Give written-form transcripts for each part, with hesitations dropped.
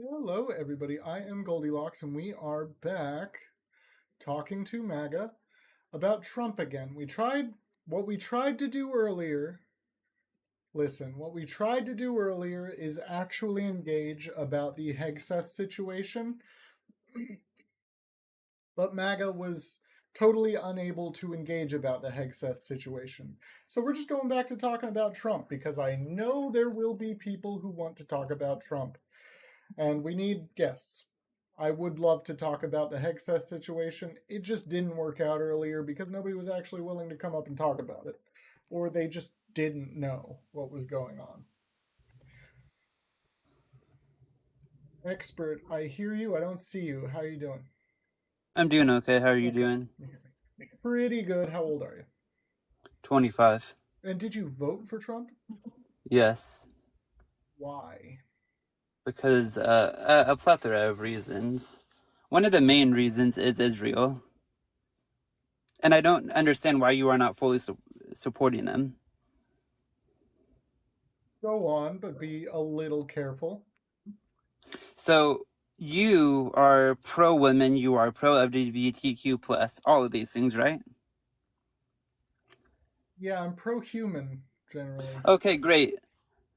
Hello, everybody. I am Goldilocks, and we are back talking to MAGA about Trump again. What we tried to do earlier. Listen, what we tried to do earlier is actually engage about the Hegseth situation, but MAGA was totally unable to engage about the Hegseth situation. So we're just going back to talking about Trump because I know there will be people who want to talk about Trump, and we need guests. I would love to talk about the Hegseth situation. It just didn't work out earlier because nobody was actually willing to come up and talk about it. Or they just didn't know what was going on. Expert, I hear you. I don't see you. How are you doing? I'm doing okay. How are you Okay. doing? Pretty good. How old are you? 25. And did you vote for Trump? Yes, Why? because a plethora of reasons. One of the main reasons is Israel. And I don't understand why you are not fully supporting them. Go on, but be a little careful. So you are pro women, you are pro LGBTQ plus, all of these things, right? Yeah, I'm pro human, generally. Okay, great.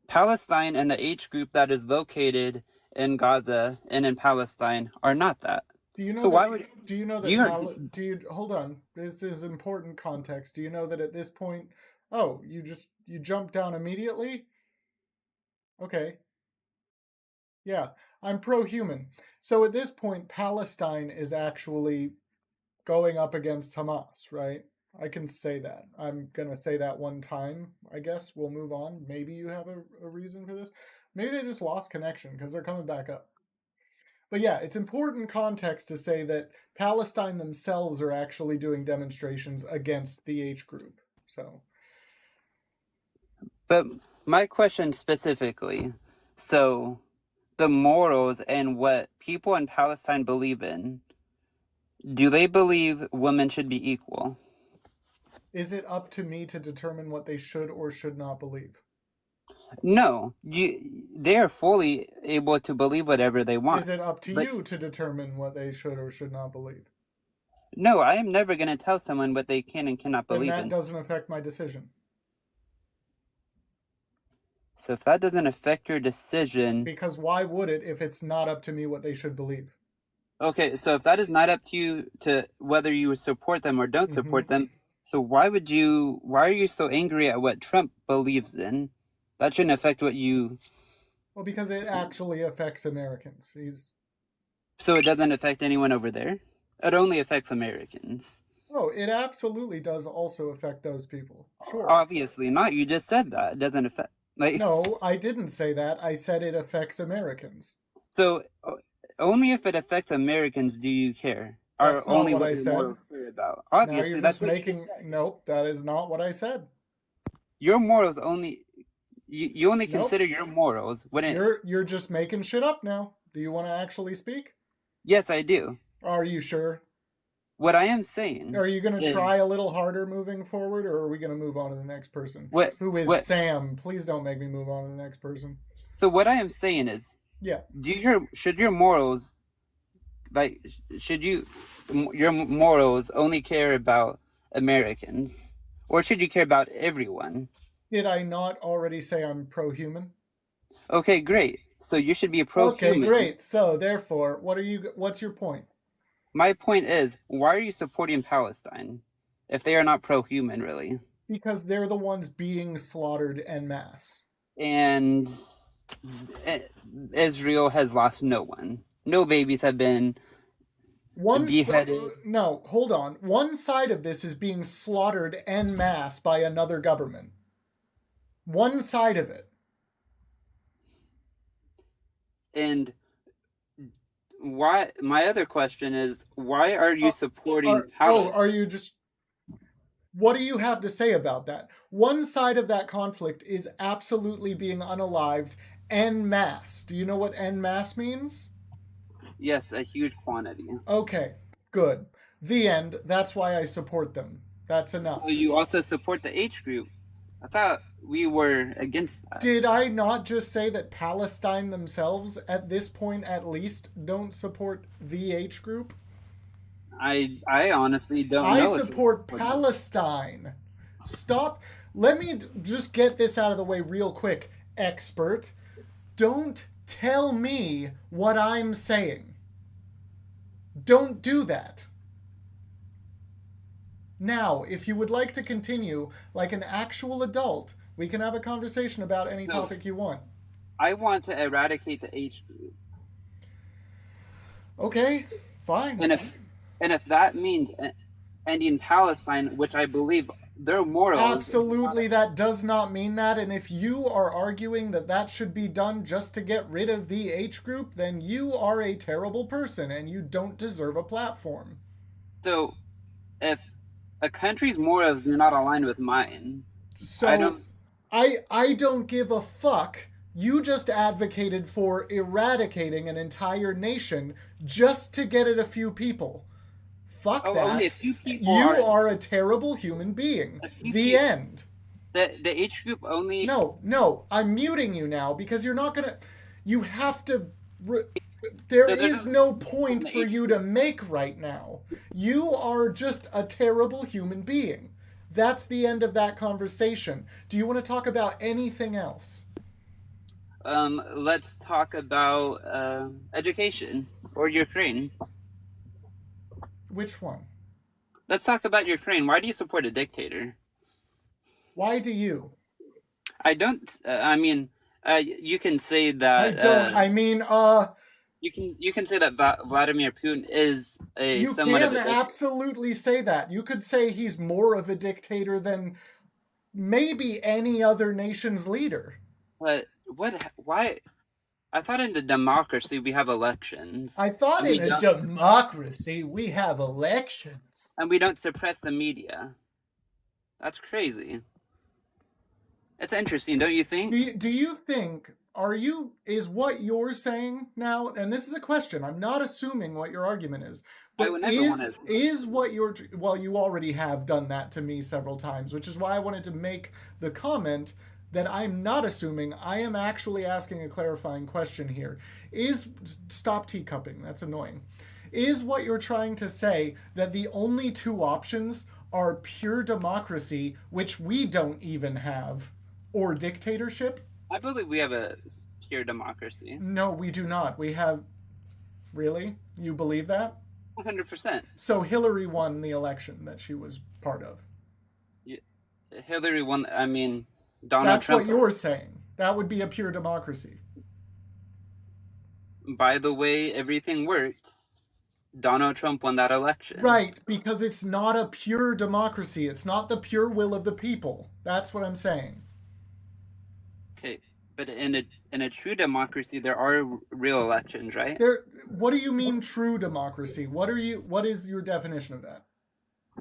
Palestine and the H group that is located in Gaza and in Palestine are not that. Do you know So that? why would Do you know that? you Do you hold on? This is important context. Do you know that at this point? Oh, you jump down immediately. Okay, yeah, I'm pro-human. So at this point, Palestine is actually going up against Hamas, right? I can say that. I'm gonna say that one time. I guess we'll move on. Maybe you have a reason for this. Maybe they just lost connection because they're coming back up. But yeah, it's important context to say that Palestine themselves are actually doing demonstrations against the H group. So, But my question specifically, so the morals and what people in Palestine believe in, do they believe women should be equal? is it up to me to determine what they should or should not believe? No, they are fully able to believe whatever they want. Is it up to But you to determine what they should or should not believe? no, I am never going to tell someone what they can and cannot Then believe that in. doesn't affect my decision. So if that doesn't affect your decision, Because why would it if it's not up to me what they should believe? okay, so if that is not up to you to whether you support them or don't Mm-hmm. support them, so why are you so angry at what Trump believes in? That shouldn't affect what you, Well, because it actually affects Americans. so it doesn't affect anyone over there? It only affects Americans. Oh, it absolutely does also affect those people. Sure. Obviously not. You just said that. It doesn't affect, like, No, I didn't say that. I said it affects Americans. so only if it affects Americans do you care. Or That's not only what what I your said. morals care about. Now you're Obviously, that's just what you making. said. Nope, that is not what I said. Your morals only, you only Nope. consider your morals when it, You're just making shit up now. Do you want to actually speak? yes, I do. Are you sure? What I am saying Are you going to try is a little harder moving forward, or are we going to move on to the next person? what Who is what Sam? Please don't make me move on to the next person. so what I am saying is, Yeah. should your morals, like, should you your morals only care about Americans, or should you care about everyone? Did I not already say I'm pro-human? Okay, great. So you should be a Okay, pro-human. great. So therefore, what's your point? My point is, why are you supporting Palestine if they are not pro-human, really? Because they're the ones being slaughtered en masse. And Israel has lost no one. No babies have been beheaded. No, hold on. One side of this is being slaughtered en masse by another government. One side of it. And why? My other question is, why are you supporting Palestine? Are you just. What do you have to say about that? One side of that conflict is absolutely being unalived en masse. Do you know what en masse means? Yes, a huge quantity. Okay, good. The end. That's why I support them. That's So enough. you also support the H group. I thought we were against that. Did I not just say that Palestine themselves, at this point at least, don't support the H group? I honestly don't I know if they support support it. Palestine. Stop. Let me just get this out of the way real quick, expert. Don't tell me what I'm saying. Don't do that. Now, if you would like to continue like an actual adult, we can have a conversation about any So topic you want. I want to eradicate the H group, Okay, fine. and if that means ending Palestine, which I believe their morals is not. Absolutely, that does not mean that. And if you are arguing that that should be done just to get rid of the H group, then you are a terrible person and you don't deserve a platform. So if a country's morals do not align with mine, I So don't. I don't give a fuck. You just advocated for eradicating an entire nation just to get at a few people. Fuck Oh, only a that. few people You are. are a terrible human being. A few The people. end. The H group only. No, no, I'm muting you now because you're not gonna. You have to. There So there's is only no people in point the for H you to group. make right now. You are just a terrible human being. That's the end of that conversation. Do you want to talk about anything else? Let's talk about education or Ukraine. Which one? Let's talk about Ukraine. Why do you support a dictator? Why do you? I don't. I mean, you can say I that. don't. I mean, You can say that Vladimir Putin is a you somewhat of can a dictator. absolutely say that. You could say he's more of a dictator than maybe any other nation's leader. But what? Why? I thought in the democracy we have elections, I thought and in we a don't, democracy we have elections. and we don't suppress the media. That's crazy. It's interesting, don't you think? Do you think is what you're saying now, and this is a question, I'm not assuming what your argument is, I but would never want to. is what you're, well, you already have done that to me several times, which is why I wanted to make the comment that I'm not assuming. I am actually asking a clarifying question here. Is Stop teacupping, that's annoying. Is what you're trying to say that the only two options are pure democracy, which we don't even have, or dictatorship? I believe we have a pure democracy. No, we do not. We have. Really? You believe that? 100%. So Hillary won the election that she was part of. Hillary won. I mean, Donald That's what Trump. you're saying. That would be a pure democracy. By the way, everything works. Donald Trump won that election. Right, because it's not a pure democracy. It's not the pure will of the people. That's what I'm saying. Okay, but in a true democracy, there are real elections, right? There what do you mean true democracy? What is your definition of that?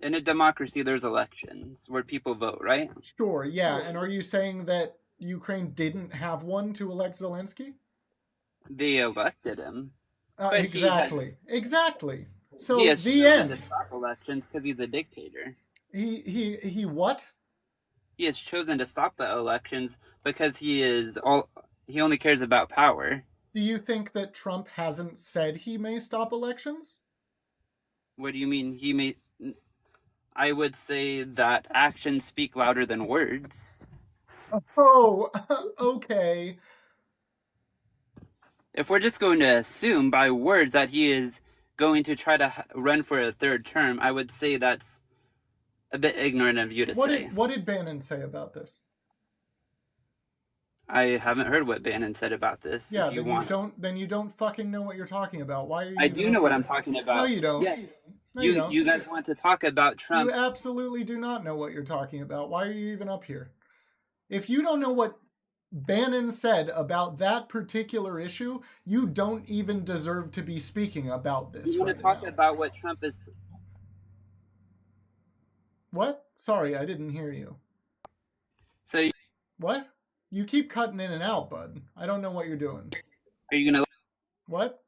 In a democracy, there's elections where people vote, right? Sure, yeah. And are you saying that Ukraine didn't have one to elect Zelensky? They elected him, but Exactly. Exactly. he So has the chosen to end. stop elections because he's a dictator. He what? He has chosen to stop the elections because he only cares about power. Do you think that Trump hasn't said he may stop elections? What do you mean he may? I would say that actions speak louder than words. Oh, okay. If we're just going to assume by words that he is going to try to run for a third term, I would say that's a bit ignorant of you to say. What did Bannon say about this? I haven't heard what Bannon said about this. Yeah, If you want, then you don't fucking know what you're talking about. Why are you I even do up know what here? I'm talking No, about. you don't. Yes, No, you don't. you guys want to talk about You Trump. absolutely do not know what you're talking about. Why are you even up here? If you don't know what Bannon said about that particular issue, you don't even deserve to be speaking about this You want right to talk now. about what Trump is. What? Sorry, I didn't hear you. So What? You keep cutting in and out, bud. I don't know what you're doing. are you gonna? What?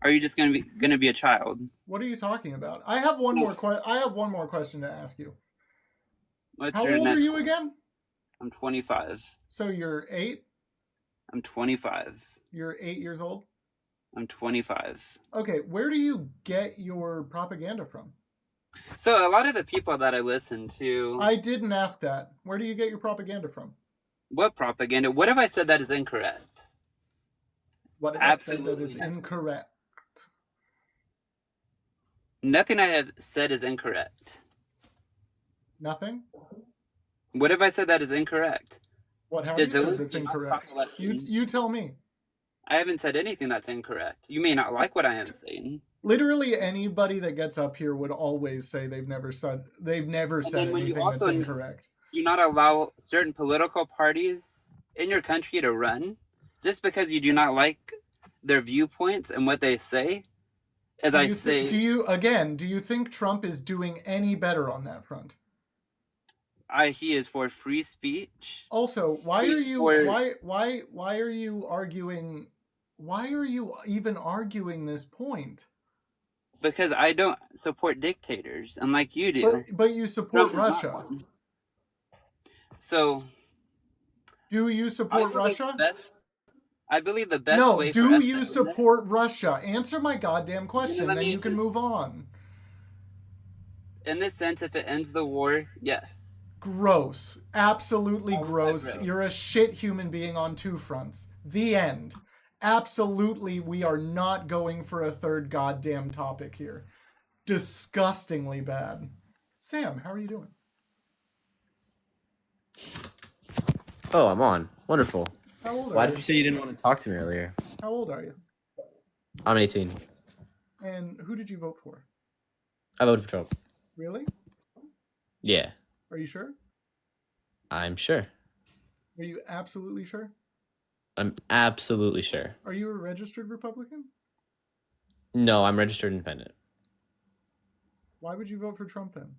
Are you just gonna be a child? What are you talking about? I have one No. more question to ask you. What's How your old are next you one? again? I'm 25. So you're 8? I'm 25. You're 8 years old? I'm 25. Okay, where do you get your propaganda from? So a lot of the people that I listen to, I didn't ask that. Where do you get your propaganda from? what propaganda? What have I said that is incorrect? What have I said that is Absolutely nothing. incorrect? Nothing I have said is incorrect. Nothing? What have I said that is incorrect? What have Did you said that's Zelensky not incorrect? talk election? You tell me. I haven't said anything that's incorrect. You may not like what I am saying. Literally anybody that gets up here would always say they've never said And then when you anything that's also incorrect. do not allow certain political parties in your country to run, just because you do not like their viewpoints and what they say, as I say, do you think Trump is doing any better on that front? he is for free speech. Also, why are He's you for why are you arguing, why are you even arguing this point? because I don't support dictators, unlike you do. But you support Trump is not Russia. one. So Do you I support believe Russia? the best No, way for do us to you end this. support Russia? Answer my goddamn question, let then me you can just- move on. In this sense, if it ends the war, yes. Gross. Absolutely How is that gross. gross? You're a shit human being on two fronts. The end. Absolutely, we are not going for a third goddamn topic here. Disgustingly bad. Sam, how are you doing? Oh, I'm on. Wonderful. How old are Why you? did you say you didn't want to talk to me earlier? How old are you? I'm 18. And who did you vote for? I voted for Trump. Really? Yeah, Are you sure? I'm sure. Are you absolutely sure? I'm absolutely sure. Are you a registered Republican? No, I'm registered independent. Why would you vote for Trump then?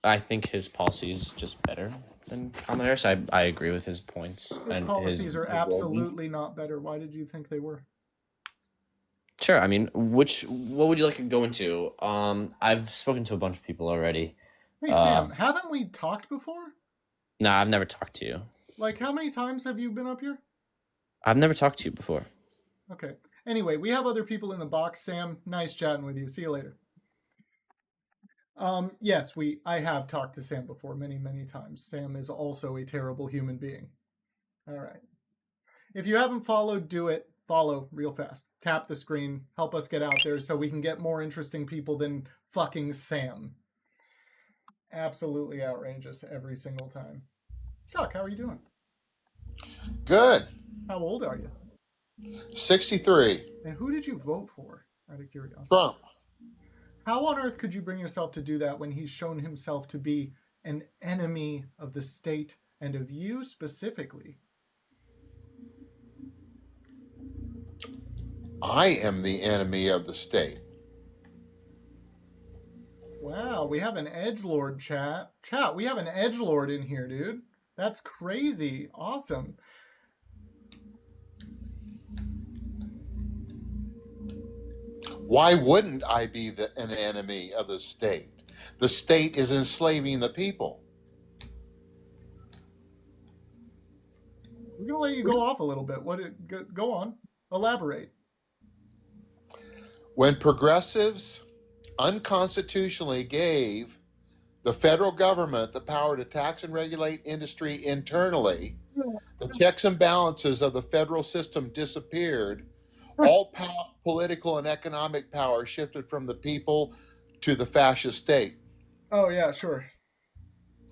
I think his policy is just better than Kamala Harris. I agree with his points. His and policies are his absolutely not better. Why did you think they were? Sure. I mean, what would you like to go into? I've spoken to a bunch of people already. Hey, Sam, haven't we talked before? Nah, I've never talked to you. Like, how many times have you been up here? I've never talked to you before. Okay. Anyway, we have other people in the box. Sam, nice chatting with you. See you later. Yes, I have talked to Sam before many, many times. Sam is also a terrible human being. All right. If you haven't followed, do it. Follow real fast. Tap the screen. Help us get out there so we can get more interesting people than fucking Sam. Absolutely outrageous every single time. Chuck, how are you doing? Good. How old are you? 63. And who did you vote for, out of curiosity? Trump. How on earth could you bring yourself to do that when he's shown himself to be an enemy of the state and of you specifically? I am the enemy of the state. Wow, we have an edgelord chat. Chat, we have an edgelord in here, dude. That's crazy. Awesome. Why wouldn't I be an enemy of the state? The state is enslaving the people. We're going to let you go off a little bit. Go on. Elaborate. When progressives unconstitutionally gave the federal government the power to tax and regulate industry internally, the checks and balances of the federal system disappeared. All political and economic power shifted from the people to the fascist state. Oh yeah, sure.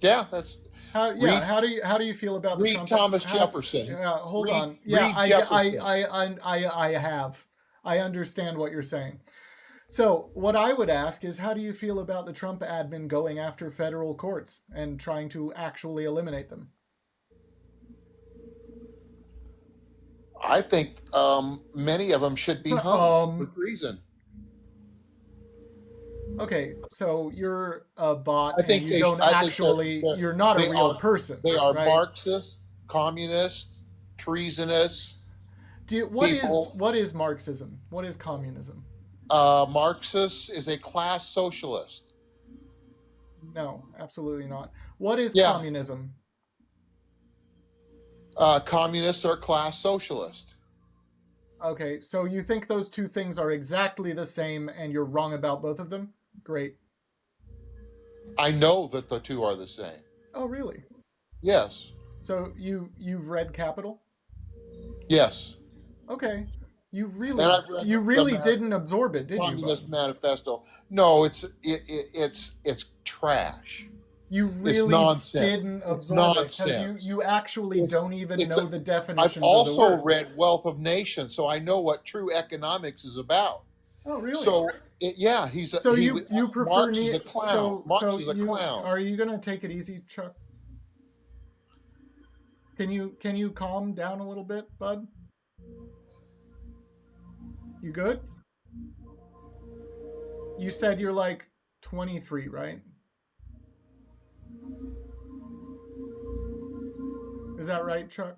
Yeah, that's how do you feel about the read Trump? Thomas Jefferson. Yeah, hold Read- on. Yeah, read Jefferson. I understand what you're saying. So what I would ask is, how do you feel about the Trump admin going after federal courts and trying to actually eliminate them? I think many of them should be hung for treason. Okay, so you're a bot. I think and you don't actually. You're not a real person. They are right? Marxists, communists, treasonous. What is Marxism? What is communism? Marxist is a class socialist. No, absolutely not. What is Yeah. communism? Communists are class socialist. Okay, so you think those two things are exactly the same and you're wrong about both of them? Great. I know that the two are the same. Oh, really? Yes. So you've read Capital? Yes. Okay. You And really I've read you the really didn't absorb it, did you, Communist bud? Manifesto. No, it's trash. You It's really nonsense. didn't It's absorb it because nonsense. you actually It's- don't even it's know a- the I've definitions of the also words. read Wealth of Nations, so I know what true economics is about. Oh, really? So yeah, he's a, So he you was you prefer Marx is a clown. Marx is a clown. are you gonna take it easy, Chuck? Can you calm down a little bit, bud? You good? You said you're like 23, right? Is that right, Chuck?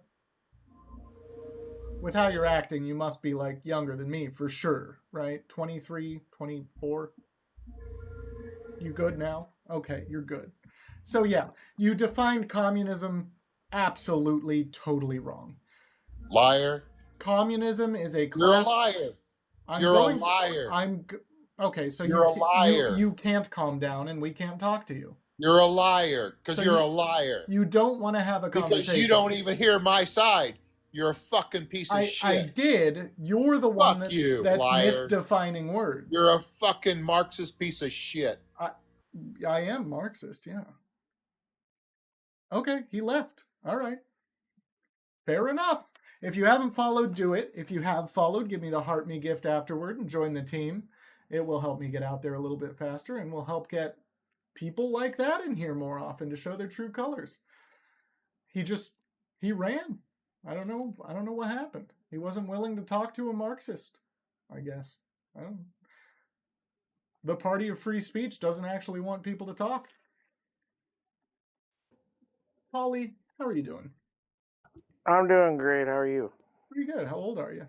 With how you're acting, you must be like younger than me for sure, right? 23, 24. You good now? Okay, you're good. So yeah, you defined communism absolutely totally wrong. Liar. Communism is a You're a class. liar. I'm You're going, a liar. okay. So You're a liar. you can't calm down, and we can't talk to you. You're a liar because So you're a liar. You don't want to have a conversation Because you don't even hear my side. You're a fucking piece of shit. I did. You're the one that's liar. misdefining words. You're a fucking Marxist piece of shit. I am Marxist, yeah. Okay, he left. All right. Fair enough. If you haven't followed, do it. If you have followed, give me the heart me gift afterward and join the team. It will help me get out there a little bit faster and will help get people like that in here more often to show their true colors. He ran. I don't know what happened. He wasn't willing to talk to a Marxist, I guess. I don't know. The party of free speech doesn't actually want people to talk. Polly, how are you doing? I'm doing great. How are you? Pretty good. How old are you?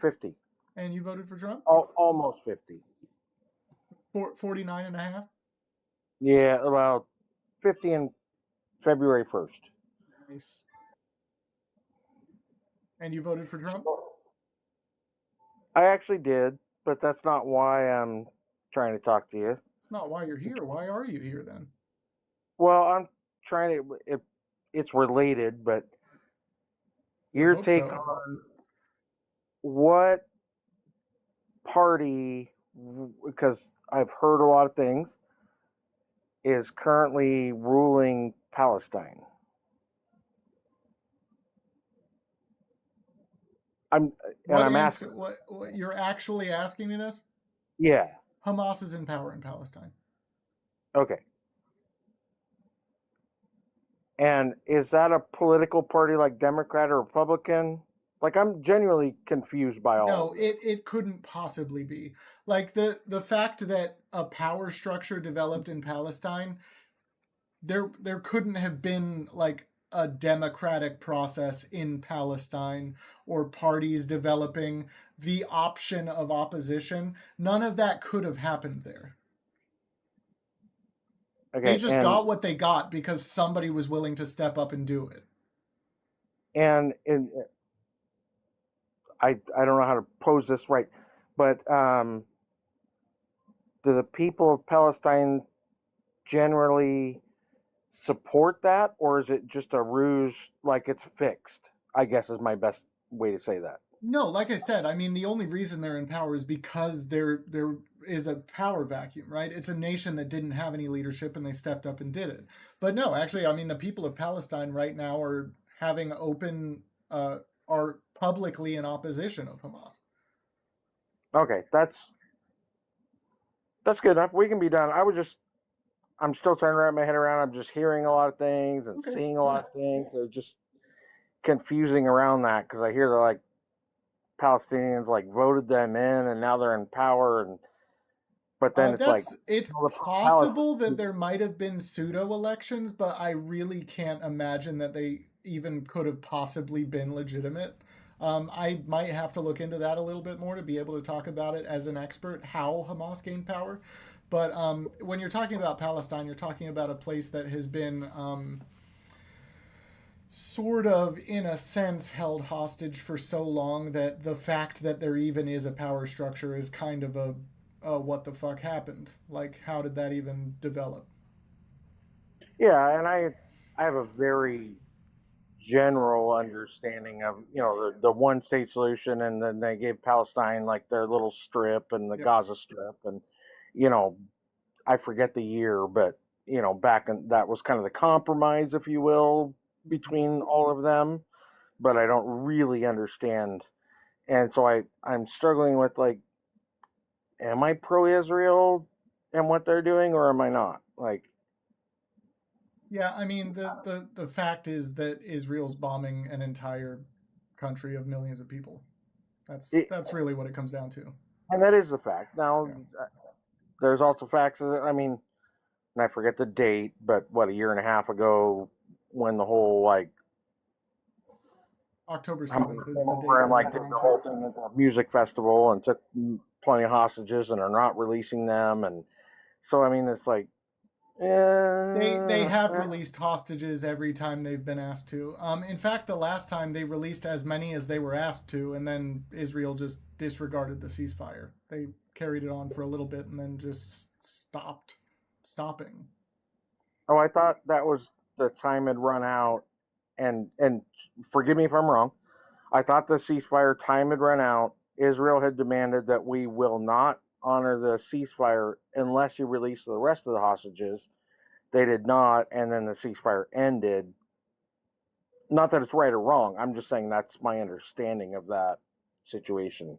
50. And you voted for Trump? Almost 50. 49 and a half? Yeah, well, 50 in February 1st. Nice. And you voted for Trump? I actually did, but that's not why I'm trying to talk to you. It's not why you're here. Why are you here then? Well, I'm trying to. It's related, but your take on what party, because I've heard a lot of things, is currently ruling Palestine. I'm asking. What you're actually asking me this? Yeah. Hamas is in power in Palestine. Okay. And is that a political party like Democrat or Republican? Like, I'm genuinely confused by all. No, it couldn't possibly be. Like the fact that a power structure developed in Palestine, there couldn't have been like a democratic process in Palestine or parties developing the option of opposition. None of that could have happened there. Okay, they just got what they got because somebody was willing to step up and do it. And I don't know how to pose this right, but do the people of Palestine generally support that, or is it just a ruse, like it's fixed? I guess is my best way to say that. No, like I said, I mean, the only reason they're in power is because there is a power vacuum, right? It's a nation that didn't have any leadership and they stepped up and did it. But no, actually, I mean, the people of Palestine right now are having are publicly in opposition of Hamas. Okay, that's good enough. We can be done. I'm still trying to wrap my head around. I'm just hearing a lot of things and seeing a lot of things. So just confusing around that because I hear they're like Palestinians like voted them in and now they're in power, but then it's possible that there might have been pseudo elections, but I really can't imagine that they even could have possibly been legitimate. I might have to look into that a little bit more to be able to talk about it as an expert, how Hamas gained power. But when you're talking about Palestine, you're talking about a place that has been sort of, in a sense, held hostage for so long that the fact that there even is a power structure is kind of a what the fuck happened? Like, how did that even develop? Yeah, and I have a very general understanding of the one state solution, and then they gave Palestine like their little strip and the Yep. Gaza Strip, and you know I forget the year, but back in that was kind of the compromise, if you will, between all of them. But I don't really understand, and so I'm struggling with like, am I pro-Israel and what they're doing, or am I not? Like, Yeah, I mean the fact is that Israel's bombing an entire country of millions of people. it, That's really what it comes down to. and that is the fact. Now, Yeah. there's also facts. I mean, and I forget the date, but what, a year and a half ago, when the whole like October Hamas 7th is came the date over you're and like did referring the to. whole thing at the music festival and took plenty of hostages and are not releasing them, and so I mean, it's like, They have eh, released hostages every time they've been asked to. In fact, the last time they released as many as they were asked to, and then Israel just disregarded the ceasefire. They carried it on for a little bit and then just stopping. oh, I thought that was the time had run out, and forgive me if I'm wrong. I thought the ceasefire time had run out. Israel had demanded that we will not honor the ceasefire unless you release the rest of the hostages. They did not, and then the ceasefire ended. Not that it's right or wrong. I'm just saying that's my understanding of that situation.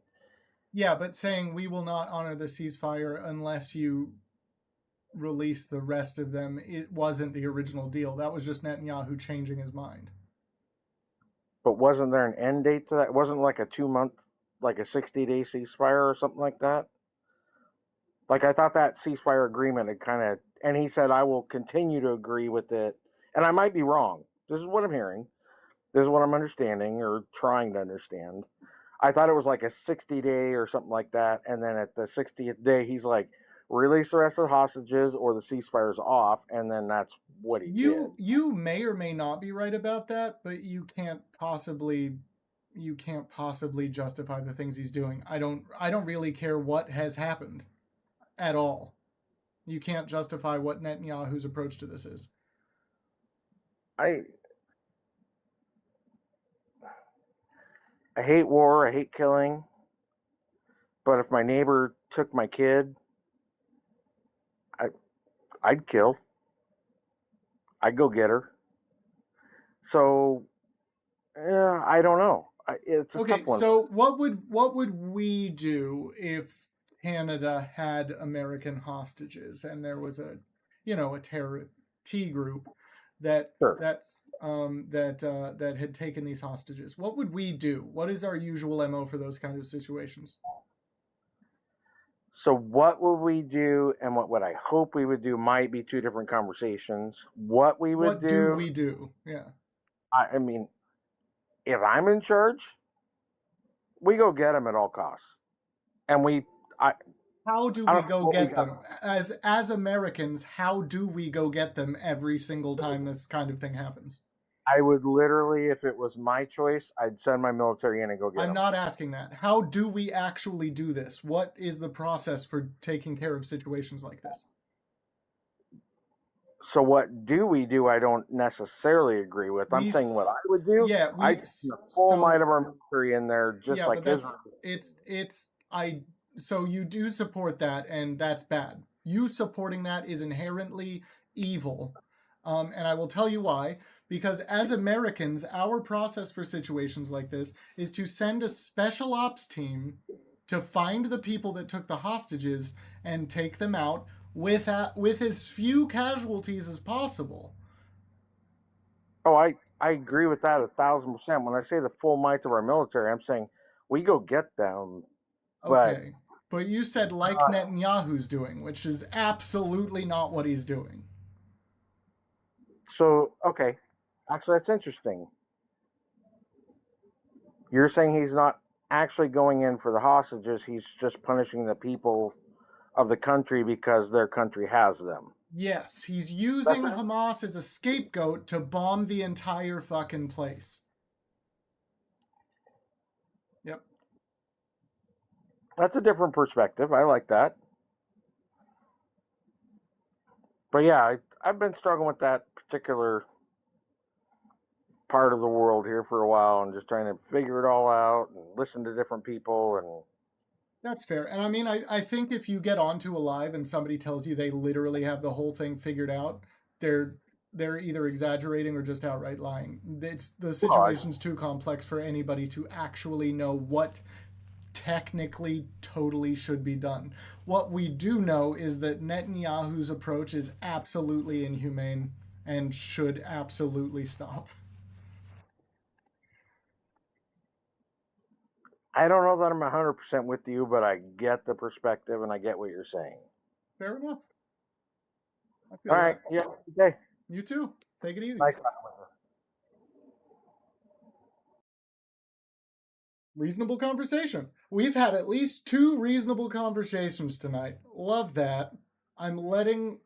Yeah, but saying we will not honor the ceasefire unless you release the rest of them, it wasn't the original deal. That was just Netanyahu changing his mind. But wasn't there an end date to that? It wasn't like a 2 month, like a 60-day ceasefire or something like that? Like, I thought that ceasefire agreement had kind of, and he said, I will continue to agree with it. And I might be wrong. This is what I'm hearing. This is what I'm understanding or trying to understand. I thought it was like a 60-day or something like that. And then at the 60th day, he's like, release the rest of the hostages or the ceasefire's off. And then that's what he did. You may or may not be right about that, but you can't possibly justify the things he's doing. I don't really care what has happened at all. You can't justify what Netanyahu's approach to this is. I hate war. I hate killing. But if my neighbor took my kid, I'd kill. I'd go get her. So, yeah, I don't know. It's a Okay, tough one. so what would we do if Canada had American hostages and there was a terror T group that Sure. that had taken these hostages? What would we do? What is our usual MO for those kinds of situations? So what would we do, and what I hope we would do might be two different conversations. What we would What do we do? Yeah. I mean, if I'm in charge, we go get them at all costs, and how do we go get them as Americans? How do we go get them every single time this kind of thing happens? I would literally, if it was my choice, I'd send my military in and go get them. I'm not asking that. How do we actually do this? What is the process for taking care of situations like this? So what do we do? I don't necessarily agree with. I'm saying what I would do. Yeah, I'd send the full might of our military in there, just like Israel. So you do support that, and that's bad. You supporting that is inherently evil, and I will tell you why. Because as Americans, our process for situations like this is to send a special ops team to find the people that took the hostages and take them out with as few casualties as possible. Oh, I agree with that 1,000%. When I say the full might of our military, I'm saying we go get them. Okay, but you said like Netanyahu's doing, which is absolutely not what he's doing. So, okay. Actually, that's interesting. You're saying he's not actually going in for the hostages, he's just punishing the people of the country because their country has them. Yes, he's using Hamas as a scapegoat to bomb the entire fucking place. Yep. That's a different perspective. I like that. But yeah, I've been struggling with that particular part of the world here for a while and just trying to figure it all out and listen to different people. And that's fair. And I mean, I think if you get onto a live and somebody tells you they literally have the whole thing figured out, they're either exaggerating or just outright lying. The situation's too complex for anybody to actually know what technically totally should be done. What we do know is that Netanyahu's approach is absolutely inhumane and should absolutely stop. I don't know that I'm 100% with you, but I get the perspective and I get what you're saying. Fair enough. All right. Yeah. Okay. You too. Take it easy. Nice. Reasonable conversation. We've had at least 2 reasonable conversations tonight. Love that. I'm letting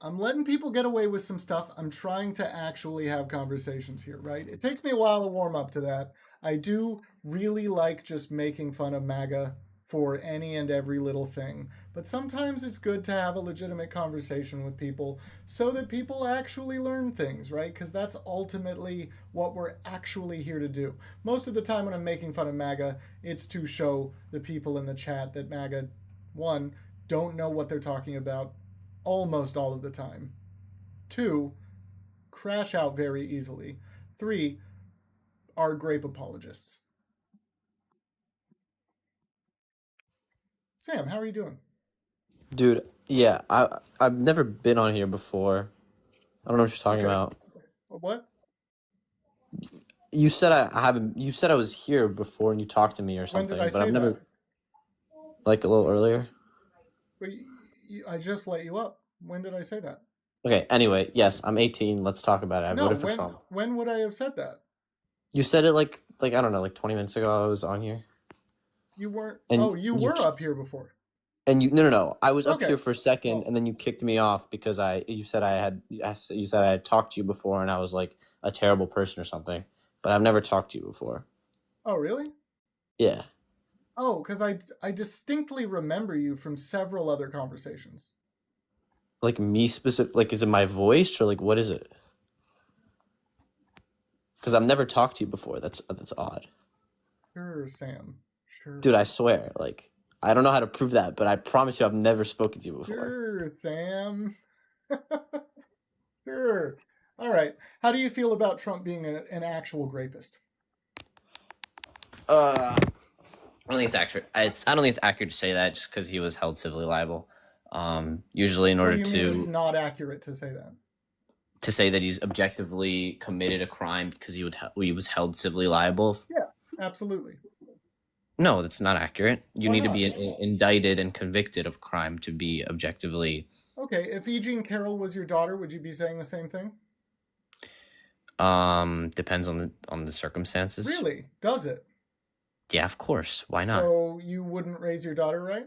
people get away with some stuff. I'm trying to actually have conversations here, right? It takes me a while to warm up to that. I do really like just making fun of MAGA for any and every little thing. But sometimes it's good to have a legitimate conversation with people so that people actually learn things, right? Because that's ultimately what we're actually here to do. Most of the time when I'm making fun of MAGA, it's to show the people in the chat that MAGA, 1, don't know what they're talking about almost all of the time. 2, crash out very easily. 3, are grape apologists. Sam, how are you doing? Dude, yeah, I've never been on here before. I don't know what you're talking about. What? You said I haven't. You said I was here before and you talked to me or something. When did I say I've never. that? Like a little earlier. But I just let you up. When did I say that? Okay. Anyway, yes, I'm 18. Let's talk about it. I voted for Trump. When would I have said that? You said it like I don't know, like 20 minutes ago. I was on here. You weren't. And you were up here before. And you no. I was up Okay. here for a second, Oh. and then you kicked me off because you said I had talked to you before, and I was like a terrible person or something. But I've never talked to you before. Oh, really? Yeah. Oh, because I distinctly remember you from several other conversations. Like me specific? Like, is it my voice or like what is it? Because I've never talked to you before. That's odd. Sure, Sam. Sure. Dude, I swear, like. I don't know how to prove that, but I promise you I've never spoken to you before. Sure, Sam. Sure. All right. How do you feel about Trump being an actual rapist? I don't think it's accurate. I don't think it's accurate to say that just because he was held civilly liable. Usually in order What do you mean to... it's not accurate to say that? To say that he's objectively committed a crime because he was held civilly liable? Yeah, absolutely. No, that's not accurate. You Why need not? to be indicted and convicted of crime to be objectively... Okay, if E. Jean Carroll was your daughter, would you be saying the same thing? Depends on the circumstances. Really? Does it? Yeah, of course. Why not? So you wouldn't raise your daughter, right?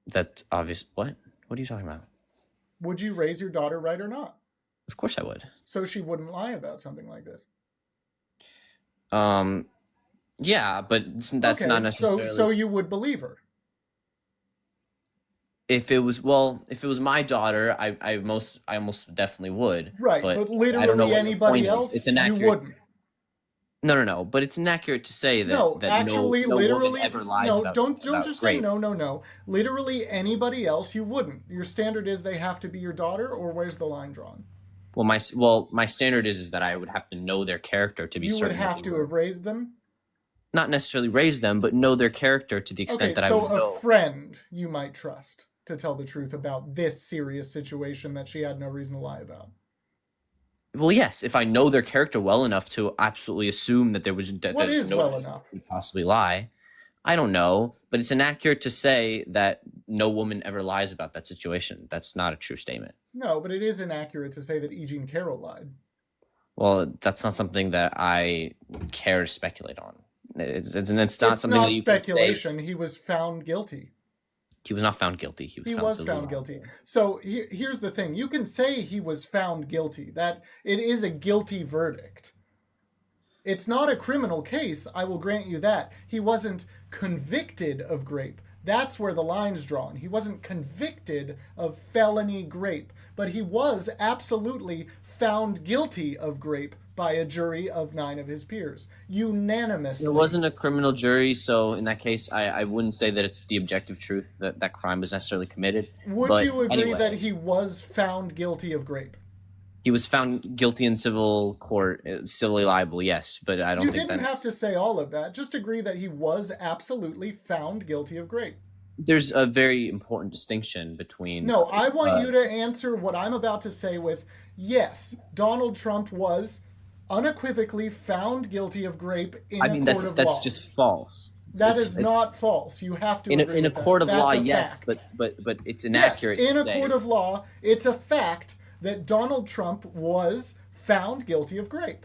That's obvious. What? What are you talking about? Would you raise your daughter right or not? Of course I would. So she wouldn't lie about something like this. Yeah, but that's not necessarily... So you would believe her? If it was my daughter, I almost definitely would. Right, but literally I don't know anybody else, it's inaccurate. you wouldn't. No. But it's inaccurate to say that actually, no literally, woman ever lies no. about, Don't about just rape. say no. Literally anybody else, you wouldn't. Your standard is they have to be your daughter, or where's the line drawn? Well, my standard is that I would have to know their character to be certain. You would have to have raised them. Not necessarily raise them, but know their character to the extent that I would know. So a friend you might trust to tell the truth about this serious situation that she had no reason to lie about. Well, yes, if I know their character well enough to absolutely assume that there was what is no well enough? Could possibly lie. I don't know, but it's inaccurate to say that no woman ever lies about that situation. That's not a true statement. No, but it is inaccurate to say that E. Jean Carroll lied. Well, that's not something that I care to speculate on. It's not something not that you speculation. can say. He was found guilty. He was not found guilty. He was found guilty. So here's the thing. You can say he was found guilty. That it is a guilty verdict. It's not a criminal case, I will grant you that. He wasn't convicted of grape. That's where the line's drawn. He wasn't convicted of felony grape, but he was absolutely found guilty of grape by a jury of 9 of his peers. Unanimously. It wasn't a criminal jury, so in that case, I wouldn't say that it's the objective truth that that crime was necessarily committed. Would you agree that he was found guilty of grape? He was found guilty in civil court, civilly liable, yes, but I don't think You didn't have to say all of that. Just agree that he was absolutely found guilty of grape. There's a very important distinction between... No, I want you to answer what I'm about to say with, yes, Donald Trump was unequivocally found guilty of grape in a court of law. That's just false. That is not false. You have to agree in a court of law, yes, fact. but it's inaccurate. Yes, in a court of law, it's a fact that Donald Trump was found guilty of grape.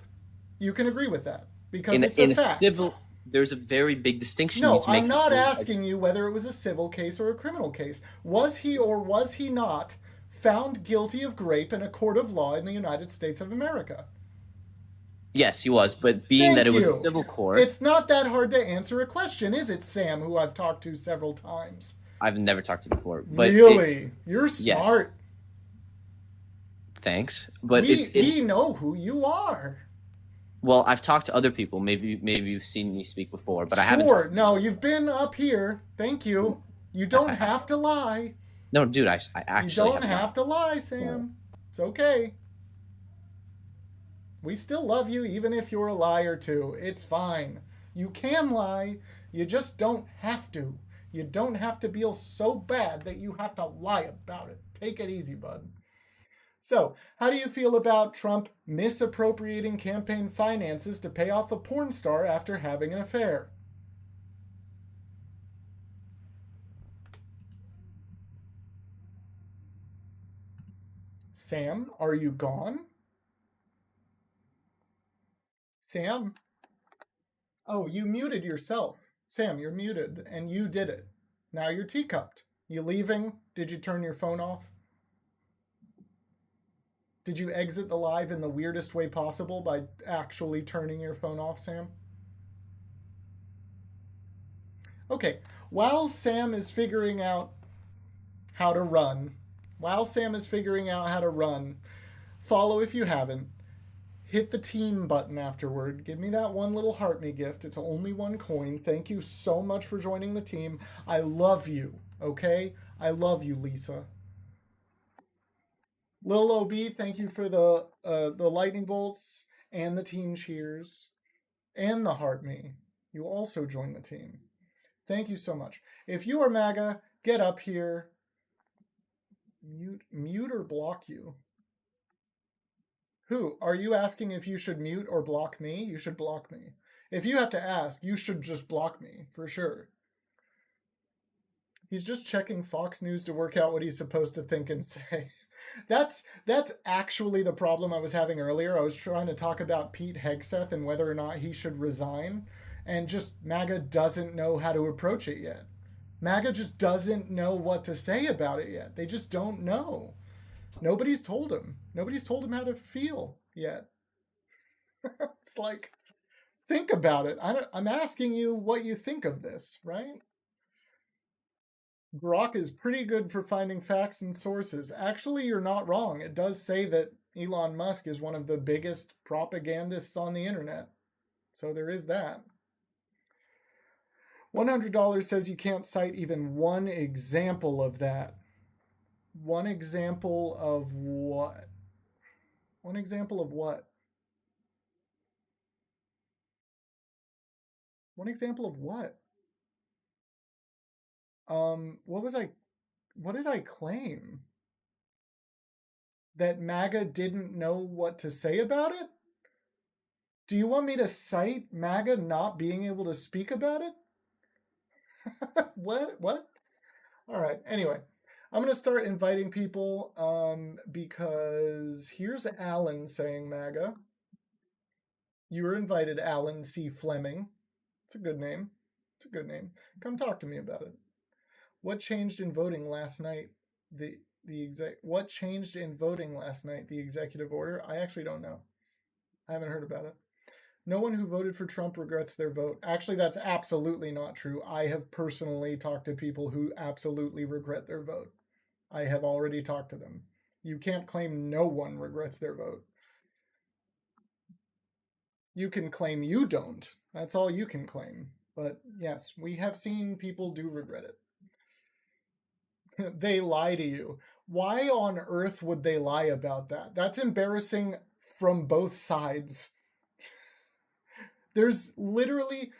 You can agree with that because it's a fact. Civil, there's a very big distinction. No, I'm not asking you whether it was a civil case or a criminal case. Was he or was he not found guilty of grape in a court of law in the United States of America? Yes, he was, but being that it was a civil court... It's not that hard to answer a question, is it, Sam, who I've talked to several times? I've never talked to before. But really? You're smart. Yeah. Thanks, but we know who you are. Well, I've talked to other people. Maybe you've seen me speak before, but I haven't. Sure. No, you've been up here. Thank you. You don't have to lie. No, dude, I actually. You don't have to lie, Sam. It's okay. We still love you, even if you're a liar too. It's fine. You can lie. You just don't have to. You don't have to feel so bad that you have to lie about it. Take it easy, bud. So, how do you feel about Trump misappropriating campaign finances to pay off a porn star after having an affair? Sam, are you gone? Sam? Oh, you muted yourself. Sam, you're muted, and you did it. Now you're teacupped. You leaving? Did you turn your phone off? Did you exit the live in the weirdest way possible by actually turning your phone off, Sam? Okay, while Sam is figuring out how to run, follow if you haven't, hit the team button afterward. Give me that one little heart me gift. It's only 1 coin. Thank you so much for joining the team. I love you, okay? I love you, Lisa. Lil OB, thank you for the lightning bolts and the team cheers and the heart me. You also joined the team. Thank you so much. If you are MAGA, get up here. Mute or block you? Who? Are you asking if you should mute or block me? You should block me. If you have to ask, you should just block me, for sure. He's just checking Fox News to work out what he's supposed to think and say. That's actually the problem I was having earlier. I was trying to talk about Pete Hegseth and whether or not he should resign, and just MAGA doesn't know how to approach it yet. MAGA just doesn't know what to say about it yet. They just don't know. Nobody's told him. Nobody's told him how to feel yet. It's like, think about it. I'm asking you what you think of this, right? Grok is pretty good for finding facts and sources. Actually, you're not wrong. It does say that Elon Musk is one of the biggest propagandists on the internet. So there is that. $100 says you can't cite even one example of that. One example of what? One example of what? One example of what? What did I claim? That MAGA didn't know what to say about it? Do you want me to cite MAGA not being able to speak about it? What? All right, anyway. I'm going to start inviting people because here's Alan saying MAGA. You were invited, Alan C. Fleming. It's a good name. It's a good name. Come talk to me about it. What changed in voting last night? What changed in voting last night? The executive order? I actually don't know. I haven't heard about it. No one who voted for Trump regrets their vote. Actually, that's absolutely not true. I have personally talked to people who absolutely regret their vote. I have already talked to them. You can't claim no one regrets their vote. You can claim you don't. That's all you can claim. But yes, we have seen people do regret it. They lie to you. Why on earth would they lie about that? That's embarrassing from both sides. There's literally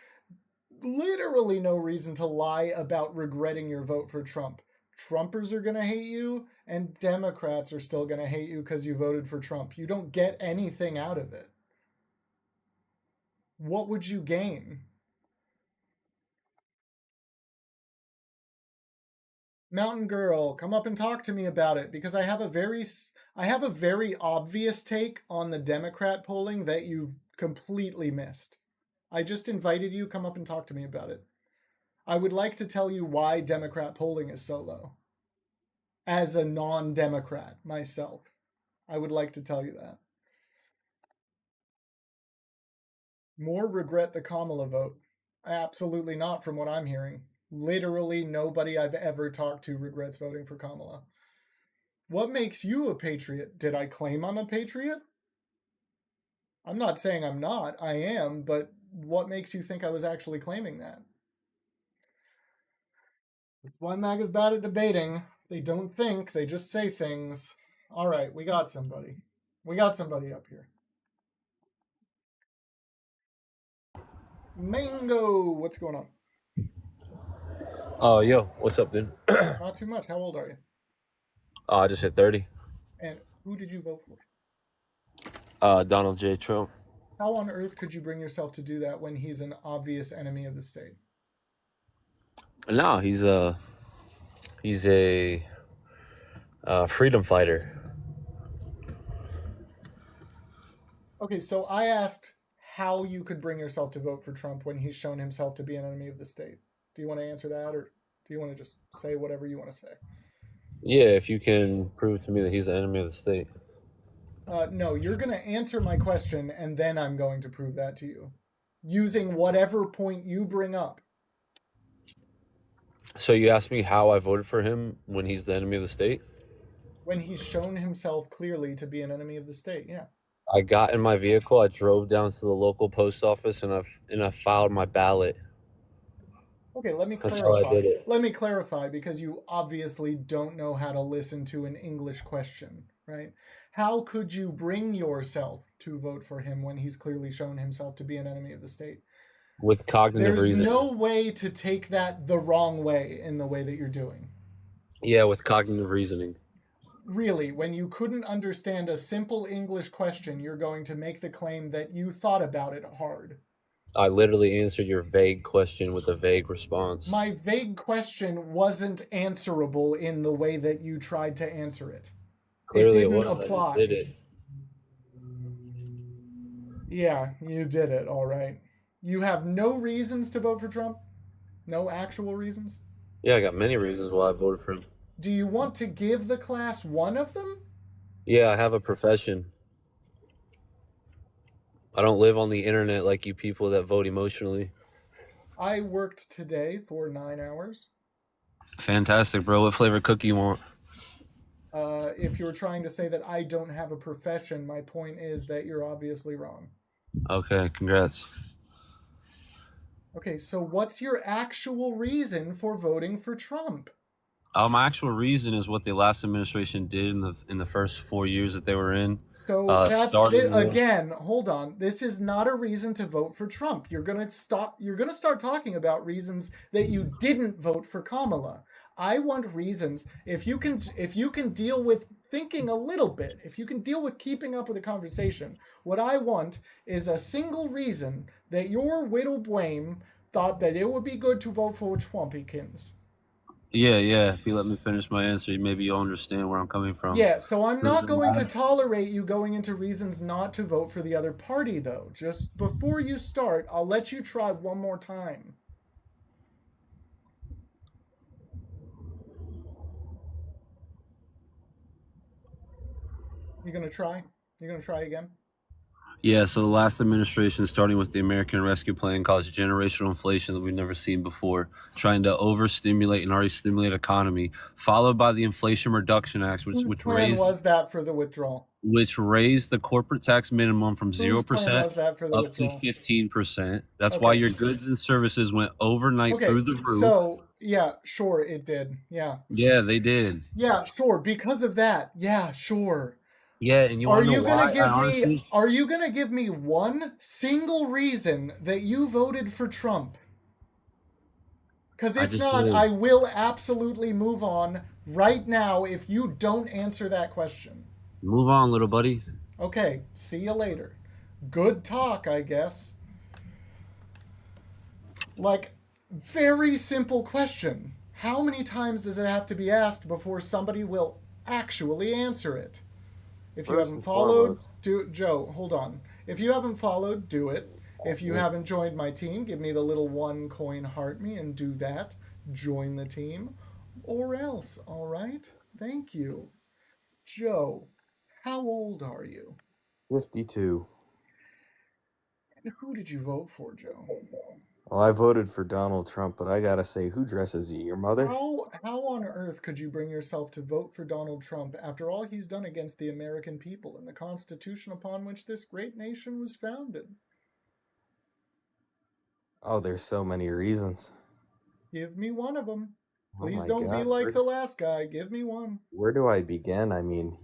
no reason to lie about regretting your vote for Trump. Trumpers are going to hate you, and Democrats are still going to hate you because you voted for Trump. You don't get anything out of it. What would you gain? Mountain Girl, come up and talk to me about it, because I have a very obvious take on the Democrat polling that you've completely missed. I just invited you, come up and talk to me about it. I would like to tell you why Democrat polling is so low. As a non-Democrat myself, I would like to tell you that. More regret the Kamala vote. Absolutely not, from what I'm hearing. Literally nobody I've ever talked to regrets voting for Kamala. What makes you a patriot? Did I claim I'm a patriot? I'm not saying I'm not. I am, but what makes you think I was actually claiming that? Why MAG is bad at debating. They don't think, they just say things. All right, we got somebody. We got somebody up here. Mango, what's going on? Oh, yo, what's up, dude? Not too much. How old are you? I just hit 30. And who did you vote for? Donald J. Trump. How on earth could you bring yourself to do that when he's an obvious enemy of the state? No, he's a freedom fighter. Okay, so I asked how you could bring yourself to vote for Trump when he's shown himself to be an enemy of the state. Do you want to answer that, or do you want to just say whatever you want to say? Yeah, if you can prove to me that he's an enemy of the state. No, you're going to answer my question, and then I'm going to prove that to you, using whatever point you bring up. So you asked me how I voted for him when he's the enemy of the state? When he's shown himself clearly to be an enemy of the state, yeah. I got in my vehicle, I drove down to the local post office, and I filed my ballot. Okay, let me That's how I clarify. did it. Let me clarify, because you obviously don't know how to listen to an English question, right? How could you bring yourself to vote for him when he's clearly shown himself to be an enemy of the state? With cognitive There's reasoning. no way to take that the wrong way in the way that you're doing. Yeah, with cognitive reasoning. Really, when you couldn't understand a simple English question, you're going to make the claim that you thought about it hard. I literally answered your vague question with a vague response. My vague question wasn't answerable in the way that you tried to answer it. Clearly it didn't it was. apply. I did it. Yeah, you did it, all right. You have no reasons to vote for Trump? No actual reasons? Yeah, I got many reasons why I voted for him. Do you want to give the class one of them? Yeah, I have a profession. I don't live on the internet like you people that vote emotionally. I worked today for 9 hours. Fantastic, bro. What flavor cookie you want? If you're trying to say that I don't have a profession, my point is that you're obviously wrong. Okay, congrats. Okay, so what's your actual reason for voting for Trump? My actual reason is what the last administration did in the first 4 years that they were in. So that's again, hold on. This is not a reason to vote for Trump. You're gonna start talking about reasons that you didn't vote for Kamala. I want reasons. If you can deal with thinking a little bit, if you can deal with keeping up with the conversation, what I want is a single reason that your widow blame thought that it would be good to vote for Trumpikins. Yeah. If you let me finish my answer, maybe you'll understand where I'm coming from. Yeah, so I'm not going to tolerate you going into reasons not to vote for the other party, though. Just before you start, I'll let you try one more time. You gonna try? You gonna try again? Yeah, so the last administration, starting with the American Rescue Plan, caused generational inflation that we've never seen before, trying to overstimulate an already stimulated economy, followed by the Inflation Reduction Act, Whose plan was that for the withdrawal? which raised the corporate tax minimum from Whose plan 0% was that for the up to withdrawal? 15%. That's why Okay. your goods and services went overnight Okay. through the roof. So yeah, sure, it did. Yeah. Yeah, they did. Yeah, sure. Because of that. Yeah, sure. Yeah, and you Are want to know you gonna why? give me? Are you gonna give me one single reason that you voted for Trump? Because if not, did. I will absolutely move on right now if you don't answer that question. Move on, little buddy. Okay, see you later. Good talk, I guess. Like, very simple question. How many times does it have to be asked before somebody will actually answer it? If you haven't followed, Joe, hold on. If you haven't followed, do it. If you haven't joined my team, give me the little 1 coin heart me and do that. Join the team. Or else, all right? Thank you. Joe, how old are you? 52. And who did you vote for, Joe? Well, I voted for Donald Trump, but I gotta say, who dresses you? Your mother? How on earth could you bring yourself to vote for Donald Trump after all he's done against the American people and the Constitution upon which this great nation was founded? Oh, there's so many reasons. Give me one of them. Oh Please my don't be God, like the last guy. Give me one. Where do I begin? I mean,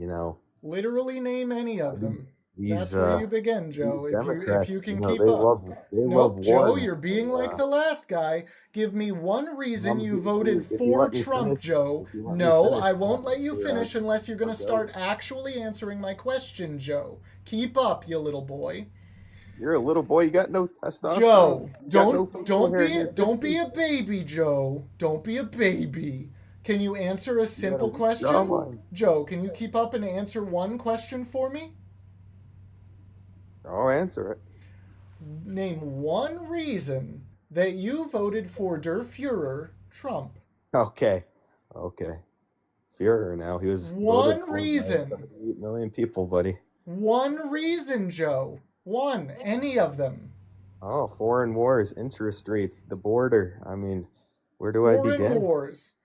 Literally name any of them. these That's where you begin, Joe. If you can keep up. Nope, Joe, you're being like the last guy. Give me one reason you voted for Trump, Joe. No, I won't let you finish unless you're going to start actually answering my question, Joe. Keep up, you little boy. You're a little boy. You got no testosterone. Joe, You don't be a baby, Joe. Don't be a baby. Can you answer a simple question? jawline. Joe, can you keep up and answer one question for me? I'll answer it. Name one reason that you voted for Der Fuhrer, Trump. Okay. Führer now. He was One voted for by reason. 78 million people, buddy. One reason, Joe. One. Any of them. Oh, foreign wars, interest rates, the border. I mean, where do I begin? Foreign wars.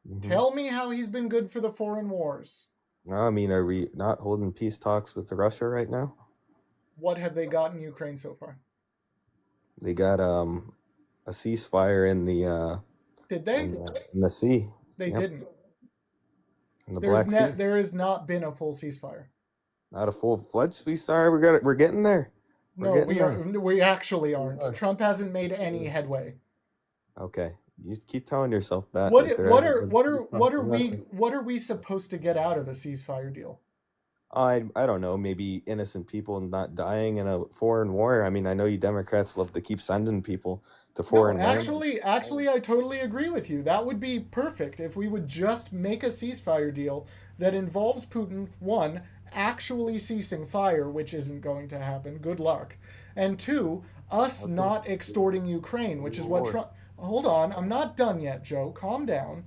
Mhm. Tell me how he's been good for the foreign wars. I mean, are we not holding peace talks with Russia right now? What have they got in Ukraine so far? They got a ceasefire in the Did they? in the sea. They Yep. didn't. In the Black Sea. There has not been a full ceasefire. Not a full-fledged ceasefire. We're getting there. No, we actually aren't. Trump hasn't made any headway. Okay, you keep telling yourself that. What are we supposed to get out of a ceasefire deal? I don't know. Maybe innocent people not dying in a foreign war. I mean, I know you Democrats love to keep sending people to foreign lands. Actually, I totally agree with you. That would be perfect if we would just make a ceasefire deal that involves Putin, one, actually ceasing fire, which isn't going to happen. Good luck. And two, us not extorting Ukraine, which is what Trump... Hold on, I'm not done yet, Joe. Calm down.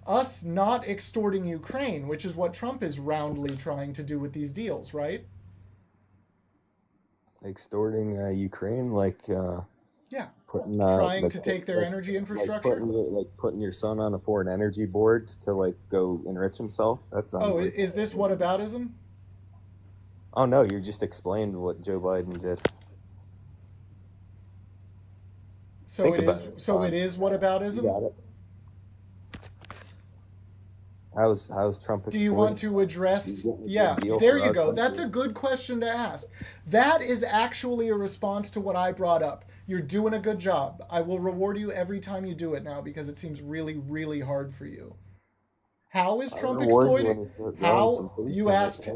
Us not extorting Ukraine, which is what Trump is roundly trying to do with these deals, right? Extorting Ukraine, yeah, trying to take their energy infrastructure. Putting your son on a foreign energy board to go enrich himself. That sounds. Is this whataboutism? Oh no, you just explained what Joe Biden did. So it is whataboutism? You got it. How's Trump? Do you want to address? Yeah, there you go. That's a good question to ask. That is actually a response to what I brought up. You're doing a good job. I will reward you every time you do it now because it seems really, really hard for you. How is Trump exploiting? How you asked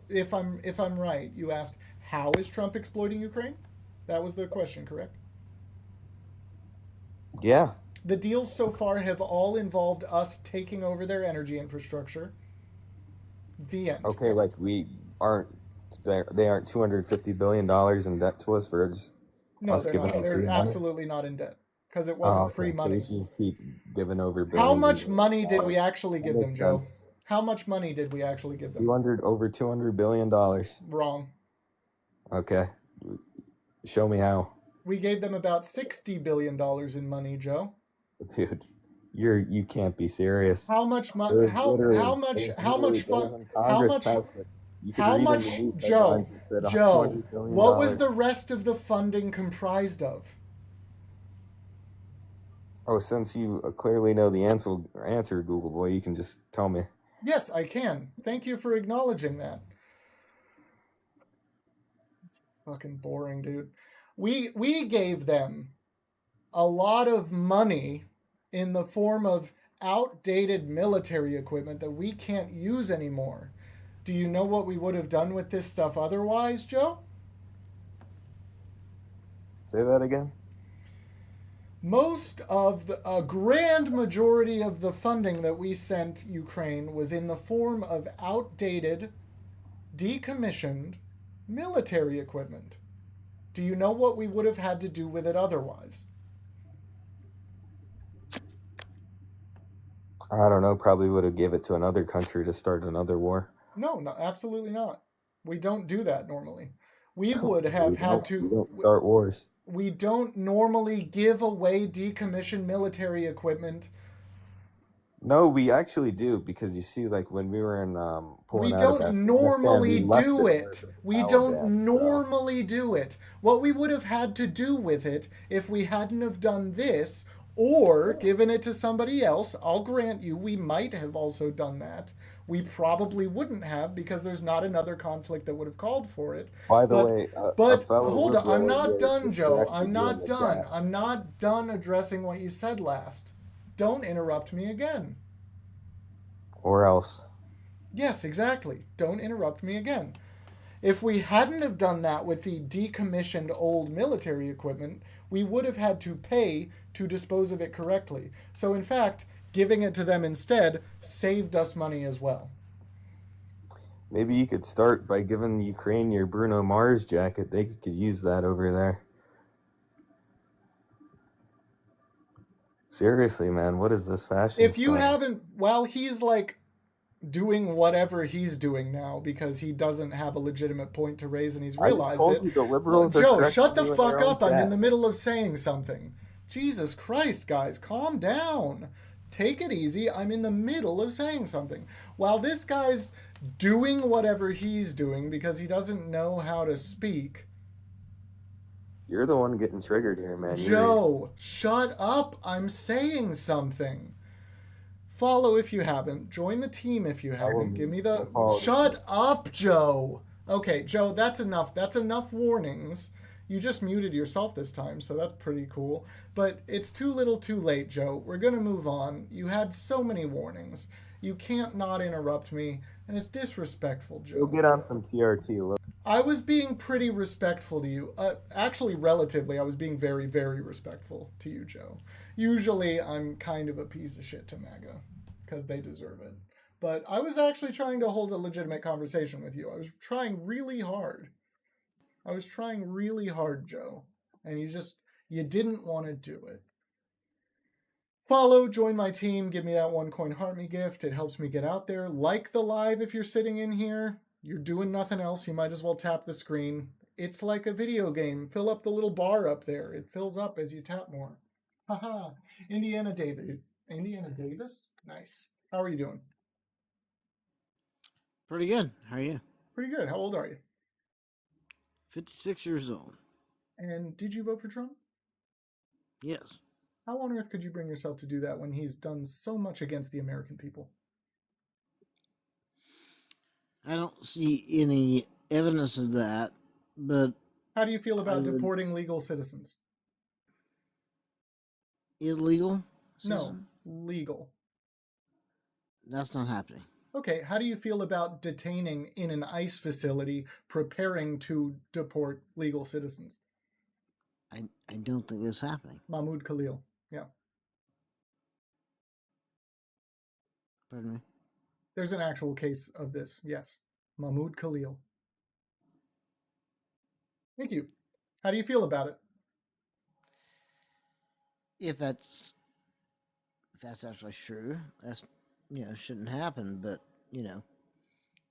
if I'm right. You asked how is Trump exploiting Ukraine? That was the question, correct? Yeah. The deals so far have all involved us taking over their energy infrastructure. The end. Okay, they aren't $250 billion in debt to us for just no, they're not. They're absolutely not in debt because it wasn't free money. So you just keep giving over. How much money did we actually give them, Joe? How much money did we actually give them? Over $200 billion. Wrong. Okay. Show me how. We gave them about $60 billion in money, Joe. Dude, you can't be serious. How much money? How much fun? How much? How much? Joe, what was the rest of the funding comprised of? Oh, since you clearly know the answer, Google Boy, you can just tell me. Yes, I can. Thank you for acknowledging that. It's fucking boring, dude. We gave them a lot of money in the form of outdated military equipment that we can't use anymore. Do you know what we would have done with this stuff otherwise, Joe? Say that again. A grand majority of the funding that we sent Ukraine was in the form of outdated, decommissioned military equipment. Do you know what we would have had to do with it otherwise? I don't know. Probably would have gave it to another country to start another war. No, absolutely not. We don't do that normally. We would have had to. We don't start wars. We don't normally give away decommissioned military equipment. No, we actually do, because you see, like when we were in we don't normally do it. We don't normally do it. What we would have had to do with it if we hadn't have done this or given it to somebody else, I'll grant you we might have also done that. We probably wouldn't have, because there's not another conflict that would have called for it. By the way, but hold on, I'm not done, Joe. I'm not done. I'm not done addressing what you said last. Don't interrupt me again. Or else. Yes, exactly. Don't interrupt me again. If we hadn't have done that with the decommissioned old military equipment, we would have had to pay to dispose of it correctly. So in fact, giving it to them instead saved us money as well. Maybe you could start by giving Ukraine your Bruno Mars jacket. They could use that over there. Seriously, man, what is this fashion If you stuff? haven't, while he's like doing whatever he's doing now because he doesn't have a legitimate point to raise and he's realized it. Joe, shut the fuck up. I'm in the middle of saying something. Jesus Christ, guys, calm down. Take it easy. I'm in the middle of saying something. While this guy's doing whatever he's doing because he doesn't know how to speak. You're the one getting triggered here, man. Joe, shut up. I'm saying something. Follow if you haven't. Join the team if you haven't. Give me the... Shut up, Joe. Okay, Joe, that's enough. That's enough warnings. You just muted yourself this time, so that's pretty cool. But it's too little too late, Joe. We're going to move on. You had so many warnings. You can't not interrupt me, and it's disrespectful, Joe. Go get on some TRT. I was being pretty respectful to you. Actually, relatively, I was being very, very respectful to you, Joe. Usually, I'm kind of a piece of shit to MAGA, because they deserve it. But I was actually trying to hold a legitimate conversation with you. I was trying really hard. Joe. And you didn't want to do it. Follow, join my team, give me that $1 heart me gift. It helps me get out there. Like the live if you're sitting in here. You're doing nothing else. You might as well tap the screen. It's like a video game. Fill up the little bar up there. It fills up as you tap more. Haha. Indiana Davis? Nice. How are you doing? Pretty good. How are you? Pretty good. How old are you? 56 years old. And did you vote for Trump? Yes. How on earth could you bring yourself to do that when he's done so much against the American people? I don't see any evidence of that, but... How do you feel about deporting legal citizens? Illegal? No, legal. That's not happening. Okay, how do you feel about detaining in an ICE facility preparing to deport legal citizens? I don't think that's happening. Mahmoud Khalil, yeah. Pardon me? There's an actual case of this, yes. Mahmoud Khalil. Thank you. How do you feel about it? If that's actually true, that's shouldn't happen, but you know,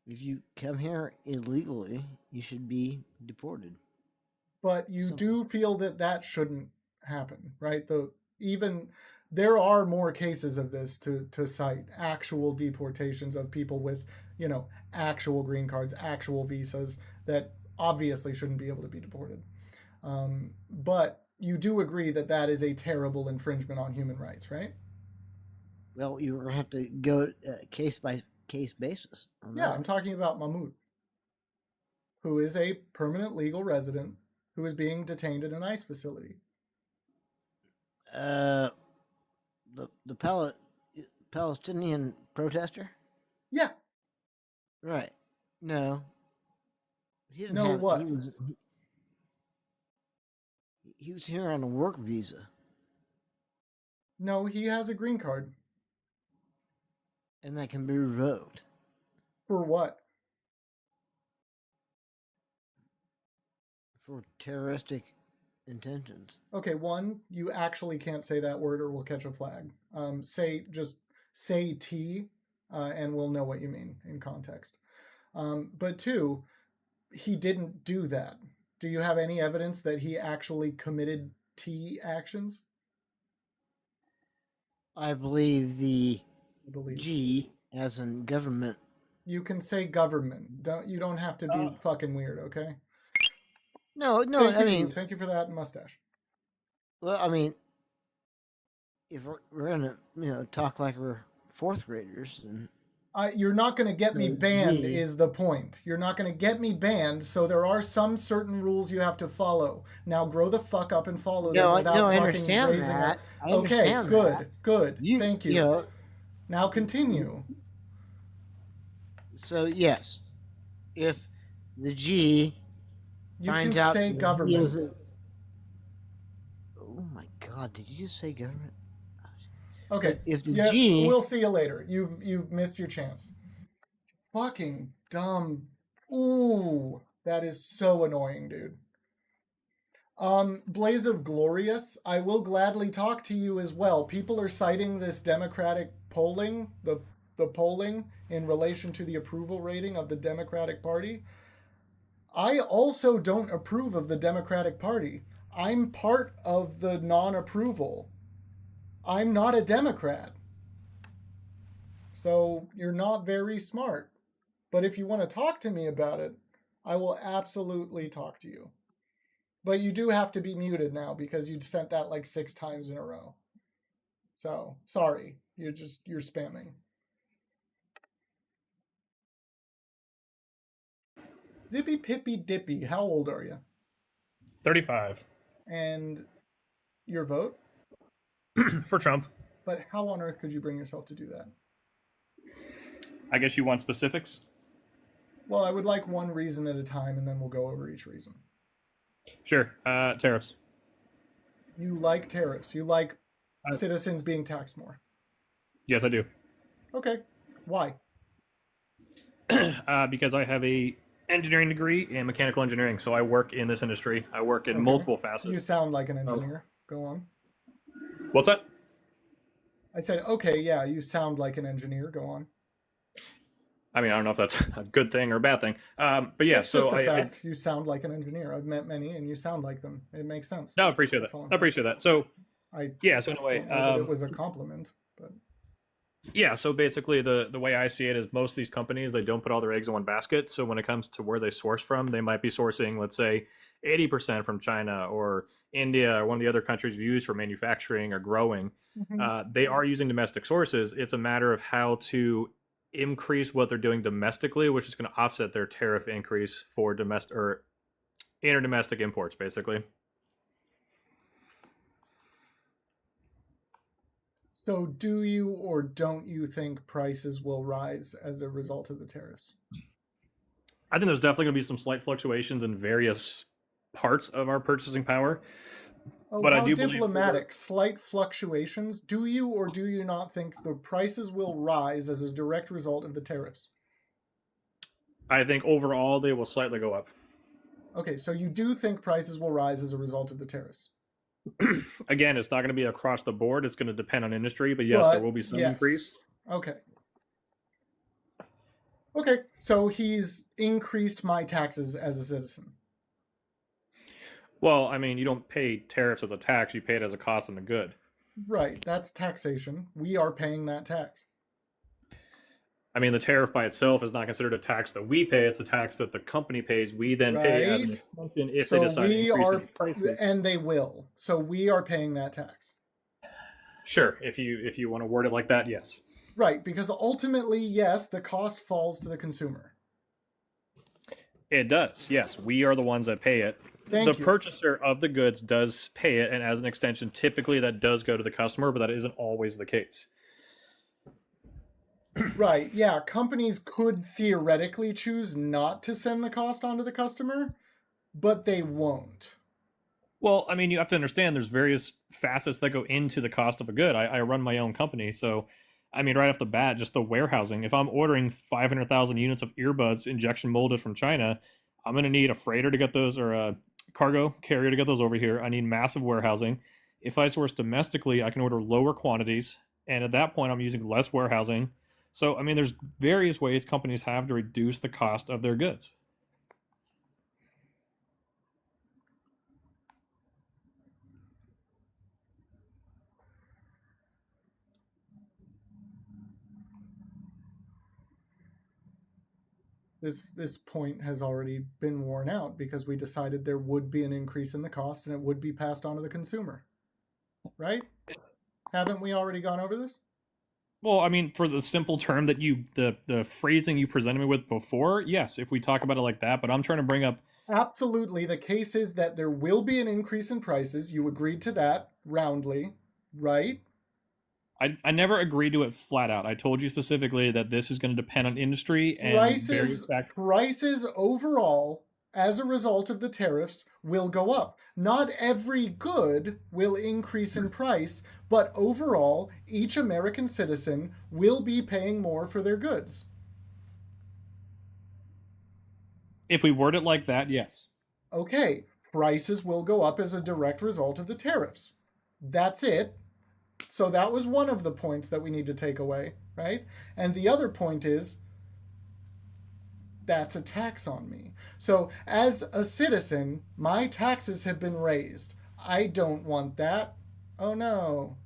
if you come here illegally, you should be deported. But you Simple. do feel that that shouldn't happen, right? Even there are more cases of this to cite actual deportations of people with, you know, actual green cards, actual visas that obviously shouldn't be able to be deported. But you do agree that that is a terrible infringement on human rights, right? Well, you're going to have to go case by case basis on Yeah, that. I'm talking about Mahmoud, who is a permanent legal resident who is being detained in an ICE facility. The Palestinian protester? Yeah. Right. No. He didn't No, have what? He was here on a work visa. No, he has a green card. And that can be revoked. For what? For terroristic intentions. Okay, one, you actually can't say that word or we'll catch a flag. Just say T, and we'll know what you mean in context. But two, he didn't do that. Do you have any evidence that he actually committed T actions? I believe the G, as in government. You can say government. You don't have to be fucking weird, okay? No, Thank you for that mustache. Well, I mean, if we're gonna talk like we're fourth graders, and you're not going to get me banned is the point. You're not going to get me banned, so there are some certain rules you have to follow. Now grow the fuck up and follow them without fucking raising it. Okay, good. Thank you. Now continue. So yes, if the G you finds can out say government. Oh my God! Did you just say government? Okay. If the G, we'll see you later. You've missed your chance. Fucking dumb. Ooh, that is so annoying, dude. Blaze of Glorious, I will gladly talk to you as well. People are citing this Democratic polling, the polling in relation to the approval rating of the Democratic Party. I also don't approve of the Democratic Party. I'm part of the non-approval. I'm not a Democrat. So you're not very smart. But if you want to talk to me about it, I will absolutely talk to you. But you do have to be muted now because you'd sent that like 6 times in a row. So, sorry. You're spamming. Zippy Pippy Dippy, how old are you? 35. And your vote? For Trump. But how on earth could you bring yourself to do that? I guess you want specifics? Well, I would like one reason at a time, and then we'll go over each reason. Sure. Tariffs. You like tariffs. You like citizens being taxed more. Yes, I do. Okay. Why? Because I have a engineering degree in mechanical engineering, so I work in this industry. I work in multiple facets. You sound like an engineer. Go on. What's that? I said, okay, yeah, you sound like an engineer. Go on. I mean, I don't know if that's a good thing or a bad thing. But yeah, it's just a fact. You sound like an engineer. I've met many, and you sound like them. It makes sense. No, I appreciate that. I appreciate that. So, so anyway, it was a compliment, but yeah. So basically, the way I see it is most of these companies, they don't put all their eggs in one basket. So when it comes to where they source from, they might be sourcing, let's say, 80% from China or India or one of the other countries we use for manufacturing or growing. They are using domestic sources. It's a matter of how to increase what they're doing domestically, which is going to offset their tariff increase for domestic or interdomestic imports, basically. So do you or don't you think prices will rise as a result of the tariffs? I think there's definitely going to be some slight fluctuations in various parts of our purchasing power. Oh, but how I do diplomatic. Slight fluctuations. Do you or do you not think the prices will rise as a direct result of the tariffs? I think overall they will slightly go up. Okay, so you do think prices will rise as a result of the tariffs? Again, it's not going to be across the board. It's going to depend on industry, but yes, there will be some increase. Okay. Okay, so he's increased my taxes as a citizen. Well, I mean, you don't pay tariffs as a tax; you pay it as a cost on the good. Right, that's taxation. We are paying that tax. I mean, the tariff by itself is not considered a tax that we pay; it's a tax that the company pays. We then pay as an Right. extension if So they decide to we increase are, any prices. and they will. So we are paying that tax. Sure, if you want to word it like that, yes. Right, because ultimately, yes, the cost falls to the consumer. It does. Yes, we are the ones that pay it. Thank The you. purchaser of the goods does pay it, and as an extension, typically that does go to the customer, but that isn't always the case. Right, yeah, companies could theoretically choose not to send the cost onto the customer, but they won't. Well, I mean, you have to understand there's various facets that go into the cost of a good. I run my own company, so I mean, right off the bat, just the warehousing. If I'm ordering 500,000 units of earbuds injection molded from China, I'm going to need a freighter to get those or a cargo carrier to get those over here. I need massive warehousing. If I source domestically, I can order lower quantities, and at that point, I'm using less warehousing. So, I mean, there's various ways companies have to reduce the cost of their goods. This point has already been worn out because we decided there would be an increase in the cost and it would be passed on to the consumer. Right? Haven't we already gone over this? Well, I mean, for the simple term that the phrasing you presented me with before, yes, if we talk about it like that, but I'm trying to bring up. Absolutely. The case is that there will be an increase in prices. You agreed to that roundly, right? I never agreed to it flat out. I told you specifically that this is going to depend on industry and prices overall, as a result of the tariffs, will go up. Not every good will increase in price, but overall, each American citizen will be paying more for their goods. If we word it like that, yes. Okay, prices will go up as a direct result of the tariffs. That's it. So that was one of the points that we need to take away, right? And the other point is that's a tax on me. So as a citizen, my taxes have been raised. I don't want that. Oh no.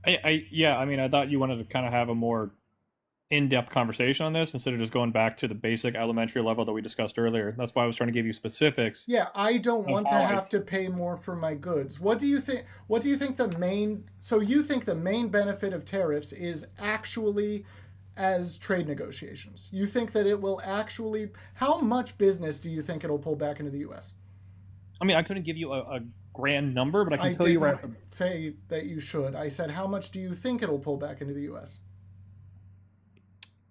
I mean, I thought you wanted to kind of have a more in-depth conversation on this instead of just going back to the basic elementary level that we discussed earlier. That's why I was trying to give you specifics. Yeah, I don't want to have to pay more for my goods. What do you think the main you think the main benefit of tariffs is actually as trade negotiations? You think that it will actually how much business do you think it'll pull back into the US? I mean, I couldn't give you a grand number, but I can tell you right. Say that you should. I said how much do you think it'll pull back into the US?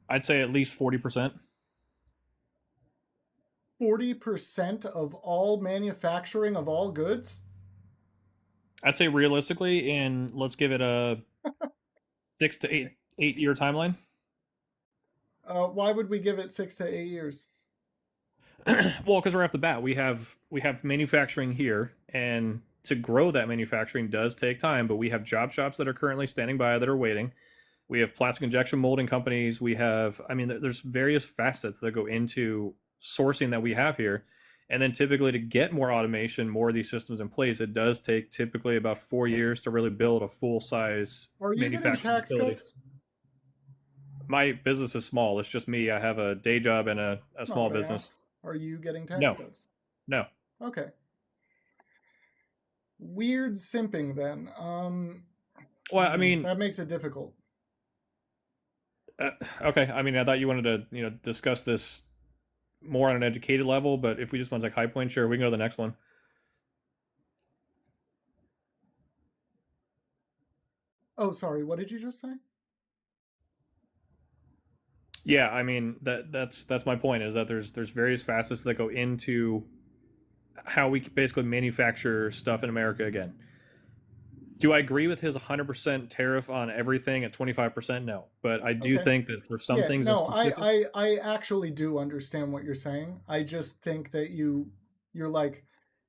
I'd say at least 40%. 40% of all manufacturing of all goods? I'd say realistically, and let's give it a 6 to 8 year timeline. Why would we give it 6 to 8 years? Well, because right off the bat, we have manufacturing here, and to grow that manufacturing does take time. But we have job shops that are currently standing by that are waiting. We have plastic injection molding companies. We have, I mean, there's various facets that go into sourcing that we have here. And then typically to get more automation, more of these systems in place, it does take typically about 4 years to really build a full size manufacturing facility. Cuts? My business is small. It's just me. I have a day job and a small business. Are you getting tax cuts? No. Okay. Weird simping then. Well, I mean, that makes it difficult. Okay, I mean, I thought you wanted to, discuss this more on an educated level, but if we just want to take high point, sure, we can go to the next one. Oh, sorry, what did you just say? Yeah, I mean that's my point is that there's various facets that go into how we basically manufacture stuff in America again. Do I agree with his 100% tariff on everything at 25%? No, but I do think that for some things. No, I actually do understand what you're saying. I just think that you're like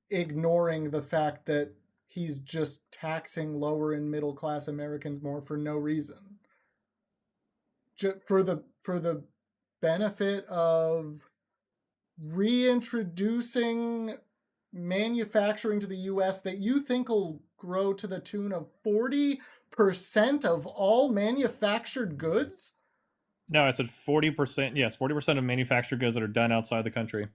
ignoring the fact that he's just taxing lower and middle class Americans more for no reason. for the benefit of reintroducing manufacturing to the US that you think will grow to the tune of 40% of all manufactured goods? No, I said 40%. Yes, 40% of manufactured goods that are done outside the country.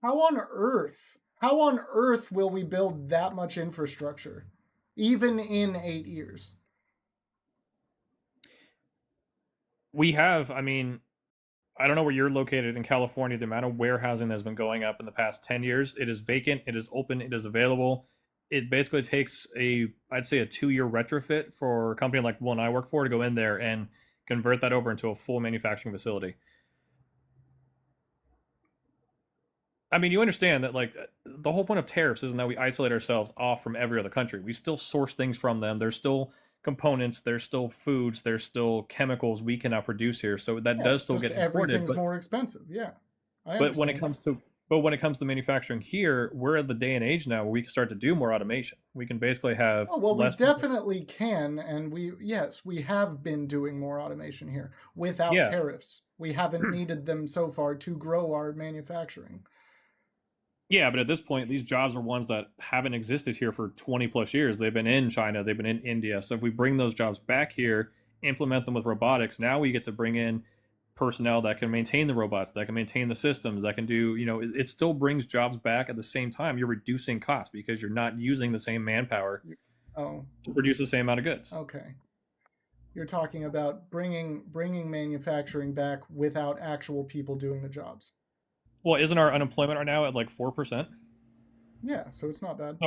How on earth will we build that much infrastructure, even in 8 years? We have, I mean, I don't know where you're located in California. The amount of warehousing that's been going up in the past 10 years, it is vacant, it is open, it is available. It basically takes I'd say a 2-year retrofit for a company like one I work for to go in there and convert that over into a full manufacturing facility. I mean, you understand that like the whole point of tariffs isn't that we isolate ourselves off from every other country. We still source things from them. There's still components, there's still foods, there's still chemicals we cannot produce here. So that does still get imported. Everything's more expensive. Yeah. But when it comes to manufacturing here, we're at the day and age now where we can start to do more automation. We can basically have we definitely can, and we have been doing more automation here without tariffs. We haven't needed them so far to grow our manufacturing. Yeah, but at this point, these jobs are ones that haven't existed here for 20 plus years. They've been in China, they've been in India. So if we bring those jobs back here, implement them with robotics, now we get to bring in personnel that can maintain the robots, that can maintain the systems, that can do, it still brings jobs back. At the same time, you're reducing costs because you're not using the same manpower to produce the same amount of goods. Okay. You're talking about bringing manufacturing back without actual people doing the jobs. Well, isn't our unemployment right now at like 4%? Yeah, so it's not bad.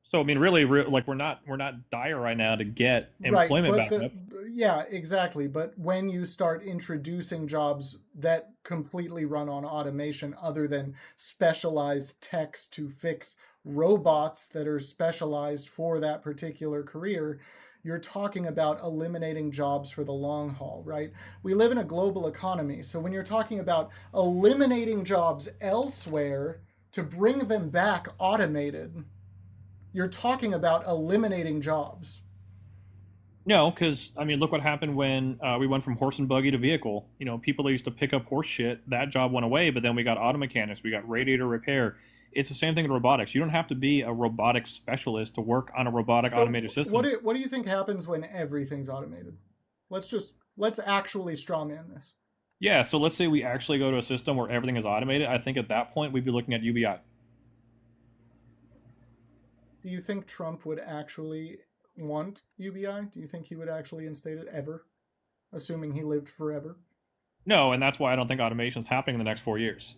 So I mean, really, like we're not dire right now to get employment back up. Yeah, exactly. But when you start introducing jobs that completely run on automation, other than specialized techs to fix robots that are specialized for that particular career, you're talking about eliminating jobs for the long haul, right? We live in a global economy. So when you're talking about eliminating jobs elsewhere to bring them back automated, you're talking about eliminating jobs. No, because, I mean, look what happened when we went from horse and buggy to vehicle. People that used to pick up horse shit, that job went away, but then we got auto mechanics, we got radiator repair. It's the same thing in robotics. You don't have to be a robotics specialist to work on a robotic automated system. What do you think happens when everything's automated? Let's actually straw man this. Yeah, so let's say we actually go to a system where everything is automated. I think at that point we'd be looking at UBI. Do you think Trump would actually want UBI? Do you think he would actually instate it ever, assuming he lived forever? No, and that's why I don't think automation is happening in the next 4 years.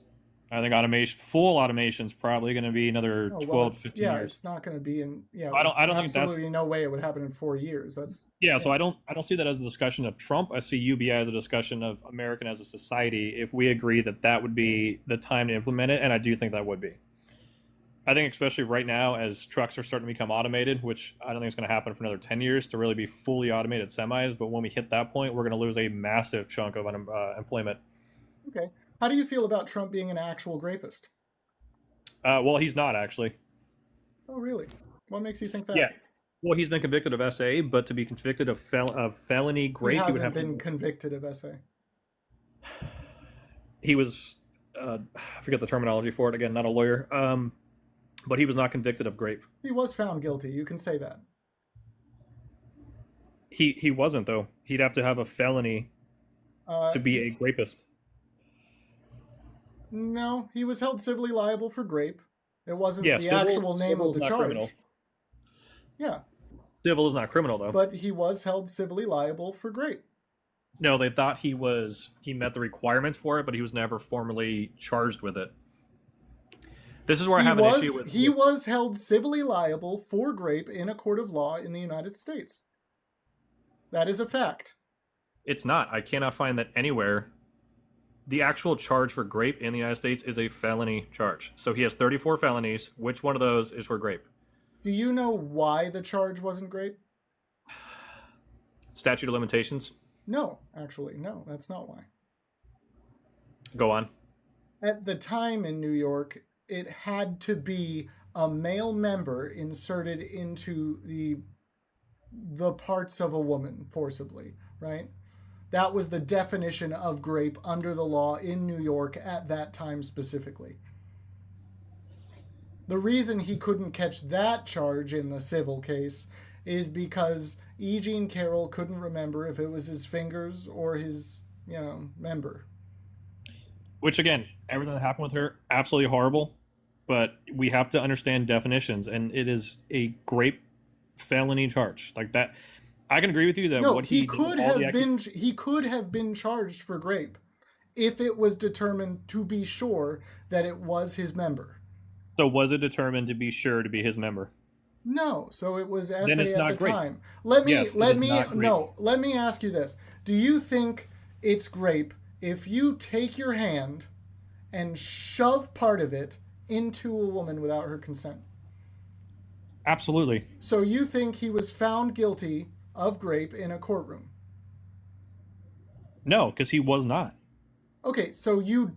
I think full automation is probably going to be another 12 to 15 years. Yeah, it's not going to be in. Yeah, I don't think absolutely no way it would happen in 4 years. So I don't see that as a discussion of Trump. I see UBI as a discussion of American as a society. If we agree that would be the time to implement it, and I do think that would be. I think especially right now as trucks are starting to become automated, which I don't think is going to happen for another 10 years to really be fully automated semis. But when we hit that point, we're going to lose a massive chunk of employment. Okay. How do you feel about Trump being an actual grapist? Well, he's not actually. Oh, really? What makes you think that? Yeah. Well, he's been convicted of SA, but to be convicted of felony rape, he hasn't been convicted of SA. He was, I forget the terminology for it. Again, not a lawyer. But he was not convicted of rape. He was found guilty. You can say that. He wasn't though. He'd have to have a felony to be a rapist. No, he was held civilly liable for grape. It wasn't the actual name of the charge. Criminal. Yeah. Civil is not criminal though. But he was held civilly liable for grape. No, they thought he met the requirements for it, but he was never formally charged with it. This is where I have an issue with. He was held civilly liable for grape in a court of law in the United States. That is a fact. It's not. I cannot find that anywhere. The actual charge for grape in the United States is a felony charge. So he has 34 felonies. Which one of those is for grape? Do you know why the charge wasn't grape? Statute of limitations? No, actually, no, that's not why. Go on. At the time in New York, it had to be a male member inserted into the the parts of a woman forcibly, right? That was the definition of grape under the law in New York at that time specifically. The reason he couldn't catch that charge in the civil case is because E. Jean Carroll couldn't remember if it was his fingers or his, member. Which, again, everything that happened with her, absolutely horrible. But we have to understand definitions, and it is a grape felony charge like that. I can agree with you that No, what he could have been charged for grape if it was determined to be sure that it was his member. So was it determined to be sure to be his member? No, so it was Then it's essay at not the grape. time. Let me Yes, ask you this. Do you think it's grape if you take your hand and shove part of it into a woman without her consent? Absolutely. So you think he was found guilty of grape in a courtroom? No, because he was not. Okay, so you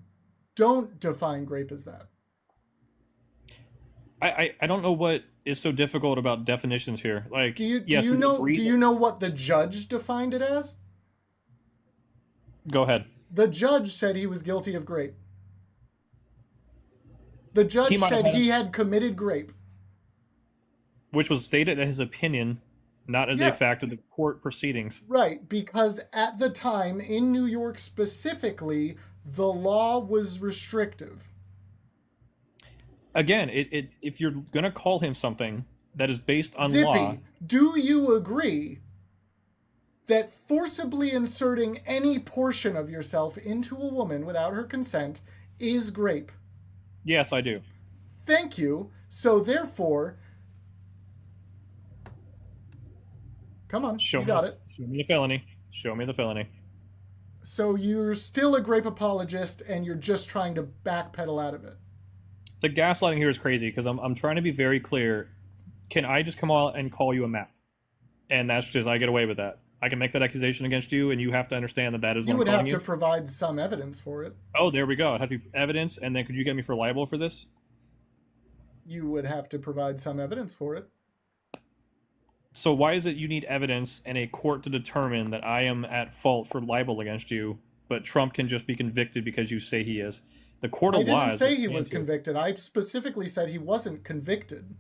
don't define grape as that. I don't know what is so difficult about definitions here. Like, Do you yes, we know agree do you know what the judge defined it as? Go ahead. The judge said he was guilty of grape. The judge He might have said had he had committed grape. Which was stated as his opinion, not as Yeah. a fact of the court proceedings. Right, because at the time in New York specifically, the law was restrictive. Again, if you're gonna call him something that is based on Zippy, law, do you agree that forcibly inserting any portion of yourself into a woman without her consent is grape? yes, I do. Thank you. So therefore, come on, you got it. Show me the felony. Show me the felony. So you're still a grape apologist and you're just trying to backpedal out of it. The gaslighting here is crazy because I'm trying to be very clear. Can I just come out and call you a map? And that's just, I get away with that. I can make that accusation against you, and you have to understand that that is what You I'm would calling have to provide some evidence for it. Oh, there we go. It'd have to be evidence, and then could you get me for libel for this? You would have to provide some evidence for it. So why is it you need evidence and a court to determine that I am at fault for libel against you, but Trump can just be convicted because you say he is? The court of law. I didn't say he was convicted. I specifically said he wasn't convicted.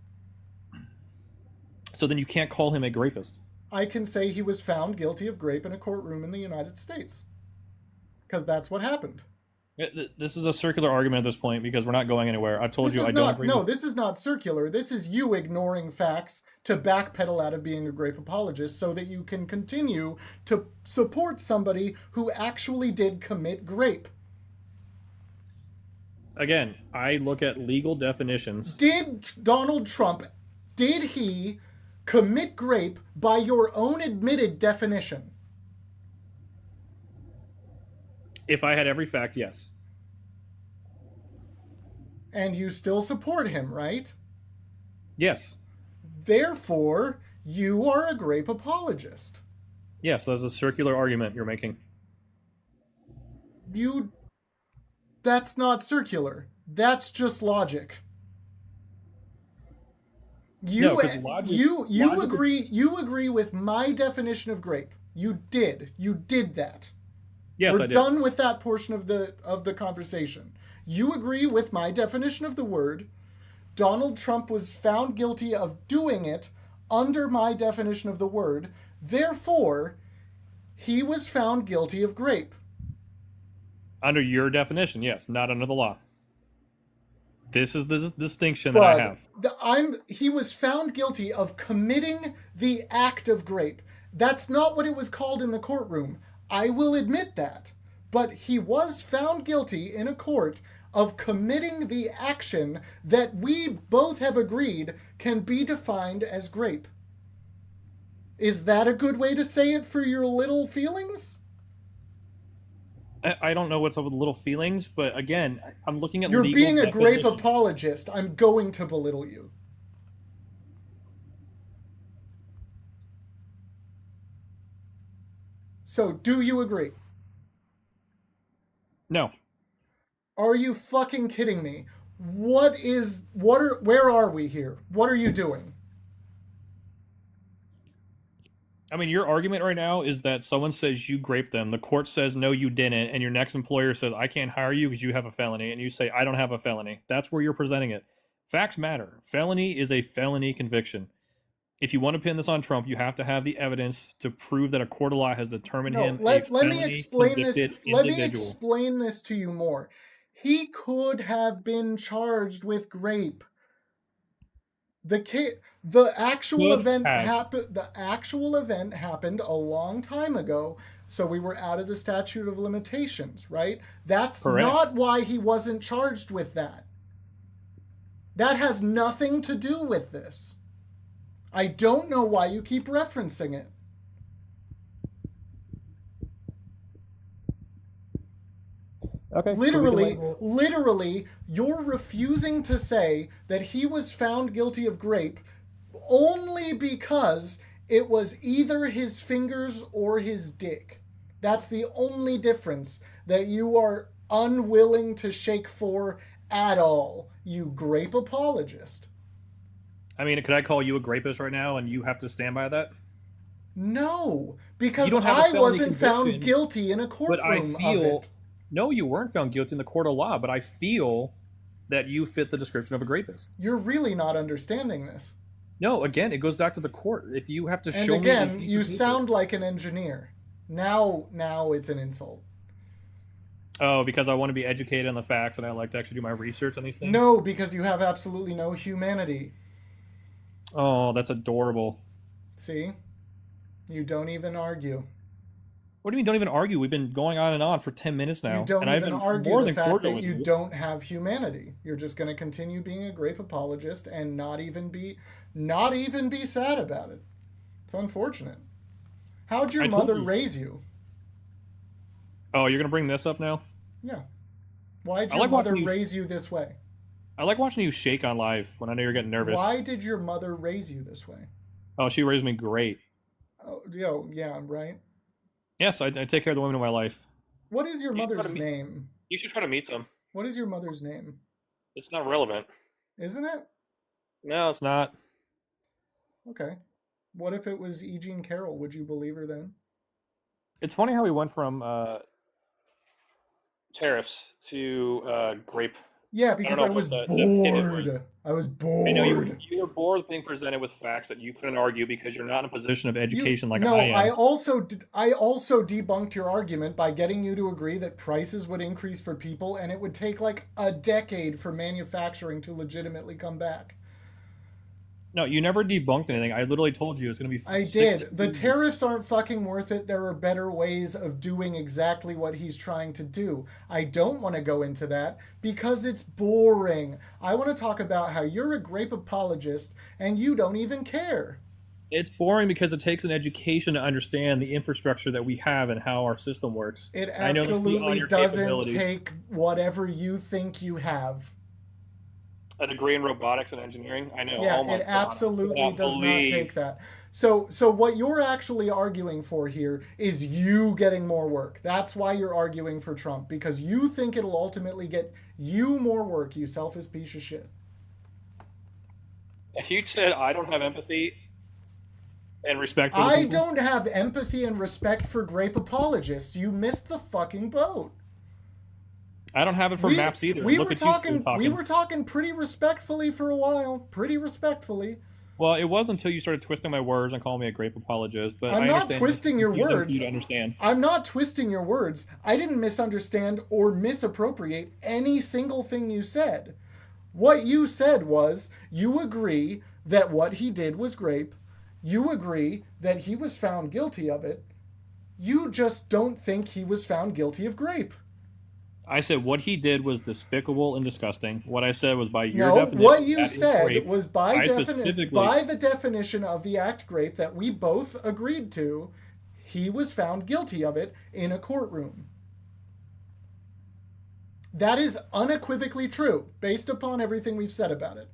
So then you can't call him a grapist. I can say he was found guilty of grape in a courtroom in the United States. Because that's what happened. This is a circular argument at this point because we're not going anywhere. I've told you I don't agree. No, this is not circular. This is you ignoring facts to backpedal out of being a grape apologist so that you can continue to support somebody who actually did commit grape. Again, I look at legal definitions. Did Donald Trump, did he commit grape by your own admitted definition? If I had every fact, yes. And you still support him, right? Yes. Therefore, you are a grape apologist. Yes, that's a circular argument you're making. That's not circular. That's just logic. You agree with my definition of grape. You did that. Yes, We're I did. done with that portion of the conversation. You agree with my definition of the word. Donald Trump was found guilty of doing it under my definition of the word. Therefore, he was found guilty of grape. Under your definition, yes, not under the law. This is the distinction that I have. He was found guilty of committing the act of grape. That's not what it was called in the courtroom. I will admit that. But he was found guilty in a court of committing the action that we both have agreed can be defined as grape. Is that a good way to say it for your little feelings? I don't know what's up with little feelings, but again, I'm looking at You're legal being a grape definitions. apologist. I'm going to belittle you. So, do you agree? No. Are you fucking kidding me? Where are we here? What are you doing? I mean, your argument right now is that someone says you raped them, the court says no, you didn't, and your next employer says I can't hire you because you have a felony, and you say I don't have a felony. That's where you're presenting it. Facts matter. Felony is a felony conviction. If you want to pin this on Trump, you have to have the evidence to prove that a court of law has determined him let a me felony explain this. convicted Let me individual. explain this to you more. He could have been charged with grape. The actual event happened. The actual event happened a long time ago, so we were out of the statute of limitations, right? That's Correct. not why he wasn't charged with that. That has nothing to do with this. I don't know why you keep referencing it. Okay. Literally, you're refusing to say that he was found guilty of grape only because it was either his fingers or his dick. That's the only difference that you are unwilling to shake for at all, you grape apologist. I mean, could I call you a grapist right now and you have to stand by that? No, because You don't have a I felony wasn't found conviction, guilty in a But I courtroom of feel it. no, you weren't found guilty in the court of law, but I feel that you fit the description of a grapist. You're really not understanding this. No, again, it goes back to the court. If you have to And show again, me you sound like an engineer. Now it's an insult. Oh, because I want to be educated on the facts and I like to actually do my research on these things? No, because you have absolutely no humanity. Oh, that's adorable. See? You don't even argue. What do you mean don't even argue? We've been going on and on for 10 minutes now. You don't and I've even been argue more the than fact cordial that with you don't have humanity. You're just going to continue being a grape apologist and not even be sad about it. It's unfortunate. How'd your mother raise you? Oh, you're going to bring this up now? Yeah. Why'd your mother raise you this way? I like watching you shake on live when I know you're getting nervous. Why did your mother raise you this way? Oh, she raised me great. Oh, yeah, right? Yes, I take care of the women in my life. What is your mother's name? You should try to meet some. What is your mother's name? It's not relevant. Isn't it? No, it's not. Okay. What if it was E. Jean Carroll? Would you believe her then? It's funny how we went from tariffs to grape. Yeah, because I was bored. I was bored. I know you were bored with being presented with facts that you couldn't argue because you're not in a position of education I am. No, I also debunked your argument by getting you to agree that prices would increase for people and it would take like a decade for manufacturing to legitimately come back. No, you never debunked anything. I literally told you it's going to be. I did. The tariffs aren't fucking worth it. There are better ways of doing exactly what he's trying to do. I don't want to go into that because it's boring. I want to talk about how you're a grape apologist and you don't even care. It's boring because it takes an education to understand the infrastructure that we have and how our system works. It absolutely doesn't take whatever you think you have. A degree in robotics and engineering? I know. Yeah, it absolutely does not take that. So what you're actually arguing for here is you getting more work. That's why you're arguing for Trump, because you think it'll ultimately get you more work, you selfish piece of shit. If you said I don't have empathy and respect for I don't have empathy and respect for grape apologists. You missed the fucking boat. I don't have it for maps either. We were talking pretty respectfully for a while. Pretty respectfully. Well, it was until you started twisting my words and calling me a grape apologist. But I'm not twisting your words. You to understand. I'm not twisting your words. I didn't misunderstand or misappropriate any single thing you said. What you said was you agree that what he did was grape. You agree that he was found guilty of it. You just don't think he was found guilty of grape. I said what he did was despicable and disgusting. What I said was by your definition. What you said was by the definition of the act grape that we both agreed to, he was found guilty of it in a courtroom. That is unequivocally true, based upon everything we've said about it.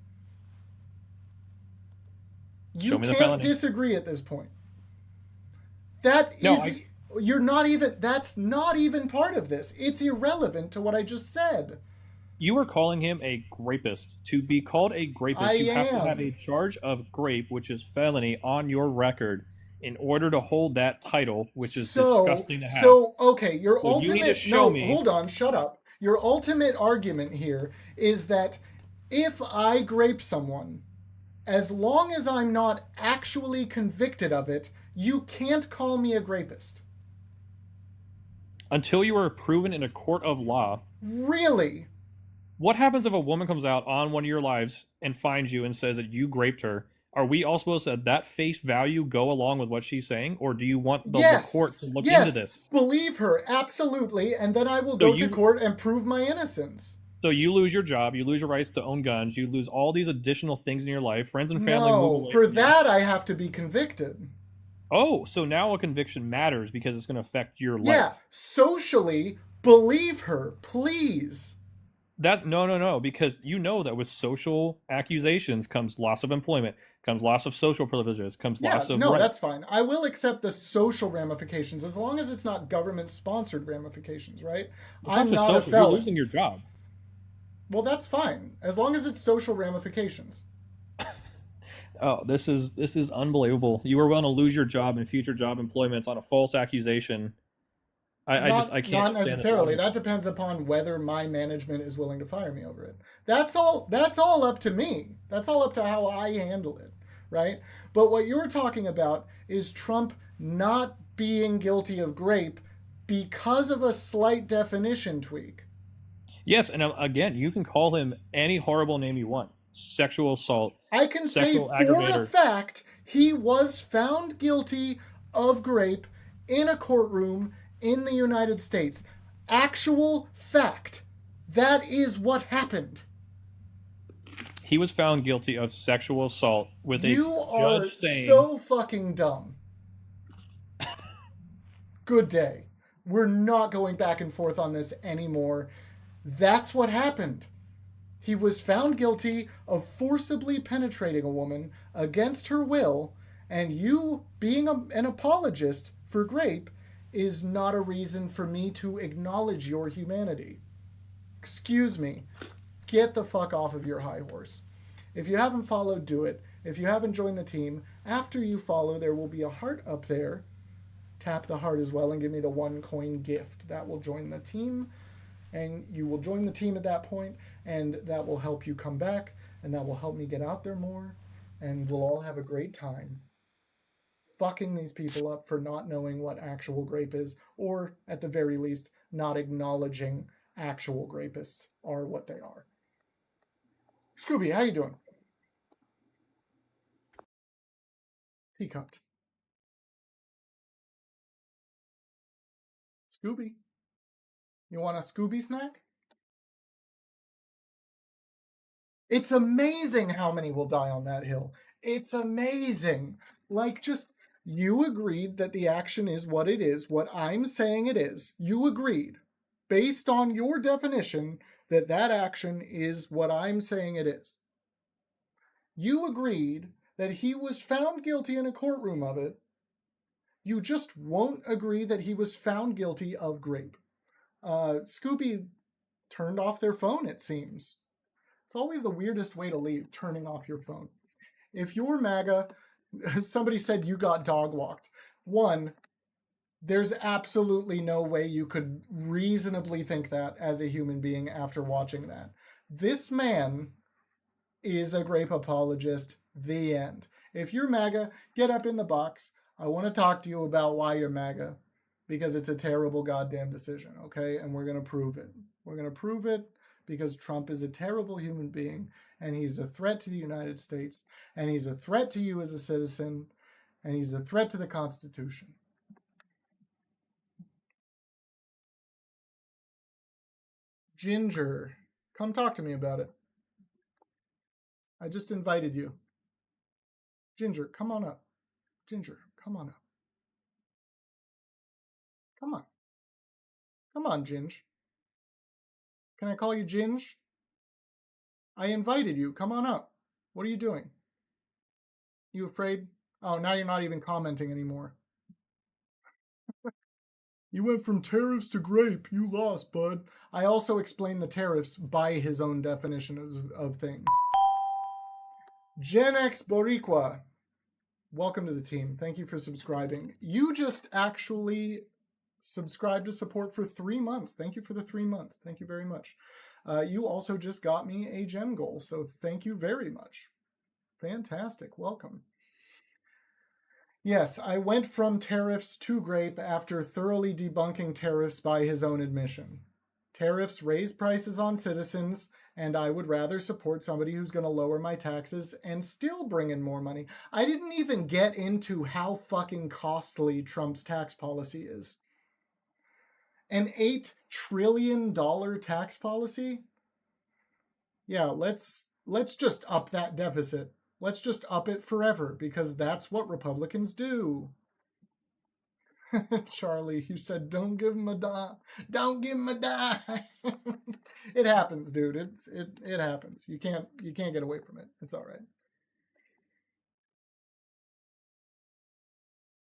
You can't disagree at this point. That's not even part of this. It's irrelevant to what I just said. You are calling him a grapist. To be called a grapist, you have to have a charge of grape, which is felony, on your record. in order to hold that title, which is disgusting to have. Okay, your So you need to ultimate show me. hold on, shut up. Your ultimate argument here is that if I grape someone, as long as I'm not actually convicted of it, you can't call me a grapist. Until you are proven in a court of law. Really? What happens if a woman comes out on one of your lives and finds you and says that you raped her? Are we all supposed to, at that face value, go along with what she's saying? Or do you want the court to look into this? Believe her, absolutely, and then I will go to court and prove my innocence. So you lose your job, you lose your rights to own guns, you lose all these additional things in your life, friends and family move away. For that I have to be convicted. Oh, so now a conviction matters because it's going to affect your life. Yeah, socially, believe her, please. No, because you know that with social accusations comes loss of employment, comes loss of social privileges, comes loss of rights. That's fine. I will accept the social ramifications as long as it's not government-sponsored ramifications, right? I'm not a felon. You're losing your job. Well, that's fine, as long as it's social ramifications. Oh, this is unbelievable. You are willing to lose your job and future job employments on a false accusation. I can't. Not necessarily. That depends upon whether my management is willing to fire me over it. That's all up to me. That's all up to how I handle it, right? But what you're talking about is Trump not being guilty of grape because of a slight definition tweak. Yes, and again, you can call him any horrible name you want. Sexual assault. I can say for a fact he was found guilty of grape in a courtroom in the United States. Actual fact. That is what happened. He was found guilty of sexual assault with you a judge saying... You are so fucking dumb. Good day. We're not going back and forth on this anymore. That's what happened. He was found guilty of forcibly penetrating a woman against her will, and you being an apologist for grape is not a reason for me to acknowledge your humanity. Excuse me. Get the fuck off of your high horse. If you haven't followed, do it. If you haven't joined the team, after you follow, there will be a heart up there. Tap the heart as well and give me the 1 coin gift. That will join the team. And you will join the team at that point, and that will help you come back, and that will help me get out there more, and we'll all have a great time fucking these people up for not knowing what actual grape is, or at the very least, not acknowledging actual grapists are what they are. Scooby, how you doing? Teacupped. Scooby? You want a Scooby snack? It's amazing how many will die on that hill. It's amazing. Like, just, you agreed that the action is what it is, what I'm saying it is. You agreed, based on your definition, that that action is what I'm saying it is. You agreed that he was found guilty in a courtroom of it. You just won't agree that he was found guilty of grape. Scooby turned off their phone, it seems. It's always the weirdest way to leave, turning off your phone. If you're MAGA, somebody said you got dog walked. One, there's absolutely no way you could reasonably think that as a human being after watching that. This man is a grape apologist, the end. If you're MAGA, get up in the box. I want to talk to you about why you're MAGA, because it's a terrible goddamn decision, okay? And we're going to prove it. We're going to prove it because Trump is a terrible human being, and he's a threat to the United States, and he's a threat to you as a citizen, and he's a threat to the Constitution. Ginger, come talk to me about it. I just invited you. Ginger, come on up. Ginger, come on up. Come on. Come on, Ginge. Can I call you Ginge? I invited you. Come on up. What are you doing? You afraid? Oh, now you're not even commenting anymore. You went from tariffs to grape. You lost, bud. I also explained the tariffs by his own definition of things. Gen X Boricua. welcome to the team. Thank you for subscribing. You just actually subscribed to support for 3 months. Thank you for the 3 months. Thank you very much. You also just got me a gem goal, so thank you very much. Fantastic. Welcome. Yes, I went from tariffs to grape after thoroughly debunking tariffs by his own admission. Tariffs raise prices on citizens, and I would rather support somebody who's going to lower my taxes and still bring in more money. I didn't even get into how fucking costly Trump's tax policy is. An $8 trillion tax policy? Yeah, let's just up that deficit. Let's just up it forever, because that's what Republicans do. Charlie, you said, don't give him a dime. Don't give him a dime. It happens, dude. It happens. You can't get away from it. It's all right.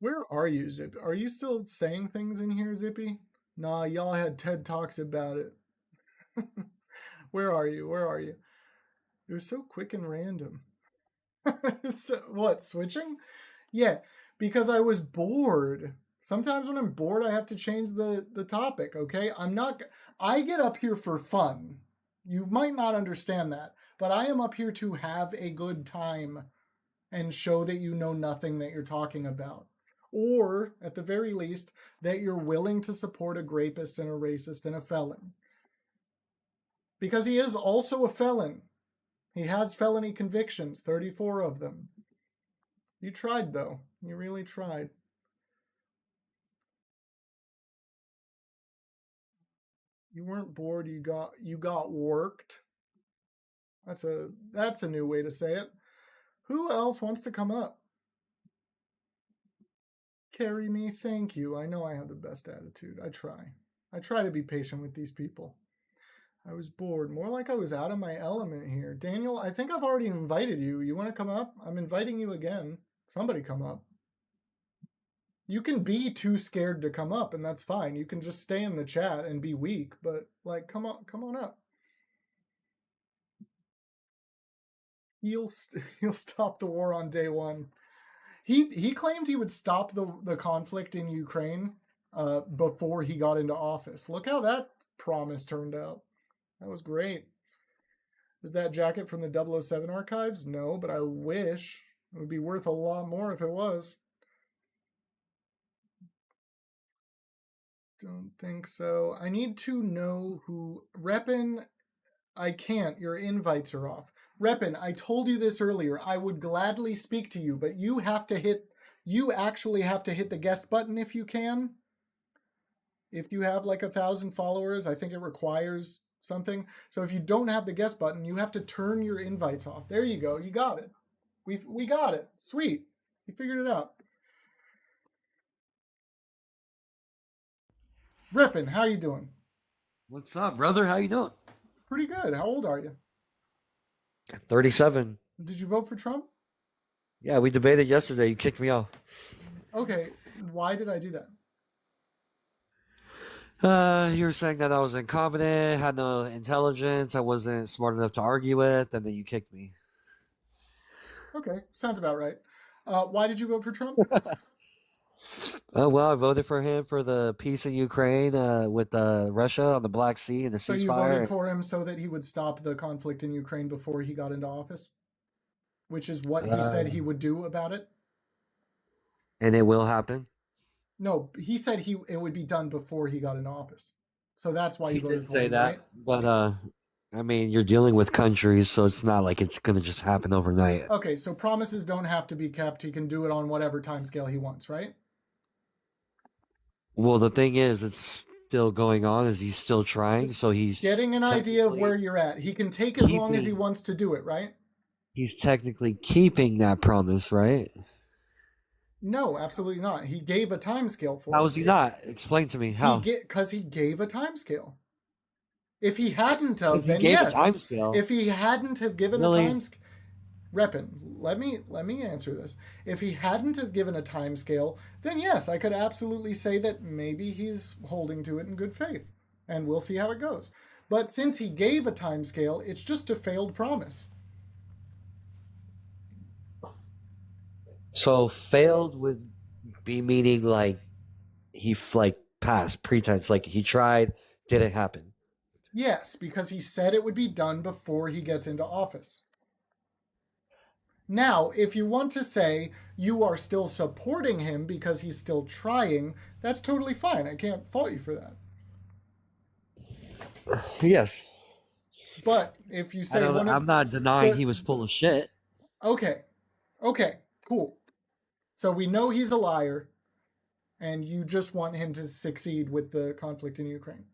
Where are you, Zip? Are you still saying things in here, Zippy? Nah, y'all had TED Talks about it. Where are you? Where are you? It was so quick and random. So, what, switching? Yeah, because I was bored. Sometimes when I'm bored, I have to change the topic, okay? I get up here for fun. You might not understand that, but I am up here to have a good time and show that you know nothing that you're talking about. Or, at the very least, that you're willing to support a grapist and a racist and a felon. Because he is also a felon. He has felony convictions, 34 of them. You tried, though. You really tried. You weren't bored, you got worked. That's a new way to say it. Who else wants to come up? Carry me, thank you. I know I have the best attitude. I try to be patient with these people. I was bored. More like I was out of my element here. Daniel, I think I've already invited you. You want to come up? I'm inviting you again. Somebody come up. You can be too scared to come up, and that's fine. You can just stay in the chat and be weak, but like, come on up. He'll stop the war on day one. He claimed he would stop the conflict in Ukraine before he got into office. Look how that promise turned out. That was great. Is that jacket from the 007 archives? No, but I wish. It would be worth a lot more if it was. Don't think so. I need to know who... Reppin, I can't. Your invites are off. Reppin, I told you this earlier. I would gladly speak to you, but you actually have to hit the guest button if you can. If you have like 1,000 followers, I think it requires something. So if you don't have the guest button, you have to turn your invites off. There you go. You got it. We got it. Sweet. We figured it out. Rippin, how you doing? What's up, brother? How you doing? Pretty good. How old are you? 37. Did you vote for Trump? Yeah, we debated yesterday. You kicked me off. Okay. Why did I do that? You were saying that I was incompetent, had no intelligence, I wasn't smart enough to argue with, and then you kicked me. Okay, sounds about right. Why did you vote for Trump? Well, I voted for him for the peace in Ukraine with Russia on the Black Sea and the ceasefire. So you voted for him so that he would stop the conflict in Ukraine before he got into office? Which is what he said he would do about it? And it will happen? No, he said it would be done before he got into office. So that's why you voted for him. He did say that, right? but I mean, you're dealing with countries, so it's not like it's going to just happen overnight. Okay, so promises don't have to be kept. He can do it on whatever timescale he wants, right? Well, the thing is, it's still going on. Is he's still trying? So he's getting an idea of where you're at. He can take as long as he wants to do it, right? He's technically keeping that promise, right? No, absolutely not. He gave a time scale for it. How is he not? Explain to me how. Because he gave a time scale. If he hadn't have, then he gave yes. a time scale. If he hadn't have given Really? a time scale, Reppin, let me answer this. If he hadn't have given a time scale, then yes, I could absolutely say that maybe he's holding to it in good faith, and we'll see how it goes. But since he gave a time scale, it's just a failed promise. So failed would be meaning like he like passed pretense, like he tried, didn't happen. Yes, because he said it would be done before he gets into office. Now, if you want to say you are still supporting him because he's still trying, that's totally fine. I can't fault you for that. Yes. But if you say I'm not denying he was full of shit. Okay, cool. So we know he's a liar, and you just want him to succeed with the conflict in Ukraine.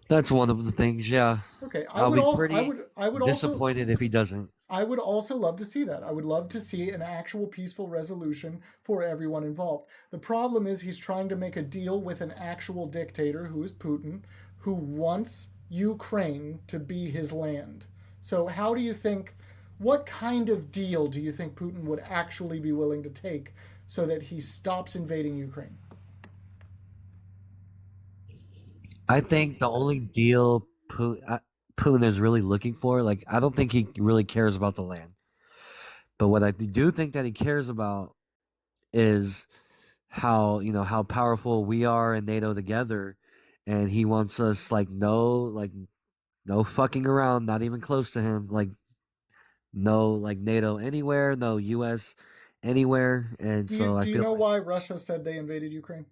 That's one of the things, yeah. Okay, I'll be pretty I would disappointed if he doesn't. I would also love to see that. I would love to see an actual peaceful resolution for everyone involved. The problem is he's trying to make a deal with an actual dictator, who is Putin, who wants Ukraine to be his land. So how do you think, what kind of deal do you think Putin would actually be willing to take so that he stops invading Ukraine? I think the only deal Putin is really looking for, like, I don't think he really cares about the land. But what I do think that he cares about is how powerful we are in NATO together, and he wants us no fucking around, not even close to him, no NATO anywhere, no US anywhere, and do you know why Russia said they invaded Ukraine?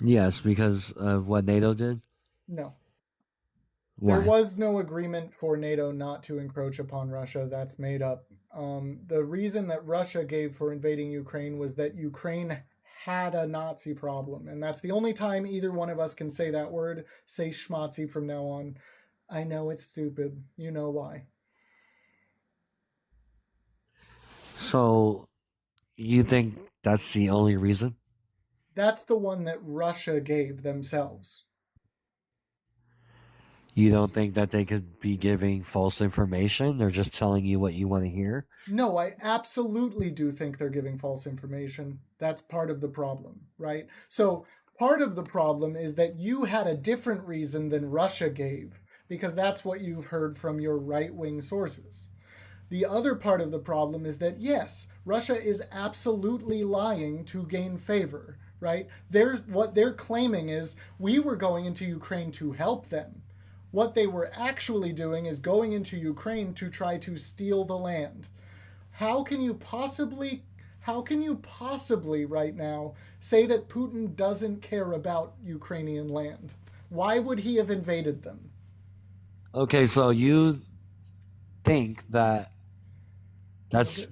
Yes, because of what NATO did? No. Why? There was no agreement for NATO not to encroach upon Russia. That's made up. The reason that Russia gave for invading Ukraine was that Ukraine had a Nazi problem. And that's the only time either one of us can say that word. Say schmatzi from now on. I know it's stupid. You know why. So, you think that's the only reason? That's the one that Russia gave themselves. You don't think that they could be giving false information? They're just telling you what you want to hear? No, I absolutely do think they're giving false information. That's part of the problem, right? So part of the problem is that you had a different reason than Russia gave, because that's what you've heard from your right-wing sources. The other part of the problem is that, yes, Russia is absolutely lying to gain favor, right? What they're claiming is we were going into Ukraine to help them. What they were actually doing is going into Ukraine to try to steal the land. How can you possibly right now say that Putin doesn't care about Ukrainian land? Why would he have invaded them? Okay, so you think that's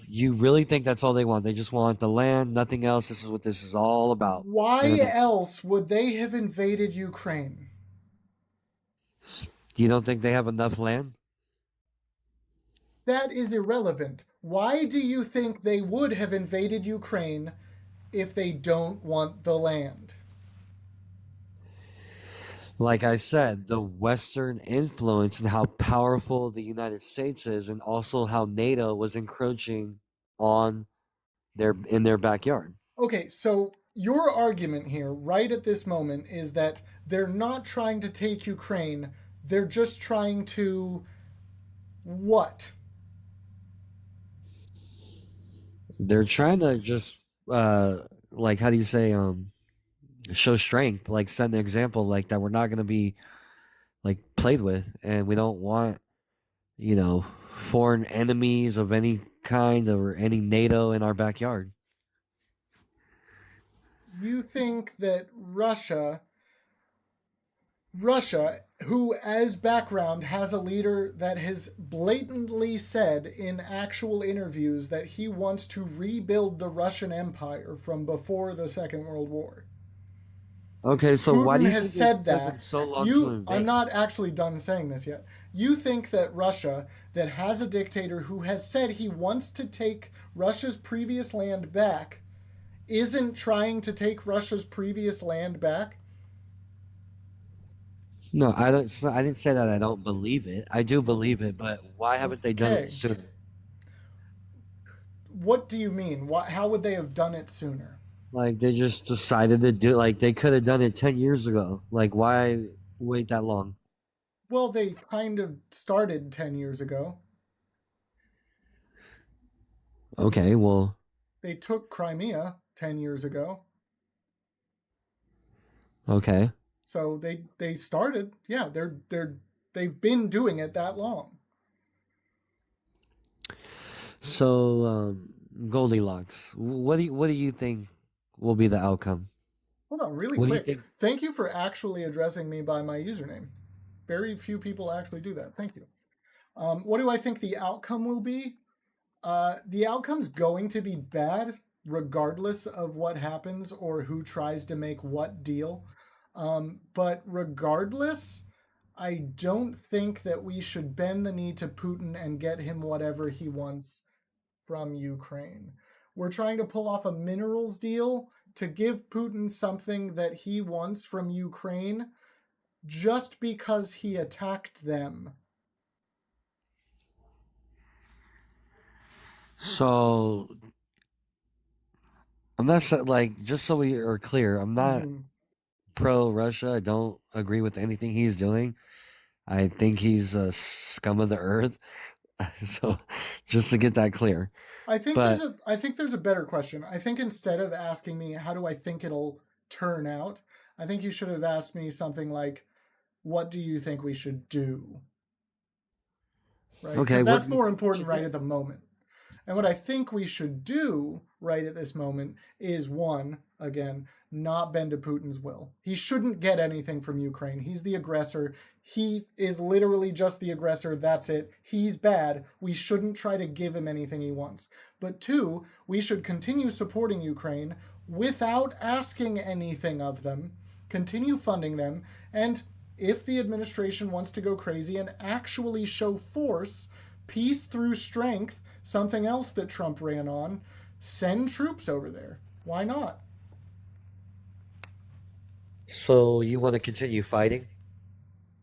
you really think that's all they want? They just want the land, nothing else. This is what this is all about. Why else would they have invaded Ukraine? You don't think they have enough land? That is irrelevant. Why do you think they would have invaded Ukraine if they don't want the land? Like I said, the Western influence and how powerful the United States is, and also how NATO was encroaching on in their backyard. Okay, so your argument here, right at this moment, is that they're not trying to take Ukraine. They're just trying to what? They're trying to just how do you say show strength, like set an example, like that we're not going to be played with, and we don't want foreign enemies of any kind or any NATO in our backyard. You think that Russia, who as background has a leader that has blatantly said in actual interviews that he wants to rebuild the Russian Empire from before the Second World War. Okay, so Putin why do you has said that? So long I'm not actually done saying this yet. You think that Russia, that has a dictator who has said he wants to take Russia's previous land back, isn't trying to take Russia's previous land back? No, I didn't say that I don't believe it. I do believe it, but why haven't they done it sooner? What do you mean? How would they have done it sooner? They just decided to do it. They could have done it 10 years ago. Why wait that long? Well, they kind of started 10 years ago. Okay, well, They took Crimea 10 years ago. okay. So they started. Yeah, they've been doing it that long. So, Goldilocks, what do you think will be the outcome? Hold on, really What do you quick. think? Thank you for actually addressing me by my username. Very few people actually do that. Thank you. What do I think the outcome will be? The outcome's going to be bad, regardless of what happens or who tries to make what deal. But regardless, I don't think that we should bend the knee to Putin and get him whatever he wants from Ukraine. We're trying to pull off a minerals deal to give Putin something that he wants from Ukraine just because he attacked them. So, I'm not like, just so we are clear, I'm not pro Russia. I don't agree with anything he's doing. I think he's a scum of the earth. So, just to get that clear. I think But there's a better question. I think instead of asking me how do I think it'll turn out, I think you should have asked me something like, what do you think we should do? Right? okay, Because that's more important right at the moment. And what I think we should do right at this moment is, one, again, not bend to Putin's will. He shouldn't get anything from Ukraine. He's the aggressor. He is literally just the aggressor. That's it. He's bad. We shouldn't try to give him anything he wants. But two, we should continue supporting Ukraine without asking anything of them, continue funding them, and if the administration wants to go crazy and actually show force, peace through strength, something else that Trump ran on, send troops over there. Why not? So you want to continue fighting?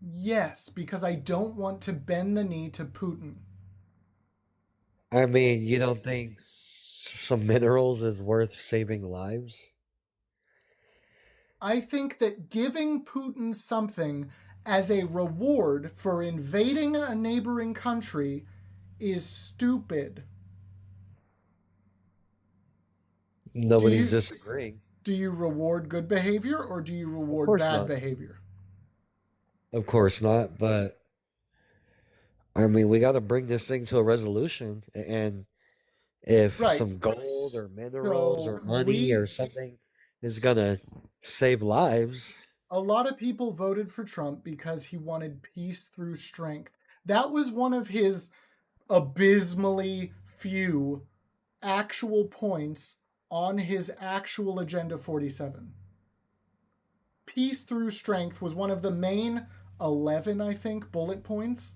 Yes, because I don't want to bend the knee to Putin. I mean, you don't think some minerals is worth saving lives? I think that giving Putin something as a reward for invading a neighboring country is stupid. Nobody's disagreeing. Do you reward good behavior or do you reward bad behavior? Of course not, but I mean, we got to bring this thing to a resolution. And if some gold or minerals or money or something is going to save lives. A lot of people voted for Trump because he wanted peace through strength. That was one of his abysmally few actual points on his actual Agenda 47. Peace through strength was one of the main 11, I think, bullet points.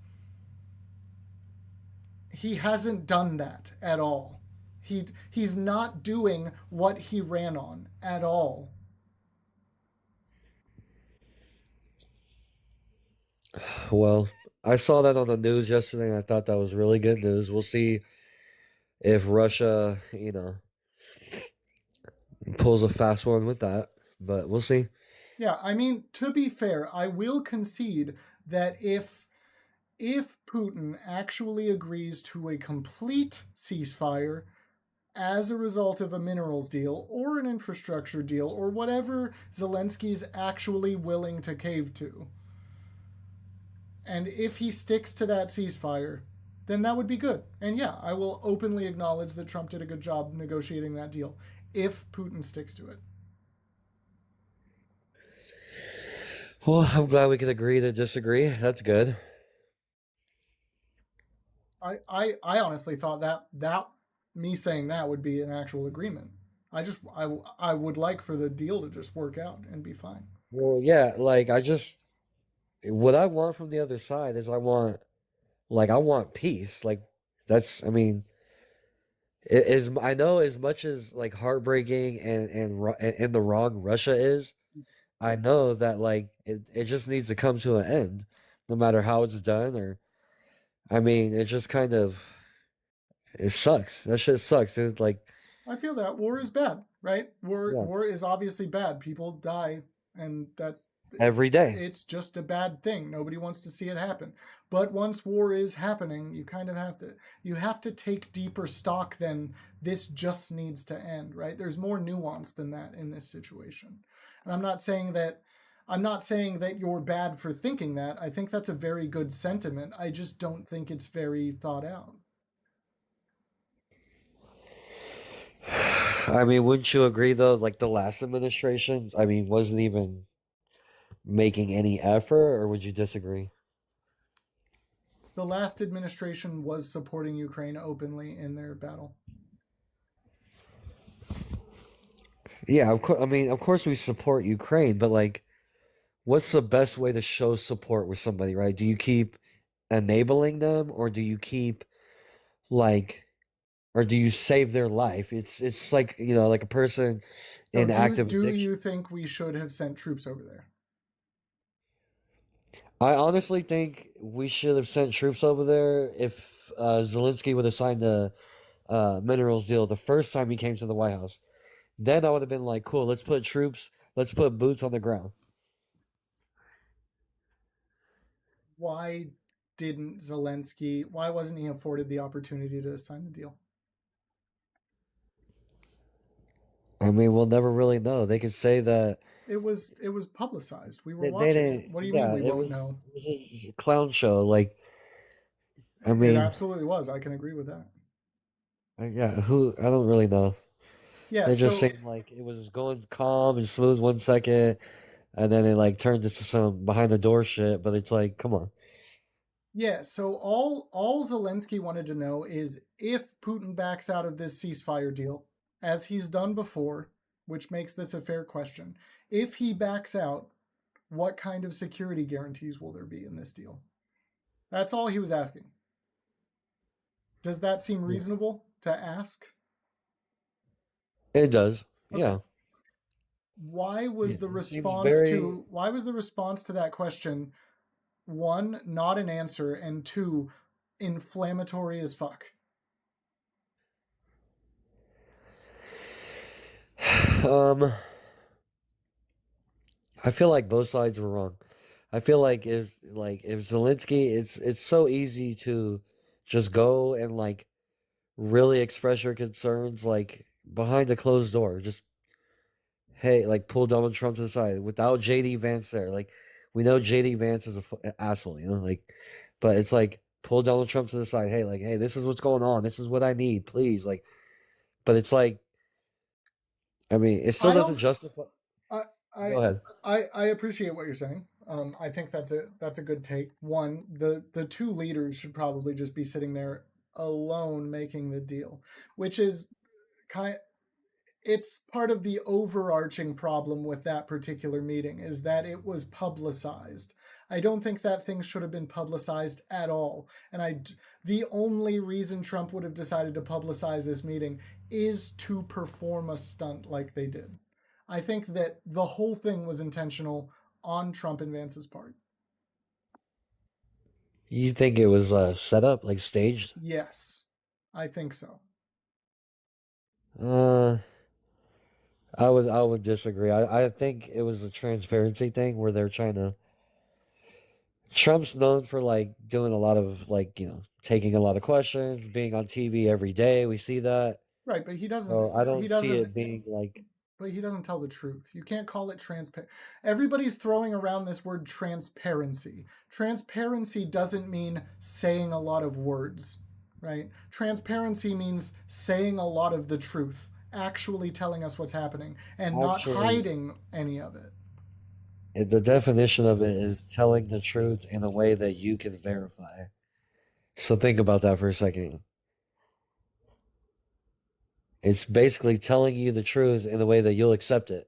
He hasn't done that at all. He's not doing what he ran on at all. Well, I saw that on the news yesterday, and I thought that was really good news. We'll see if Russia, pulls a fast one with that, but we'll see. Yeah, I mean, to be fair, I will concede that if Putin actually agrees to a complete ceasefire as a result of a minerals deal or an infrastructure deal or whatever Zelensky's actually willing to cave to, and if he sticks to that ceasefire, then that would be good. And yeah, I will openly acknowledge that Trump did a good job negotiating that deal, if Putin sticks to it. Well, I'm glad we can agree to disagree. That's good. I honestly thought that me saying that would be an actual agreement. I would like for the deal to just work out and be fine. Well, yeah, like what I want from the other side is I want peace. Like that's, I mean, it is, I know as much as like heartbreaking and the wrong Russia is, I know that like it just needs to come to an end, no matter how it's done. Or I mean, it just kind of, it sucks. That shit sucks. It's like, I feel that war is bad, right? War is obviously bad. People die, and that's every day. It's just a bad thing. Nobody wants to see it happen. But once war is happening, you kind of have to take deeper stock than this just needs to end, right? There's more nuance than that in this situation. And I'm not saying that you're bad for thinking that. I think that's a very good sentiment. I just don't think it's very thought out. I mean, wouldn't you agree though? Like the last administration, I mean, wasn't even making any effort, or would you disagree? The last administration was supporting Ukraine openly in their battle. Yeah, of course. I mean, of course we support Ukraine, but like, what's the best way to show support with somebody, right? Do you keep enabling them, or do you keep like, or do you save their life? It's like, you know, like a person So in active do addiction. you think we should have sent troops over there? I honestly think we should have sent troops over there if Zelensky would have signed the minerals deal the first time he came to the White House. Then I would have been like, cool, let's put troops, let's put boots on the ground. Why wasn't he afforded the opportunity to sign the deal? I mean, we'll never really know. They could say that it was publicized. We were they watching didn't. it. What do you Yeah, mean we won't know? It was just a clown show. Like, I It mean, absolutely was. I can agree with that. yeah, who? I don't really know. Yeah, They just so seemed like it was going calm and smooth 1 second, and then it like turned into some behind the door shit. But it's like, come on. yeah, so all Zelensky wanted to know is if Putin backs out of this ceasefire deal, as he's done before, which makes this a fair question. If he backs out, what kind of security guarantees will there be in this deal? That's all he was asking. Does that seem reasonable to ask? It does. Okay. Yeah. Why was the it seems response to that question, one, not an answer, and two, inflammatory as fuck? I feel like both sides were wrong. I feel like if Zelensky, it's so easy to just go and like really express your concerns like behind a closed door. Just hey, like pull Donald Trump to the side without JD Vance there. Like we know JD Vance is a asshole, you know, like, but it's like pull Donald Trump to the side. Hey, like, hey, this is what's going on. This is what I need, please. Like, but it's like, I mean, it still doesn't justify. Go ahead. I appreciate what you're saying. I think that's a good take. One, the two leaders should probably just be sitting there alone making the deal, which is it's part of the overarching problem with that particular meeting is that it was publicized. I don't think that thing should have been publicized at all. And the only reason Trump would have decided to publicize this meeting is to perform a stunt like they did. I think that the whole thing was intentional on Trump and Vance's part. You think it was set up, like staged? Yes, I think so. I would disagree. I think it was a transparency thing where they're trying to. Trump's known for like doing a lot of like, you know, taking a lot of questions, being on TV every day. We see that. Right, but he doesn't. So I don't he doesn't see it being like. But he doesn't tell the truth. You can't call it transparent. Everybody's throwing around this word transparency. Transparency doesn't mean saying a lot of words, right? Transparency means saying a lot of the truth, actually telling us what's happening, and not hiding any of it. The definition of it is telling the truth in a way that you can verify. So think about that for a second. It's basically telling you the truth in a way that you'll accept it.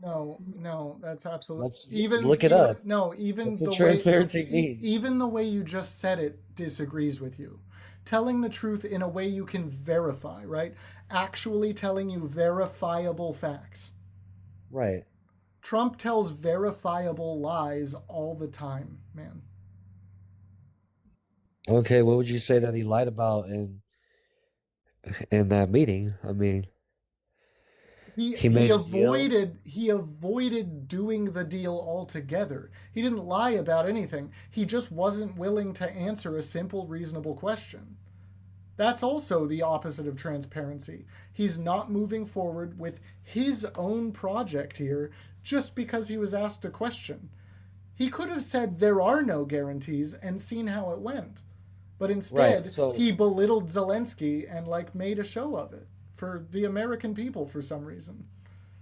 No, that's absolutely look it up. No, even that's the what transparency means. Even the way you just said it disagrees with you. Telling the truth in a way you can verify, right? Actually telling you verifiable facts. Right. Trump tells verifiable lies all the time, man. Okay, what would you say that he lied about in that meeting? I mean, He He he made a deal. avoided doing the deal altogether. He didn't lie about anything. He just wasn't willing to answer a simple, reasonable question. That's also the opposite of transparency. He's not moving forward with his own project here just because he was asked a question. He could have said there are no guarantees and seen how it went. But Right. instead, So he belittled Zelensky and like made a show of it for the American people for some reason.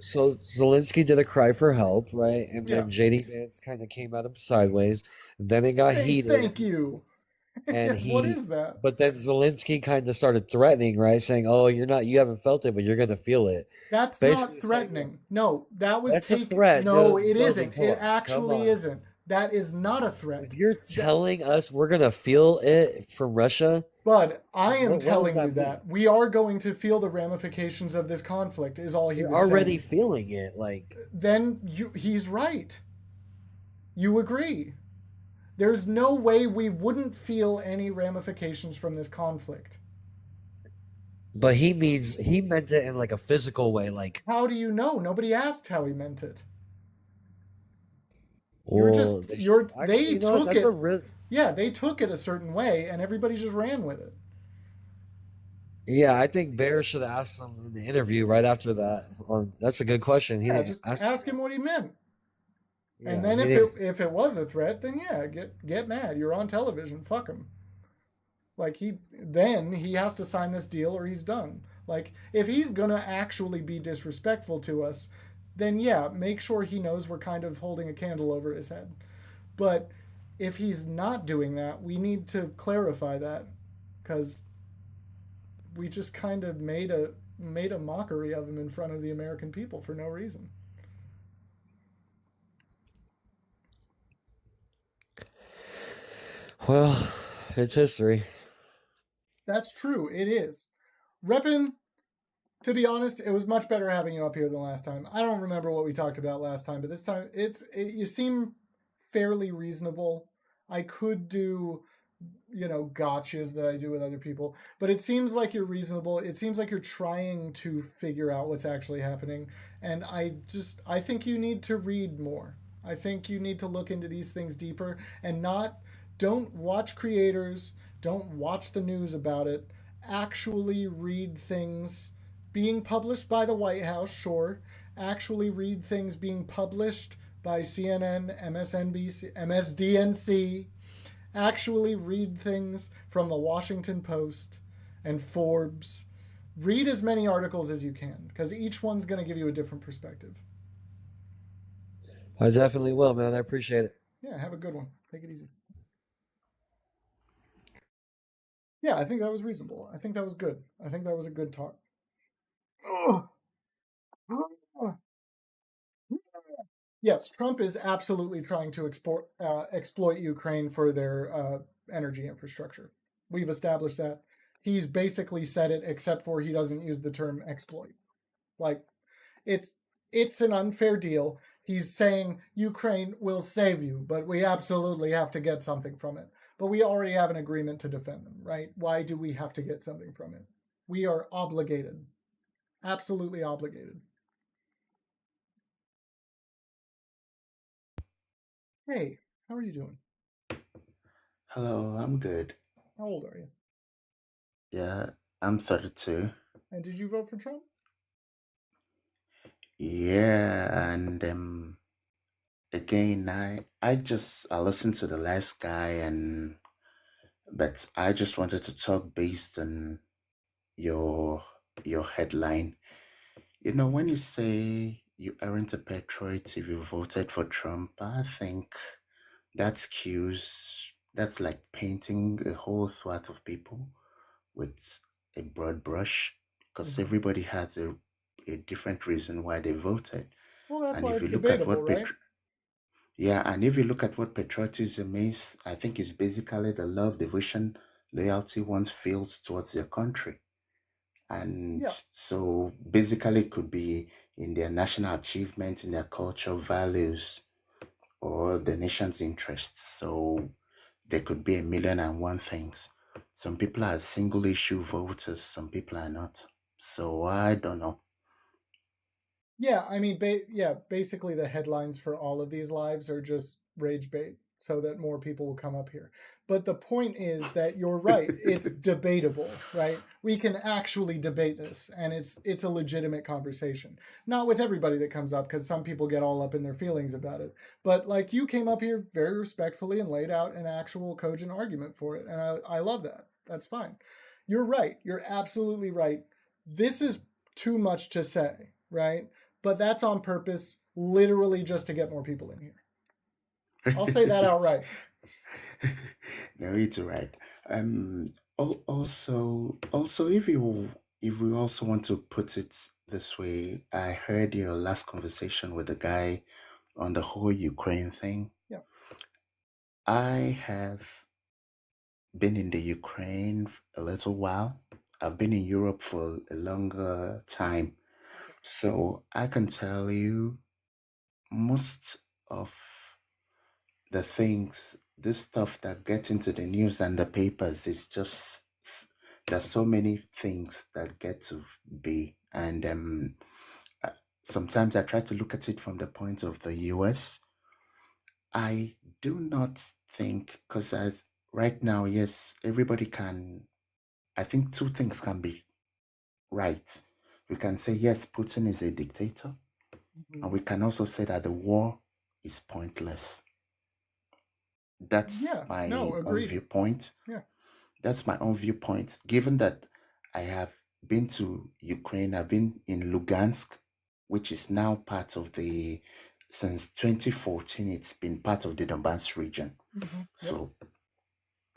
so Zelensky did a cry for help, right? And Yeah. then JD Vance kind of came at him sideways. Then it got Say heated, thank you. and What is that? but then Zelensky kind of started threatening, right? Saying, "Oh, you haven't felt it, but you're gonna feel it." That's not Basically saying, threatening. No, that was that's a take. threat, No, dude. it Goldie, isn't. come It on, come actually on. isn't. That is not a If threat. you're telling us we're gonna feel it from Russia, But I am what does telling you that mean? that we are going to feel the ramifications of this conflict. Is all he We're was already saying. feeling it. Like, Then he's right. You agree. There's no way we wouldn't feel any ramifications from this conflict. but he meant it in like a physical way. Like, How do you know? Nobody asked how he meant it. well, They you know what, took that's it. a real. Yeah, they took it a certain way, and everybody just ran with it. Yeah, I think Bear should have asked him in the interview right after that. That's a good question. He Yeah, didn't just ask. ask him what he meant. And Yeah, then he if didn't. it was a threat, then yeah, get mad. You're on television. Fuck him. Like he has to sign this deal or he's done. Like if he's gonna actually be disrespectful to us, then yeah, make sure he knows we're kind of holding a candle over his head. But if he's not doing that, we need to clarify that because we just kind of made a mockery of him in front of the American people for no reason. Well, it's history. That's true. It is. Reppin, to be honest, it was much better having you up here than last time. I don't remember what we talked about last time, but this time you seem fairly reasonable. I could do, gotchas that I do with other people, but it seems like you're reasonable. It seems like you're trying to figure out what's actually happening, and I think you need to read more. I think you need to look into these things deeper and don't watch creators, don't watch the news about it. Actually read things being published by the White House, sure. Actually read things being published by CNN, MSNBC, MSDNC. Actually read things from the Washington Post and Forbes. Read as many articles as you can, because each one's going to give you a different perspective. I definitely will, man. I appreciate it. Yeah, have a good one. Take it easy. Yeah, I think that was reasonable. I think that was good. I think that was a good talk. Yes, Trump is absolutely trying to exploit Ukraine for their energy infrastructure. We've established that. He's basically said it, except for he doesn't use the term exploit. Like, it's an unfair deal. He's saying Ukraine will save you, but we absolutely have to get something from it. But we already have an agreement to defend them, right? Why do we have to get something from it? We are obligated. Absolutely obligated. Hey, how are you doing? Hello, I'm good. How old are you? Yeah, I'm 32. And did you vote for Trump? Yeah, and again, I listened to the last guy, but I just wanted to talk based on your your headline. You know, when you say you aren't a patriot if you voted for Trump, I think that's like painting a whole swath of people with a broad brush because everybody has a different reason why they voted. Well, that's And why if it's you look at debatable, right? yeah, and if you look at what patriotism is, I think it's basically the love, devotion, loyalty one feels towards their country. And Yeah. so basically it could be in their national achievement, in their culture, values, or the nation's interests. So there could be a million and one things. Some people are single issue voters, some people are not. So I don't know. Yeah, I mean, basically the headlines for all of these lives are just rage bait so that more people will come up here. But the point is that you're right. It's debatable, right? We can actually debate this, and it's a legitimate conversation. Not with everybody that comes up, because some people get all up in their feelings about it. But like, you came up here very respectfully and laid out an actual cogent argument for it, and I love that. That's fine. You're right. You're absolutely right. This is too much to say, right? But that's on purpose, literally just to get more people in here. I'll say that outright. No, it's right. Also, if we also want to put it this way, I heard your last conversation with the guy on the whole Ukraine thing. Yeah. I have been in the Ukraine a little while. I've been in Europe for a longer time. So I can tell you most of the things, this stuff that get into the news and the papers is just, there's so many things that get to be. And sometimes I try to look at it from the point of the US. I do not think, because right now, yes, everybody can, I think two things can be right. We can say, yes, Putin is a dictator. And we can also say that the war is pointless. That's my own viewpoint. Yeah. That's my own viewpoint. Given that I have been to Ukraine, I've been in Lugansk, which is now part of since 2014, it's been part of the Donbass region. Mm-hmm.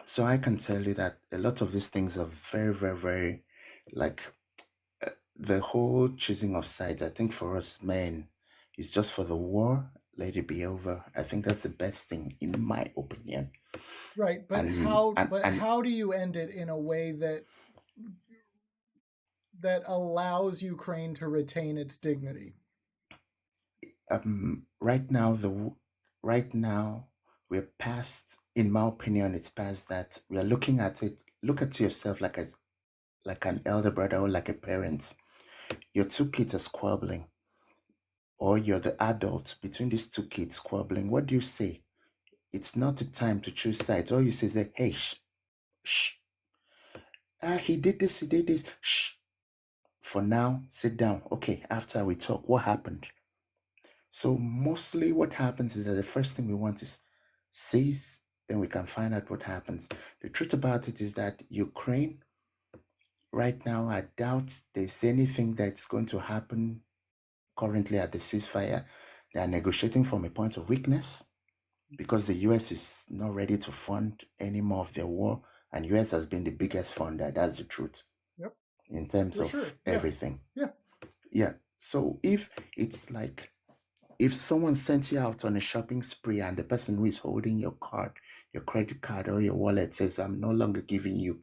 So I can tell you that a lot of these things are very, very, very, like, the whole choosing of sides. I think for us men, it's just for the war, let it be over. I think that's the best thing, in my opinion. Right, but how do you end it in a way that allows Ukraine to retain its dignity? Right now we're past. In my opinion, it's past that. We are looking at it. Look at yourself like an elder brother or like a parent. Your two kids are squabbling, or you're the adult between these two kids squabbling. What do you say? It's not a time to choose sides. All you say is that, hey, shh. He did this, he did this. Shh. For now, sit down. Okay, after we talk, what happened? So mostly what happens is that the first thing we want is cease, then we can find out what happens. The truth about it is that Ukraine, right now, I doubt there's anything that's going to happen currently at the ceasefire. They are negotiating from a point of weakness because the US is not ready to fund any more of their war, and US has been the biggest funder. That's the truth. Yep. In terms of everything. Yeah. So if it's like, if someone sent you out on a shopping spree and the person who is holding your card, your credit card or your wallet says, I'm no longer giving you,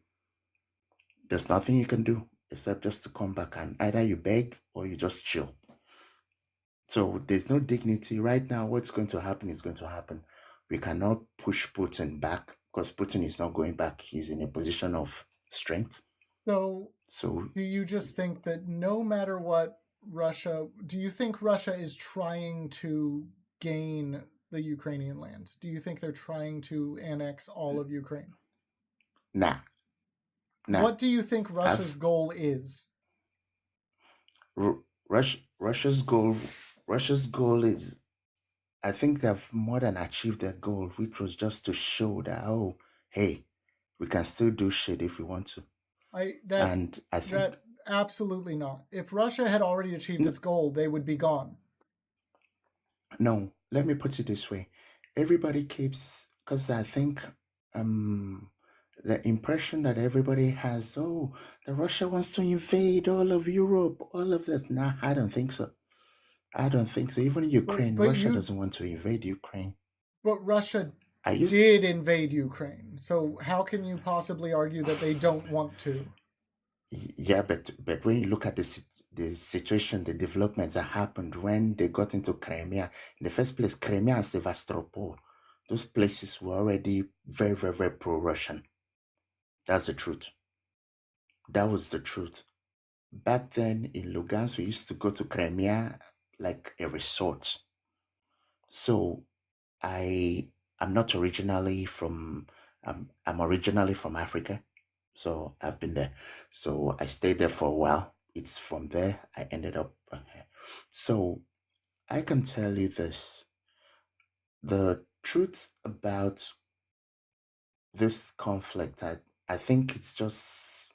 there's nothing you can do except just to come back, and either you beg or you just chill. So there's no dignity. Right now, what's going to happen is going to happen. We cannot push Putin back because Putin is not going back. He's in a position of strength. So do you just think that no matter what do you think Russia is trying to gain the Ukrainian land? Do you think they're trying to annex all of Ukraine? Nah. What do you think Russia's goal is? Russia's goal is, I think they've more than achieved their goal, which was just to show that, oh, hey, we can still do shit if we want to. I think that absolutely not. If Russia had already achieved its goal, they would be gone. No, let me put it this way. Everybody keeps, because I think the impression that everybody has, oh, that Russia wants to invade all of Europe, all of that. Nah, I don't think so. I don't think so. Even Ukraine, Russia doesn't want to invade Ukraine. But Russia did invade Ukraine. So how can you possibly argue that they don't want to? Yeah, but when you look at the situation, the developments that happened when they got into Crimea, in the first place, Crimea and Sevastopol, those places were already very, very, very pro-Russian. That's the truth. That was the truth. Back then in Lugansk, we used to go to Crimea like a resort. So I'm not originally from I'm originally from Africa. So I've been there. So I stayed there for a while. It's from there I ended up here. So I can tell you this. The truth about this conflict, I think it's just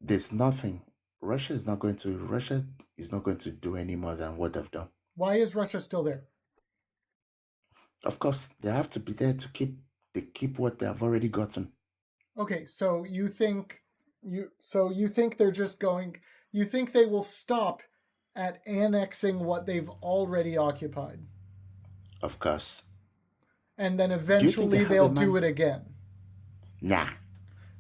there's nothing. Russia is not going to do any more than what they've done. Why is Russia still there? Of course, they have to be there to keep what they have already gotten. Okay, so you think they're just going, you think they will stop at annexing what they've already occupied, Of course. and then Do you think eventually they have they'll the do man? it again? Nah.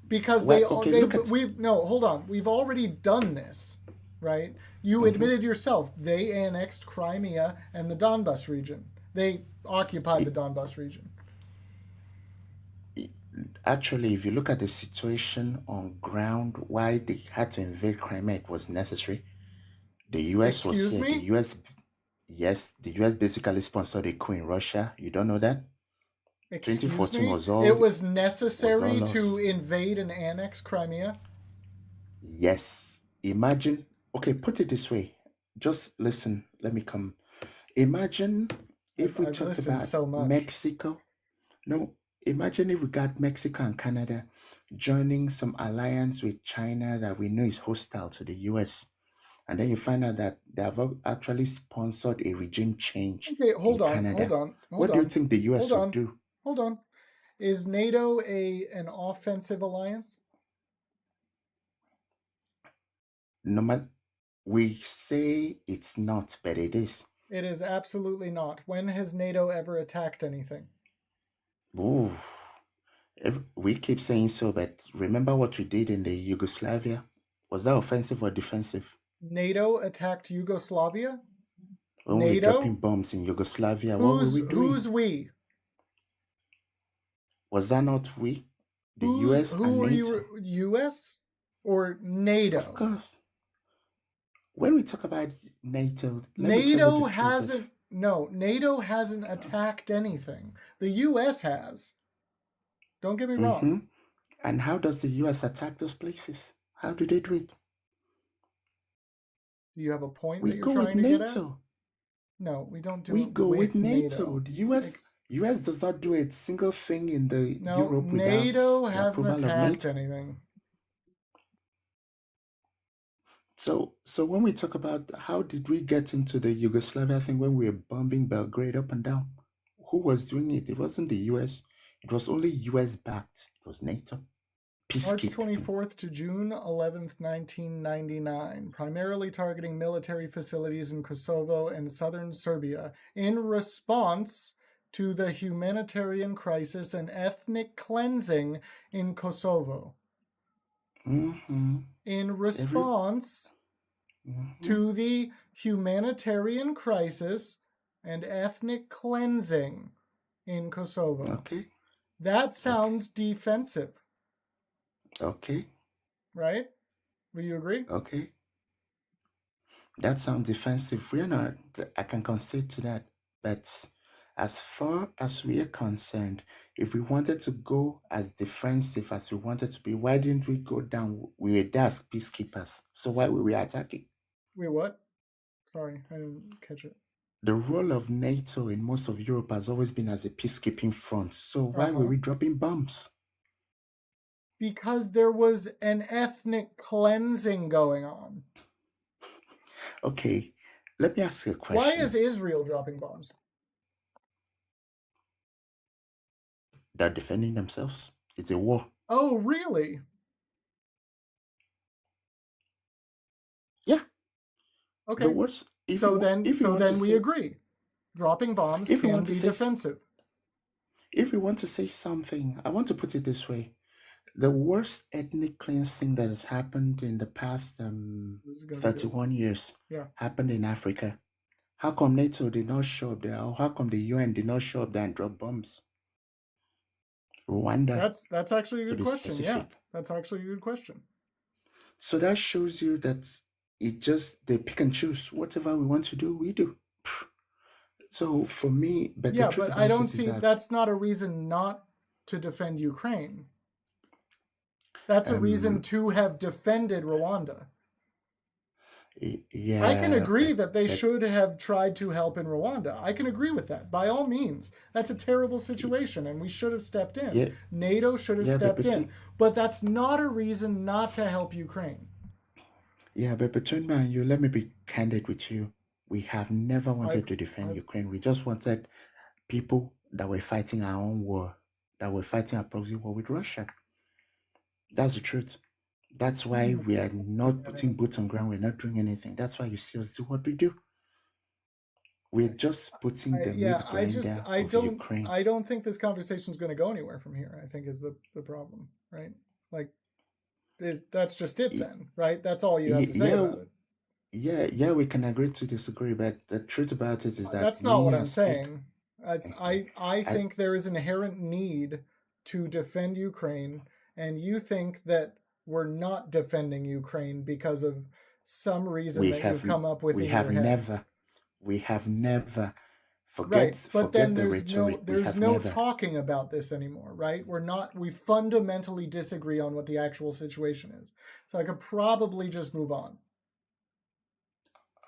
Because Well, okay, look at hold on, we've already done this, right? You admitted yourself they annexed Crimea and the Donbas region. They occupied the Donbas region. actually, if you look at the situation on ground, why they had to invade Crimea, it was necessary. The US was Excuse here. me? The US, yes, the US basically sponsored a coup in Russia. You don't know that? Excuse 2014 me? was It was all necessary to us. invade and annex Crimea? Yes. Imagine, okay, put it this way. Just listen, let me come. Imagine if we I've talked listened about so much. Mexico. No, imagine if we got Mexico and Canada joining some alliance with China that we know is hostile to the US. And then you find out that they have actually sponsored a regime change Okay, in hold on. Canada. What do you think the US would do? Hold on. Is NATO an offensive alliance? No matter, we say it's not, but it is. It is absolutely not. When has NATO ever attacked anything? Ooh. We keep saying so, but remember what we did in the Yugoslavia? Was that offensive or defensive? NATO attacked Yugoslavia? When we were dropping NATO? bombs in Yugoslavia, what were we doing? Who's we? Was that not we? The US and Who are NATO? you? US or NATO? Of course. When we talk about NATO, let me tell you NATO the truth. hasn't. No, NATO hasn't attacked anything. The US has. Don't get me wrong. And how does the US attack those places? How do they do it? Do you have a point We that you're go with trying to get at? NATO. No, we don't do We it go with NATO. NATO. The US does not do a single thing in the No, Europe without NATO the hasn't approval of attacked NATO. anything. So when we talk about how did we get into the Yugoslavia thing when we were bombing Belgrade up and down, who was doing it? It wasn't the US. It was only US backed. It was NATO. March Peacekeeping. 24th to June 11th, 1999, primarily targeting military facilities in Kosovo and southern Serbia in response to the humanitarian crisis and ethnic cleansing in Kosovo. In response to the humanitarian crisis and ethnic cleansing in Kosovo. Okay. That sounds defensive. Okay. Right? Will you agree? Okay. That sounds defensive. We're not, I can concede to that. But as far as we are concerned, if we wanted to go as defensive as we wanted to be, why didn't we go down? We were there as peacekeepers. So why were we attacking? Wait, what? Sorry, I didn't catch it. The role of NATO in most of Europe has always been as a peacekeeping front. So why were we dropping bombs? Because there was an ethnic cleansing going on. Okay, let me ask you a question. Why is Israel dropping bombs? They're defending themselves. It's a war. Oh, really? Yeah. Okay. The words, so then we agree. Dropping bombs can be defensive. If we want to say something, I want to put it this way. The worst ethnic cleansing that has happened in the past 31 years happened in Africa. How come NATO did not show up there? Or how come the UN did not show up there and drop bombs? Rwanda. That's actually a good question. Yeah, that's actually a good question. So that shows you that It just they pick and choose. Whatever we want to do, we do. So for me, but the Yeah, truth but I about don't it is see that that's not a reason not to defend Ukraine. That's a reason to have defended Rwanda. I can yeah, agree that they but should have tried to help in Rwanda. I can agree with that. By all means. That's a terrible situation and we should have stepped in. yeah, NATO should have yeah, but stepped in. between But that's not a reason not to help Ukraine. yeah, but between me and you, let me be candid with you. We have never wanted to defend I've Ukraine. We just wanted people that were fighting our own war, that were fighting a proxy war with Russia. That's the truth. That's why we are not putting boots on ground. We're not doing anything. That's why you see us do what we do. We're just putting the meat grinder of Ukraine. I don't think this conversation is going to go anywhere from here, I think is the problem, right? Like that's just it then, right? That's all you have to say Yeah, about it. yeah, we can agree to disagree, but the truth about it is that That's not what I'm as saying. I think there is an inherent need to defend Ukraine, and you think that we're not defending Ukraine because of some reason that you've come up with in your head. We have never Right, but then the there's rhetoric. no talking about this anymore, right? We fundamentally disagree on what the actual situation is. So I could probably just move on.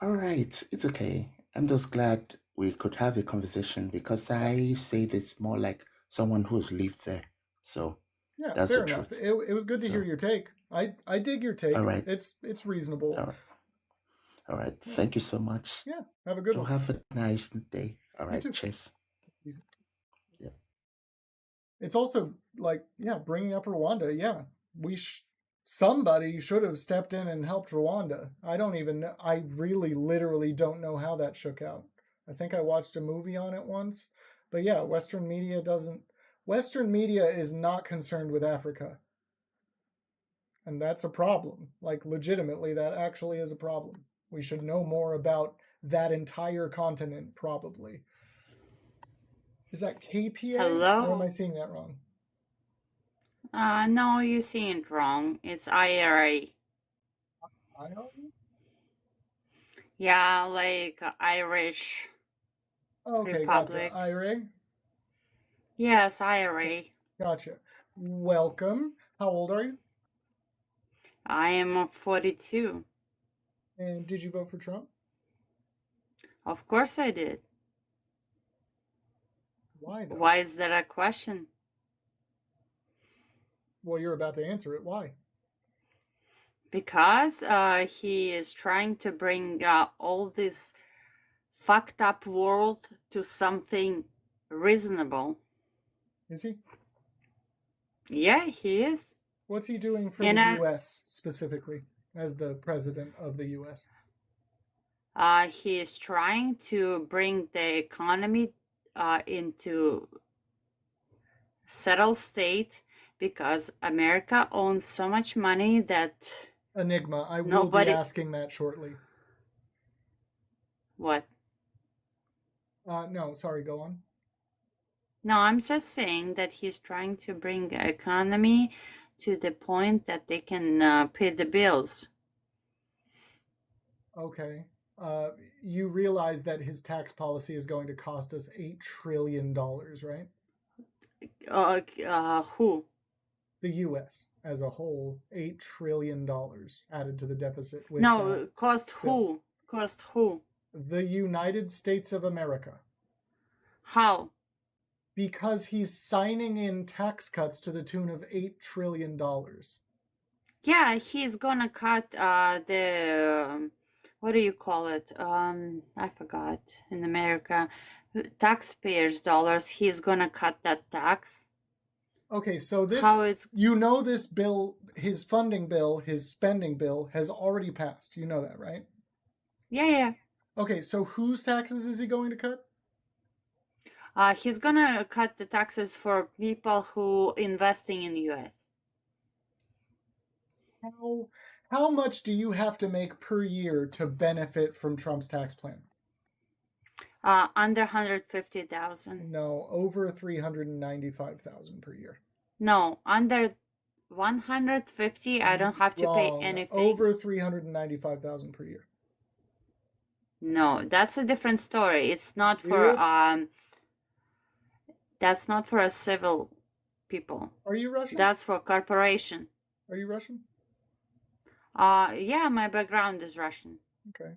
All right, it's okay. I'm just glad we could have a conversation because I say this more like someone who's lived there. So yeah, that's fair the enough. truth. It was good to hear your take. I dig your take. All right. It's reasonable. All right. Thank you so much. Yeah, have a good one. Have a nice day. All right. too. Cheers. Easy. Yeah. It's also like, yeah, bringing up Rwanda. Yeah, somebody should have stepped in and helped Rwanda. I don't even know. I really, literally don't know how that shook out. I think I watched a movie on it once. But yeah, Western media is not concerned with Africa. And that's a problem. Like, legitimately, that actually is a problem. We should know more about that entire continent, probably. Is that KPA? Hello? Or am I seeing that wrong? No, you're seeing it wrong. It's IRA. IRA? Yeah, like Irish Republic. Gotcha. IRA? Yes, IRA. Gotcha. Welcome. How old are you? I am 42. And did you vote for Trump? Of course I did. Why though? Why is that a question? Well, you're about to answer it. Why? Because he is trying to bring all this fucked up world to something reasonable. Is he? Yeah, he is. What's he doing for the U.S. specifically as the president of the U.S.? He is trying to bring the economy into settled state because America owns so much money that Enigma, I will be asking that shortly. What? No, sorry, go on. No, I'm just saying that he's trying to bring the economy to the point that they can pay the bills. Okay. You realize that his tax policy is going to cost us $8 trillion, right? Who? The U.S. as a whole, $8 trillion added to the deficit. With no, cost who? Cost who? The United States of America. How? Because he's signing in tax cuts to the tune of $8 trillion. Yeah, he's gonna cut the what do you call it? I forgot. In America, taxpayers' dollars. He's gonna cut that tax. Okay, so this this bill, his funding bill, his spending bill, has already passed. You know that, right? Yeah. Okay, so whose taxes is he going to cut? He's gonna cut the taxes for people who investing in the U.S. How much do you have to make per year to benefit from Trump's tax plan? Under 150,000. No, over 395,000 per year. No, under 150. I don't have to pay Wrong. anything. Over 395,000 per year. No, that's a different story. It's not for Weird. That's not for a civil people. Are you Russian? That's for corporation. Are you Russian? Yeah, my background is Russian. Okay.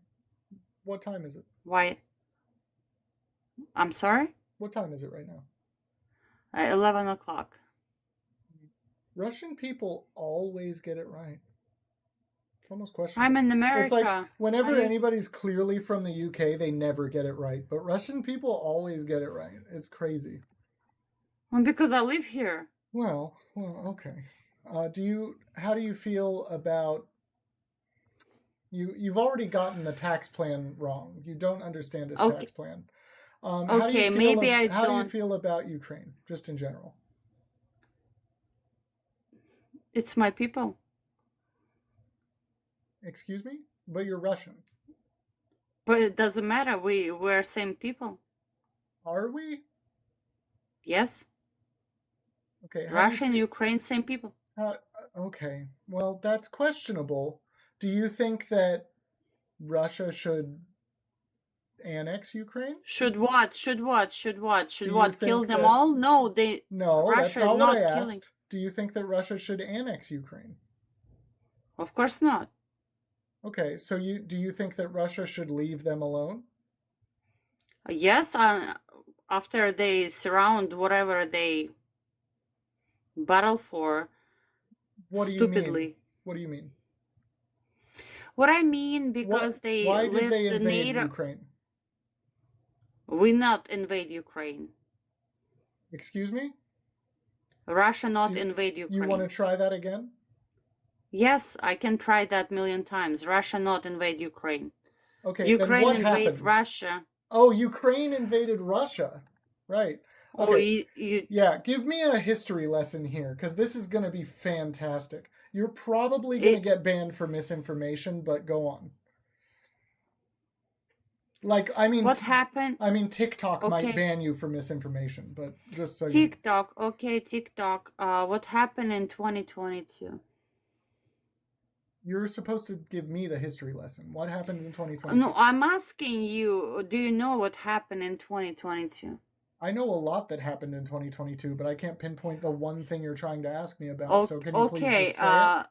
What time is it? Why? I'm sorry? What time is it right now? 11 o'clock. Russian people always get it right. It's almost questionable. I'm in America. It's like whenever anybody's clearly from the UK, they never get it right. But Russian people always get it right. It's crazy. Well, because I live here. Well, okay. How do you feel about you've already gotten the tax plan wrong. You don't understand his tax plan. How do you feel about Ukraine, just in general? It's my people. Excuse me? But you're Russian. But it doesn't matter. We're same people. Are we? Yes. Okay. Russia and Ukraine, same people. Okay. Well, that's questionable. Do you think that Russia should annex Ukraine? Should what? Kill them all? No, No, Russia that's not is what I not asked. killing. Do you think that Russia should annex Ukraine? Of course not. Okay, so do you think that Russia should leave them alone? Yes, after they surround whatever they battle for. What do you mean? What do you mean? What I mean, because why did they invade Ukraine? We not invade Ukraine. Excuse me? Russia not invade Ukraine. You want to try that again? Yes, I can try that 1,000,000 times. Russia not invade Ukraine. Okay, Ukraine then what invade happened? Russia. Oh, Ukraine invaded Russia. Right. Okay. Oh, yeah, give me a history lesson here, because this is going to be fantastic. You're probably going to get banned for misinformation, but go on. Like, I mean, what happened? I mean, TikTok might ban you for misinformation, but just so TikTok, TikTok. What happened in 2022? You're supposed to give me the history lesson. What happened in 2022? No, I'm asking you, do you know what happened in 2022? I know a lot that happened in 2022, but I can't pinpoint the one thing you're trying to ask me about. So can you please just say it?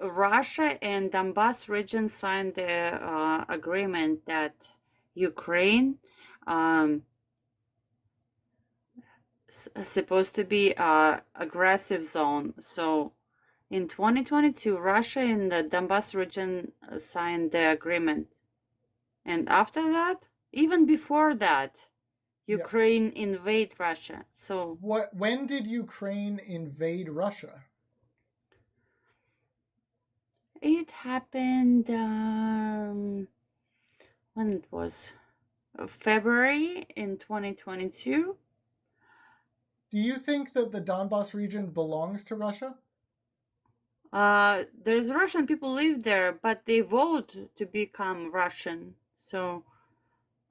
Russia and Donbas region signed the agreement that Ukraine supposed to be aggressive zone. So in 2022, Russia and the Donbas region signed the agreement. And after that, even before that, Ukraine invade Russia. So when did Ukraine invade Russia? It happened when it was February in 2022. Do you think that the Donbas region belongs to Russia? There's Russian people live there, but they vote to become Russian. So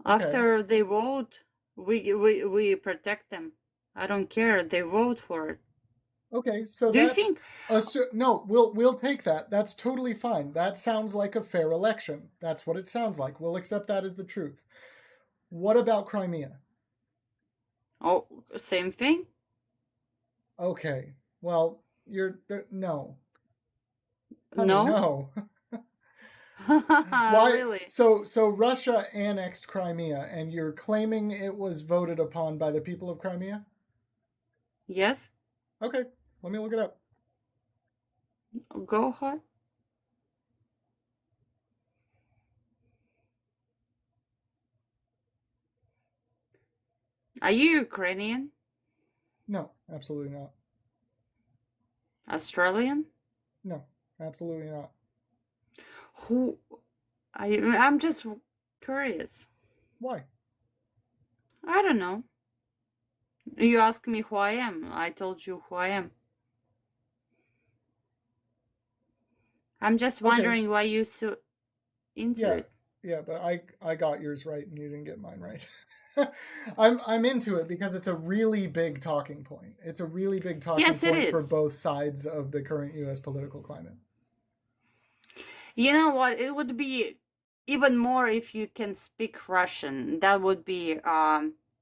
after they vote, we protect them. I don't care. They vote for it. Okay, so Do you think? No, we'll take that. That's totally fine. That sounds like a fair election. That's what it sounds like. We'll accept that as the truth. What about Crimea? Oh, same thing. Okay. Well, no. Honey, No. No. Why? Really? So Russia annexed Crimea, and you're claiming it was voted upon by the people of Crimea? Yes. Okay, let me look it up. Go ahead. Are you Ukrainian? No, absolutely not. Australian? No, absolutely not. Who are you? I'm just curious. Why? I don't know. You asked me who I am. I told you who I am. I'm just wondering why you so into it. Yeah, but I got yours right and you didn't get mine right. I'm into it because it's a really big talking point. It's a really big talking Yes, it point for is. both sides of the current U.S. political climate. You know what? It would be even more if you can speak Russian. That would be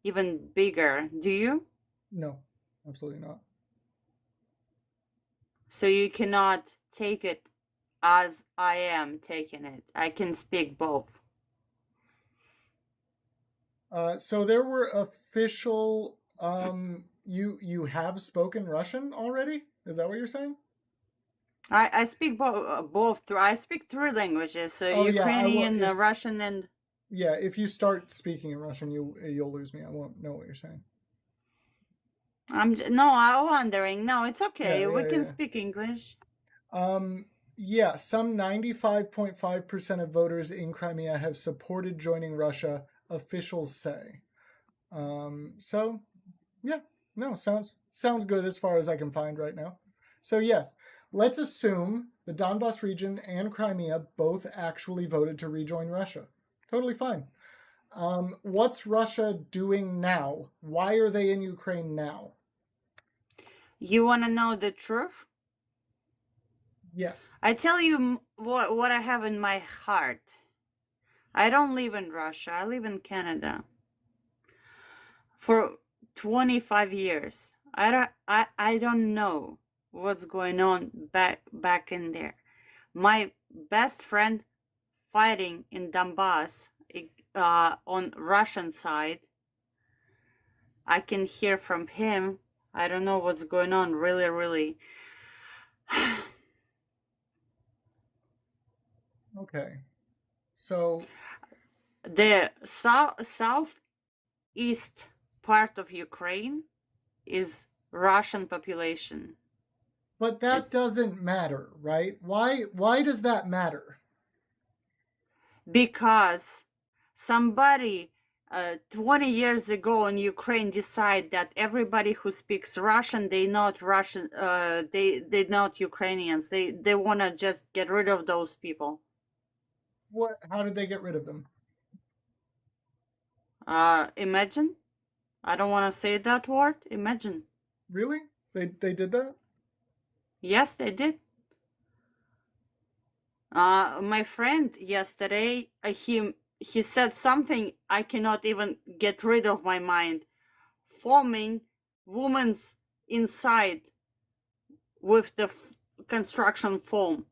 even bigger. Do you? No, absolutely not. So you cannot take it as I am taking it. I can speak both. So there were official. You have spoken Russian already? Is that what you're saying? I speak both. I speak three languages. So Oh yeah, I will. Ukrainian, Russian, and yeah, if you start speaking in Russian, you'll lose me. I won't know what you're saying. I'm wondering. No, it's okay. Yeah, We yeah, can yeah. speak English. Yeah, some 95.5% of voters in Crimea have supported joining Russia, officials say. So, yeah, no, sounds good as far as I can find right now. So, yes, let's assume the Donbas region and Crimea both actually voted to rejoin Russia. Totally fine. What's Russia doing now? Why are they in Ukraine now? You want to know the truth? Yes. I tell you what I have in my heart. I don't live in Russia. I live in Canada. For 25 years. I don't know what's going on back in there. My best friend fighting in Donbass on Russian side. I can hear from him. I don't know what's going on, really. Okay. So the southeast part of Ukraine is Russian population. But that doesn't matter, right? Why does that matter? Because somebody 20 years ago in Ukraine decided that everybody who speaks Russian, they not Russian, they not Ukrainians. They want to just get rid of those people. What? How did they get rid of them? Imagine. I don't want to say that word. Imagine. Really? They did that? Yes, they did. My friend yesterday, he said something I cannot even get rid of my mind. Forming women's inside with the construction foam.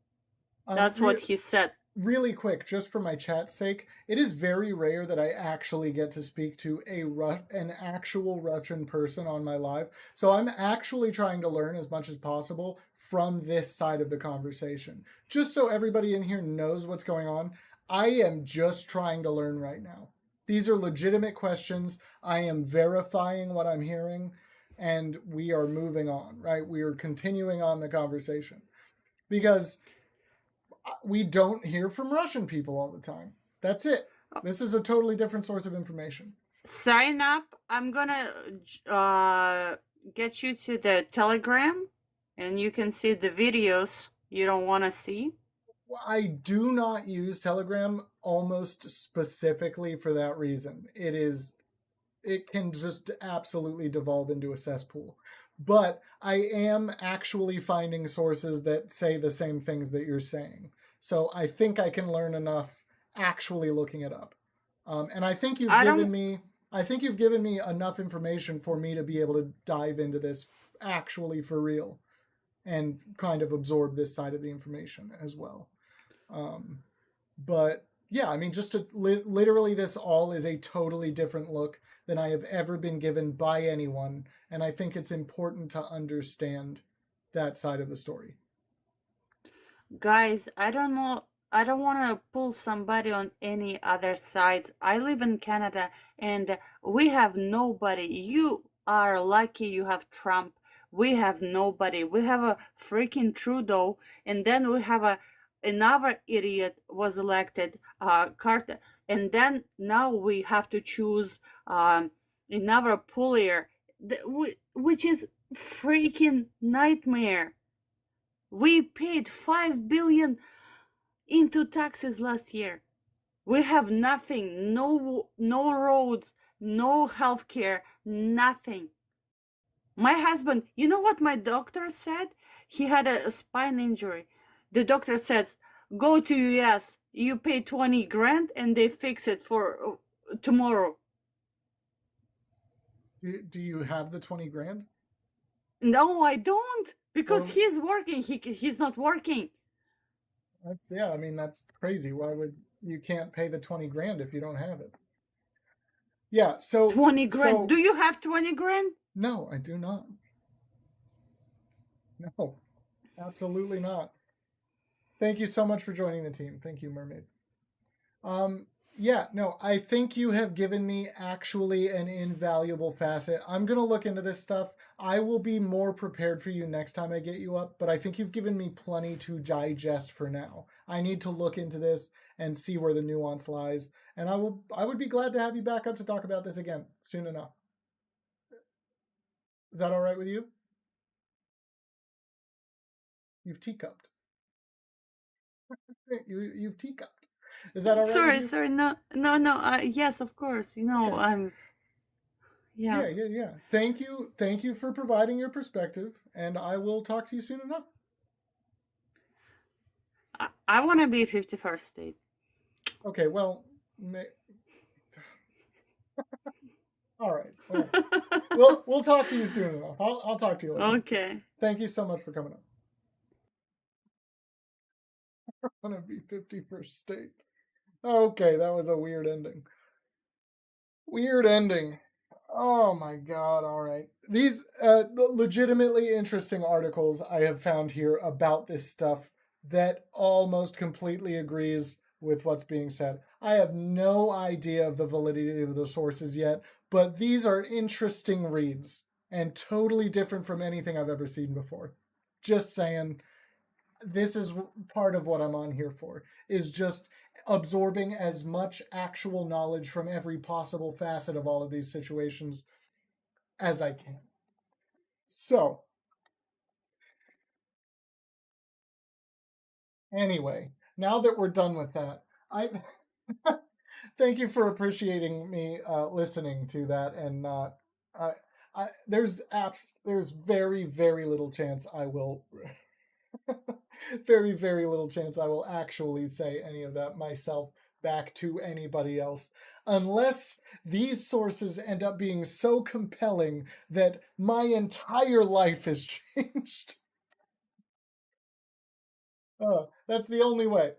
That's what he said. Really quick, just for my chat's sake, it is very rare that I actually get to speak to an actual Russian person on my live. So I'm actually trying to learn as much as possible from this side of the conversation. Just so everybody in here knows what's going on, I am just trying to learn right now. These are legitimate questions. I am verifying what I'm hearing, and we are moving on, right? We are continuing on the conversation. Because we don't hear from Russian people all the time. That's it. This is a totally different source of information. Sign up. I'm gonna get you to the Telegram, and you can see the videos you don't want to see. I do not use Telegram almost specifically for that reason. It can just absolutely devolve into a cesspool. But I am actually finding sources that say the same things that you're saying. So I think I can learn enough actually looking it up. And I think you've given me enough information for me to be able to dive into this actually for real and kind of absorb this side of the information as well. But yeah, I mean, just to literally this all is a totally different look than I have ever been given by anyone. And I think it's important to understand that side of the story. Guys, I don't know. I don't want to pull somebody on any other sides. I live in Canada and we have nobody. You are lucky you have Trump. We have nobody. We have a freaking Trudeau, and then we have another idiot was elected, Carter, and then now we have to choose another puller, which is freaking nightmare. We paid $5 billion into taxes last year. We have nothing, no roads, no health care, nothing. My husband, you know what my doctor said? He had a spine injury. The doctor says, go to US, you pay 20 grand and they fix it for tomorrow. Do you have the 20 grand? No, I don't, because he's working. He's not working. That's that's crazy. Why would you can't pay the 20 grand if you don't have it? Yeah, so 20 grand. Do you have 20 grand? No, I do not. No, absolutely not. Thank you so much for joining the team. Thank you, Mermaid. Yeah, no, I think you have given me actually an invaluable facet. I'm going to look into this stuff. I will be more prepared for you next time I get you up, but I think you've given me plenty to digest for now. I need to look into this and see where the nuance lies, and I would be glad to have you back up to talk about this again soon enough. Is that all right with you? You've teacupped. You've teacupped. Is that all right? Sorry. No. Yes, of course. I'm. Yeah. Yeah. Thank you for providing your perspective, and I will talk to you soon enough. I want to be 51st state. Okay, well, all right. We'll talk to you soon enough. I'll talk to you later. Okay. Thank you so much for coming up. I want to be 51st state. Okay, that was a weird ending. Oh my god, all right. These legitimately interesting articles I have found here about this stuff that almost completely agrees with what's being said. I have no idea of the validity of the sources yet, but these are interesting reads and totally different from anything I've ever seen before. Just saying, this is part of what I'm on here for, is just absorbing as much actual knowledge from every possible facet of all of these situations as I can. So, anyway, now that we're done with that, I thank you for appreciating me listening to that, and there's very, very little chance I will very, very little chance I will actually say any of that myself back to anybody else, unless these sources end up being so compelling that my entire life has changed. That's the only way.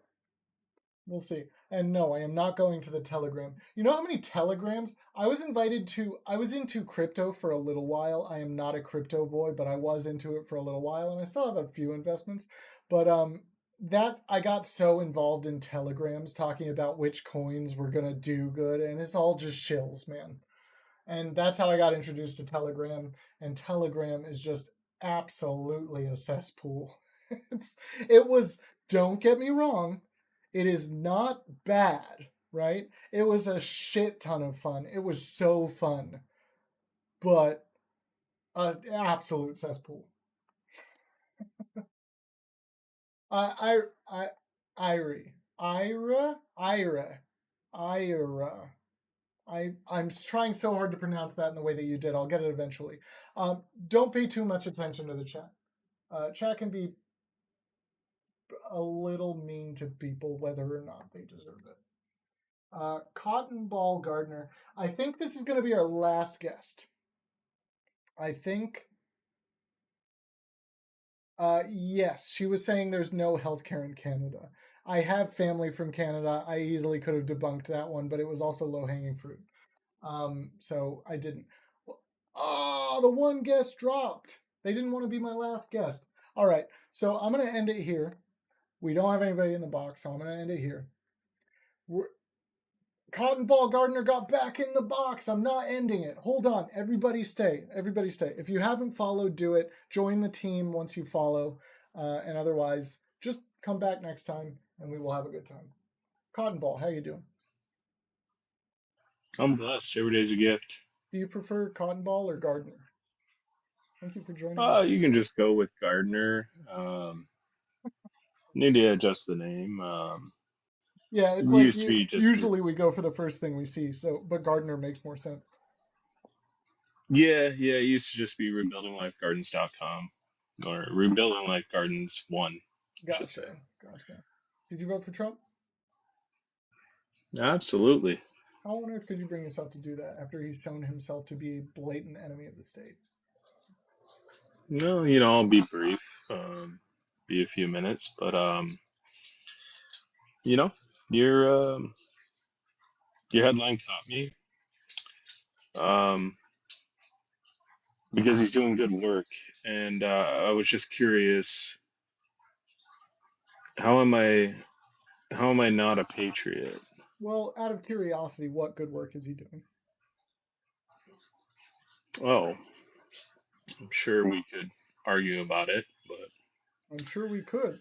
We'll see. And no, I am not going to the Telegram. You know how many Telegrams? I was into crypto for a little while. I am not a crypto boy, but I was into it for a little while, and I still have a few investments. But that I got so involved in Telegrams talking about which coins were gonna do good, and it's all just shills, man. And that's how I got introduced to Telegram, and Telegram is just absolutely a cesspool. Don't get me wrong, it is not bad, right? It was a shit ton of fun. It was so fun. But an absolute cesspool. I'm trying so hard to pronounce that in the way that you did. I'll get it eventually. Don't pay too much attention to the chat. Chat can be a little mean to people, whether or not they deserve it. Cotton Ball Gardner. I think this is going to be our last guest. I think. Yes, she was saying there's no healthcare in Canada. I have family from Canada. I easily could have debunked that one, but it was also low-hanging fruit. So I didn't. Oh, the one guest dropped. They didn't want to be my last guest. All right, so I'm going to end it here. We don't have anybody in the box, so I'm going to end it here. Cotton Ball Gardner got back in the box. I'm not ending it. Hold on. Everybody stay. Everybody stay. If you haven't followed, do it. Join the team once you follow. And otherwise, just come back next time and we will have a good time. Cotton Ball, how you doing? I'm blessed. Every day's a gift. Do you prefer Cotton Ball or Gardner? Thank you for joining. You can just go with Gardner. Need to adjust the name. Yeah, it's It like used to be just usually we go for the first thing we see. So, but Gardner makes more sense. yeah, it used to just be rebuildinglifegardens.com or Rebuilding Life Gardens 1, I should say. Gotcha. Did you vote for Trump? Absolutely. How on earth could you bring yourself to do that after he's shown himself to be a blatant enemy of the state? No, I'll be brief, be a few minutes, but your headline caught me, because he's doing good work, and I was just curious, how am I not a patriot? Well, out of curiosity, what good work is he doing? Oh, I'm sure we could argue about it, but I'm sure we could.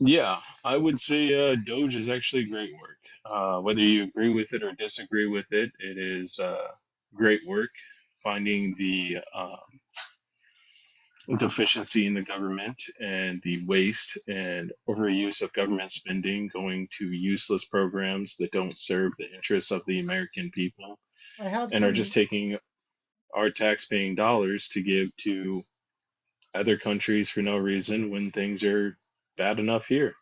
yeah, I would say Doge is actually great work. Whether you agree with it or disagree with it, it is great work finding the deficiency in the government and the waste and overuse of government spending going to useless programs that don't serve the interests of the American people I have and are just some. taking our tax-paying dollars to give to other countries for no reason when things are bad enough here.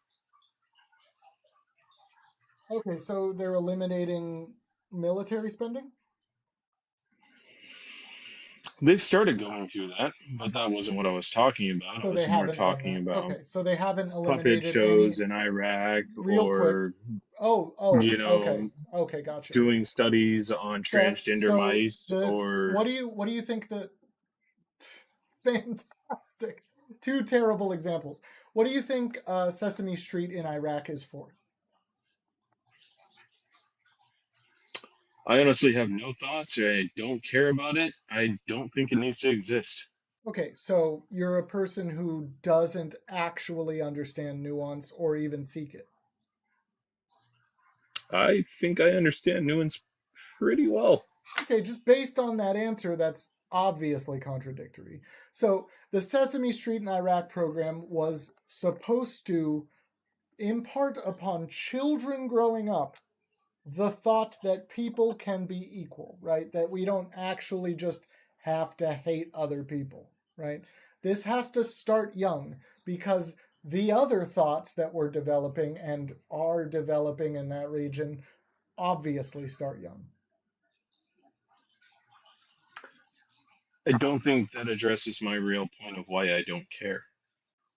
Okay, so they're eliminating military spending? They've started going through that, but that wasn't what I was talking about. I So they was more haven't done talking that. about Okay, so they haven't puppet eliminated any. shows in Iraq Real quick. or, Oh, okay, gotcha. doing studies on transgender So mice this, or what do you think the fantastic, two terrible examples. What do you think Sesame Street in Iraq is for? I honestly have no thoughts. I don't care about it. I don't think it needs to exist. Okay, so you're a person who doesn't actually understand nuance or even seek it. I think I understand nuance pretty well. Okay, just based on that answer, that's obviously contradictory. So the Sesame Street in Iraq program was supposed to impart upon children growing up the thought that people can be equal, right? That we don't actually just have to hate other people, right? This has to start young because the other thoughts that we're developing and are developing in that region obviously start young. I don't think that addresses my real point of why I don't care.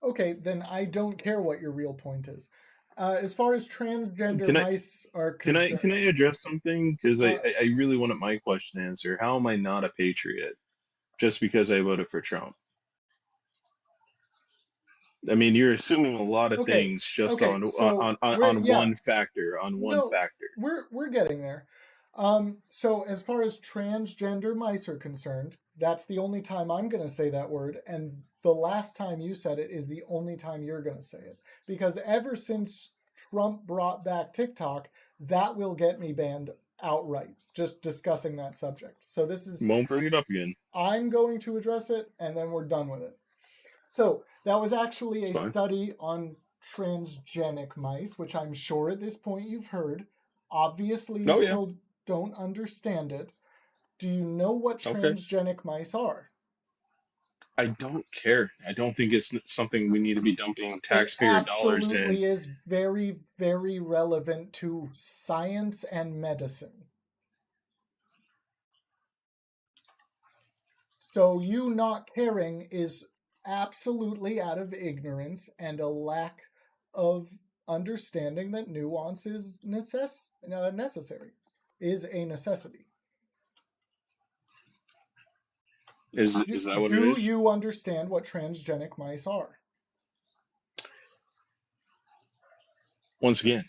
Okay, then I don't care what your real point is. As far as transgender mice are concerned, can I address something? Because I really wanted my question answered. How am I not a patriot just because I voted for Trump? I mean, you're assuming a lot of things just on one factor. We're getting there. So as far as transgender mice are concerned, that's the only time I'm going to say that word, and the last time you said it is the only time you're going to say it. Because ever since Trump brought back TikTok, that will get me banned outright, just discussing that subject. So this is... Won't bring it up again. I'm going to address it, and then we're done with it. So that was actually a study on transgenic mice, which I'm sure at this point you've heard. Obviously, you still don't understand it. Do you know what transgenic mice are? I don't care. I don't think it's something we need to be dumping taxpayer dollars in. It absolutely is very, very relevant to science and medicine. So you not caring is absolutely out of ignorance and a lack of understanding that nuance is necessary, is a necessity. Is that what it is? Do you understand what transgenic mice are? Once again,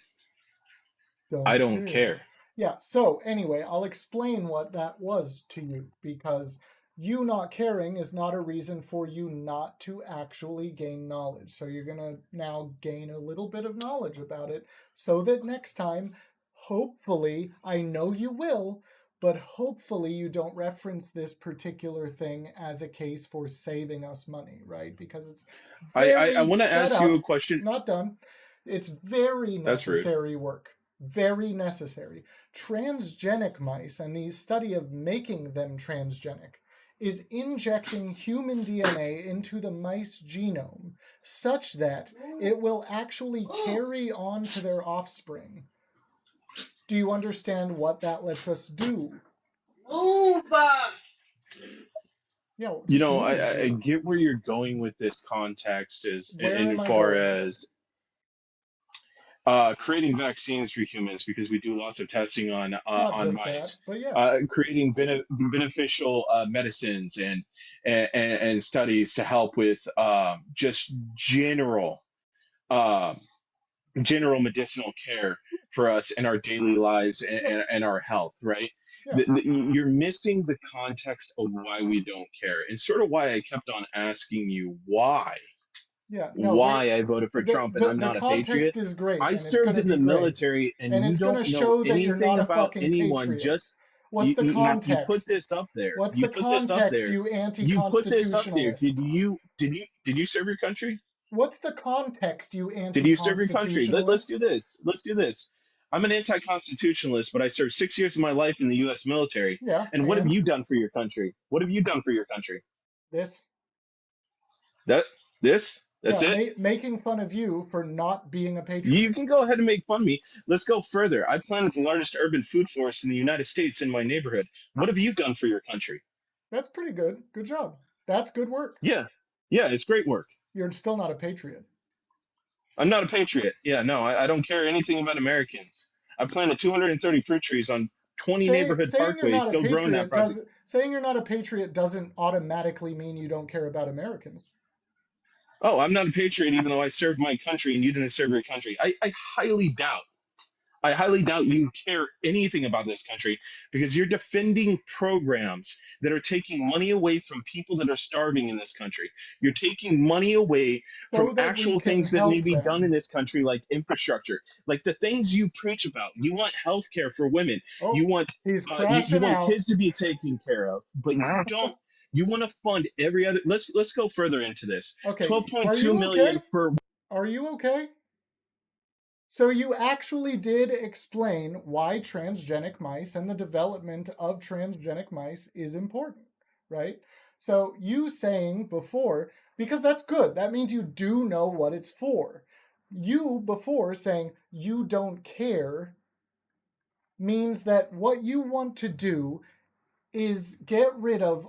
I don't care. Yeah, so anyway, I'll explain what that was to you, because you not caring is not a reason for you not to actually gain knowledge. So you're going to now gain a little bit of knowledge about it so that next time, hopefully, I know you will, but hopefully you don't reference this particular thing as a case for saving us money, right? Because it's very... I want to ask you a question. Not done. It's very That's rude. necessary work. Very necessary. Transgenic mice and the study of making them transgenic is injecting human DNA into the mice genome such that it will actually carry on to their offspring. Do you understand what that lets us do? Yeah, You just know, move, I dude. get where you're going with this context is Where in am I far going? as creating vaccines for humans because we do lots of testing Not on just that, mice, but yes. creating beneficial medicines and studies to help with just uh, general medicinal care for us in our daily lives and our health, right? Yeah. You're missing the context of why we don't care, and sort of why I kept on asking you why. Yeah, no, Why I voted for Trump and I'm the not a patriot. context is great, I and it's going served to in the be great, military, and and you it's going to don't know show that you're anything not a about fucking anyone. patriot. Just What's the Matt, you put context? this up there. What's You the put this up context, there. you You put this up there. anti-constitutionalist? Did you serve your country? What's the context, you Did you serve your country? Let's do anti-constitutionalist? this. Let's do this. I'm an anti-constitutionalist, but I served 6 years of my life in the U.S. military. Yeah, And what have and you done for your country? What have you done for your country? this? That this? That's Yeah, it? making fun of you for not being a patriot. You can go ahead and make fun of me. Let's go further. I planted the largest urban food forest in the United States in my neighborhood. What have you done for your country? That's pretty good. Good job. That's good work. Yeah. Yeah, it's great work. You're still not a patriot. I'm not a patriot. Yeah, no, I don't care anything about Americans. I planted 230 fruit trees on 20 neighborhood Saying you're parkways, not a still growing that project. saying you're not a patriot doesn't automatically mean you don't care about Americans. Oh, I'm not a patriot even though I served my country and you didn't serve your country. I highly doubt you care anything about this country because you're defending programs that are taking money away from people that are starving in this country. You're taking money away So from that we actual can things that need help to be done them. in this country, like infrastructure, like the things you preach about. You want health care for women. Oh, You want he's you crashing want out. kids to be taken care of, but you don't. You want to fund every other. Let's go further into this. Okay, 12.2 million okay? for. Are you okay? So you actually did explain why transgenic mice and the development of transgenic mice is important, right? So you saying before, because that's good, that means you do know what it's for. You before saying you don't care means that what you want to do is get rid of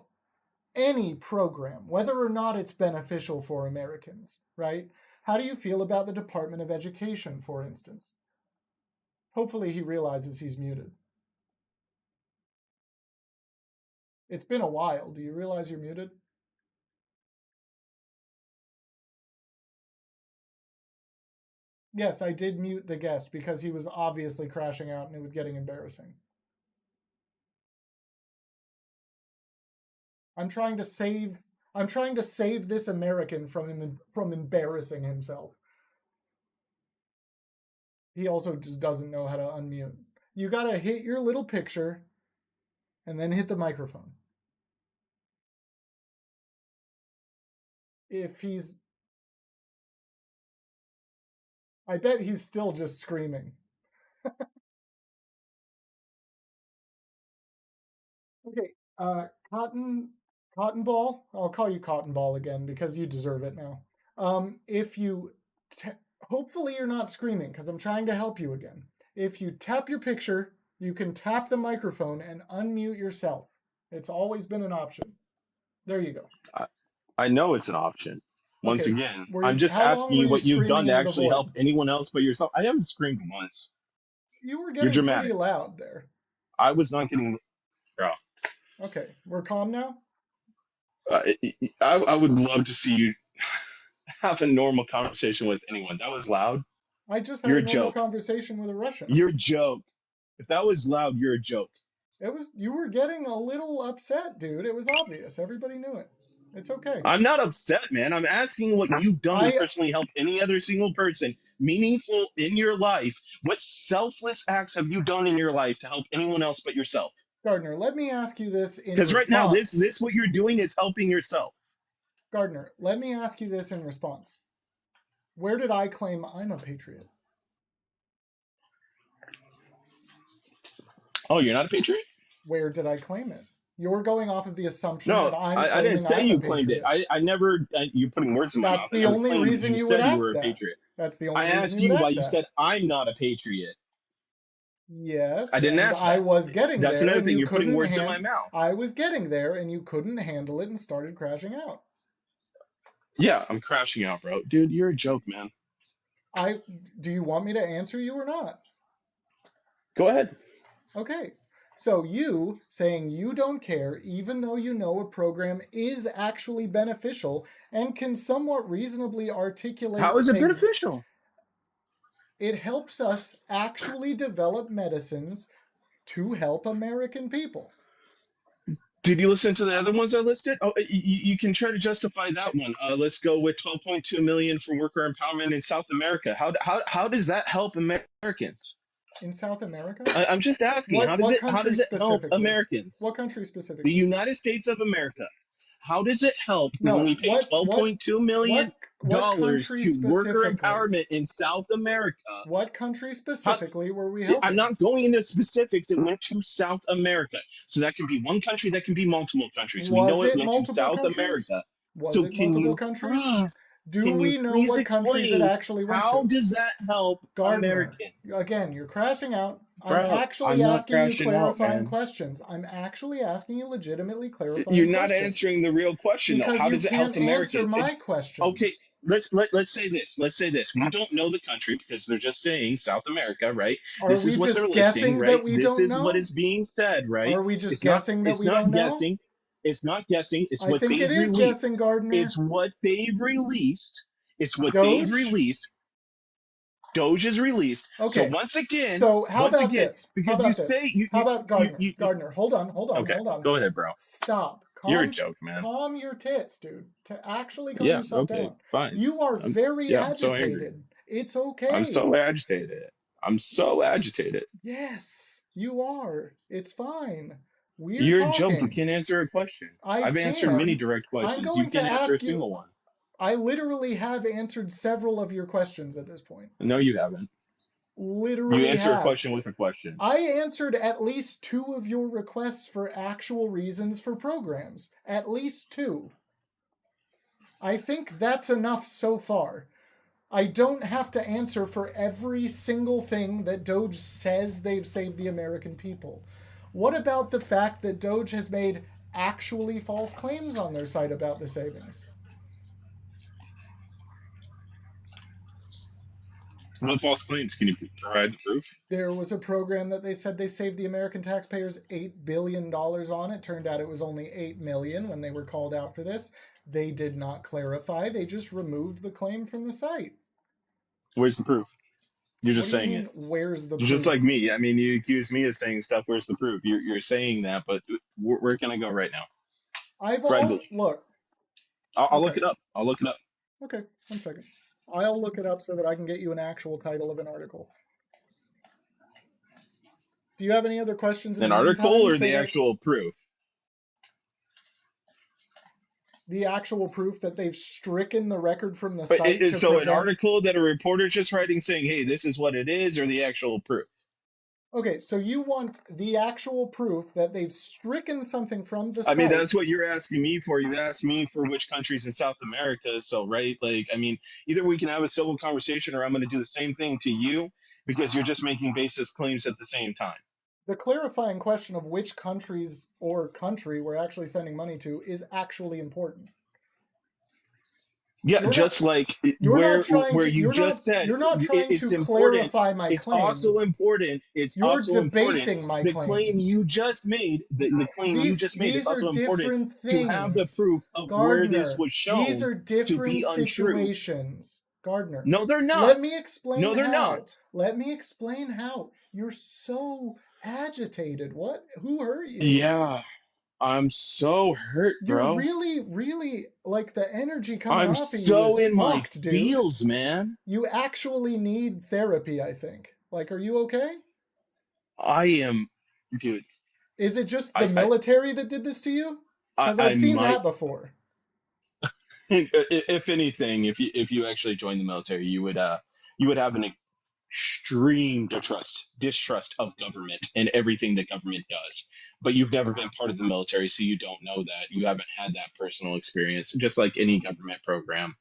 any program, whether or not it's beneficial for Americans, right? How do you feel about the Department of Education, for instance? Hopefully he realizes he's muted. It's been a while. Do you realize you're muted? Yes, I did mute the guest because he was obviously crashing out and it was getting embarrassing. I'm trying to save this American from embarrassing himself. He also just doesn't know how to unmute. You gotta hit your little picture and then hit the microphone. If he's... I bet he's still just screaming. Okay, Cotton Ball. I'll call you Cotton Ball again because you deserve it now. If you... hopefully you're not screaming because I'm trying to help you again. If you tap your picture, you can tap the microphone and unmute yourself. It's always been an option. There you go. I know it's an option. Once Okay, again, I'm just how long asking were you you what you've done screaming to into the actually void? help anyone else but yourself. I haven't screamed once. You were You're getting pretty dramatic. loud there. I was not getting. Okay, we're calm now? I would love to see you have a normal conversation with anyone. That was loud. I just had You're a a normal joke. conversation with a Russian. You're a joke. If that was loud, you're a joke. You were getting a little upset, dude. It was obvious. Everybody knew it. It's okay. I'm not upset, man. I'm asking what you've done to personally help any other single person meaningful in your life. What selfless acts have you done in your life to help anyone else but yourself? Gardner, let me ask you this in response. Because right now, this what you're doing is helping yourself. Gardner, let me ask you this in response. Where did I claim I'm a patriot? Oh, you're not a patriot? Where did I claim it? You're going off of the assumption No, that I'm I didn't claiming say I'm a you claimed it. patriot. I never. You're putting words in my That's mouth. I the never only claimed it. reason You you would said you ask were a that. patriot. That's the I only reason asked you would you why ask you that. said I'm not a patriot. Yes, I didn't and ask I that. was getting That's there, another and thing. you You're putting couldn't words in my mouth. I was getting there, and you couldn't handle it and started crashing out. Yeah, I'm crashing out, bro. Dude, you're a joke, man. Do you want me to answer you or not? Go ahead. Okay. So you saying you don't care, even though you know a program is actually beneficial and can somewhat reasonably articulate. How is it beneficial? It helps us actually develop medicines to help American people. Did you listen to the other ones I listed? Oh, you can try to justify that one. Let's go with 12.2 million for worker empowerment in South America. How does that help Americans? In South America? I'm just asking. How does it help Americans? What country specifically? The United States of America. How does it help when we pay $12.2 million to worker empowerment in South America? What country specifically were we helping? I'm not going into specifics. It went to South America. So that can be one country, that can be multiple countries. We know it went to South America. Was it multiple countries? Do we know what countries it actually went to? How does that help Americans? Again, you're crashing out. Bro, I'm actually asking you clarifying questions. I'm actually asking you legitimately clarifying questions. You're not answering the real question, though. How does it help Americans? Because you can't answer my questions. Okay, let's say this. Let's say this. We don't know the country because they're just saying South America, right? This is what they're listing, right? This is what is being said, right? Are we just guessing that we don't know? It's not guessing. It's what they've released. I think it is guessing, Gardner. It's what they've released. It's what they've released. Doge is released. Okay. So once again, how about this? Because how about Gardner? Gardner, hold on. Okay. Go ahead, bro. Stop. You're a joke, man. Calm your tits, dude. To actually calm yourself down. Fine. You are very agitated. It's okay. I'm so agitated. Yes, you are. It's fine. You're a joke. You can't answer a question. I've answered many direct questions. You can't answer a single one. I literally have answered several of your questions at this point. No, you haven't. Literally You answer a question with a question. I answered at least 2 of your requests for actual reasons for programs. At least 2. I think that's enough so far. I don't have to answer for every single thing that Doge says they've saved the American people. What about the fact that Doge has made actually false claims on their site about the savings? What false claims? Can you provide the proof? There was a program that they said they saved the American taxpayers $8 billion on. It turned out it was only $8 million when they were called out for this. They did not clarify. They just removed the claim from the site. Where's the proof? You're just saying it. Where's the proof? You're just like me. I mean, you accuse me of saying stuff. Where's the proof? You're saying that, but where can I go right now? Look. I'll look it up. I'll look it up. Okay, 1 second. I'll look it up so that I can get you an actual title of an article. Do you have any other questions? An article or the actual proof? The actual proof that they've stricken the record from the site. So an article that a reporter's just writing saying, hey, this is what it is, or the actual proof? Okay, so you want the actual proof that they've stricken something from the site. I mean, that's what you're asking me for. You asked me for which countries in South America. So, right, like, I mean, either we can have a civil conversation or I'm going to do the same thing to you because you're just making baseless claims at the same time. The clarifying question of which countries or country we're actually sending money to is actually important. Yeah, just like where you just said, you're not trying to clarify my claim. It's also important. You're debasing my claim. The claim you just made, the claim you just made is also important to have the proof of where this was shown. These are different situations, Gardner. No, they're not. Let me explain. No, they're not. Let me explain how. You're so agitated. What? Who hurt you? Yeah. I'm so hurt, bro. You're really like the energy coming off of you. I'm so in my dude. feels, man. You actually need therapy, I think. Like, are you okay? I am, dude. Is it just the military that did this to you? Because I've seen that before. If anything, if you actually join the military, you would have an extreme distrust of government and everything that government does. But you've never been part of the military, so you don't know that. You haven't had that personal experience, just like any government program.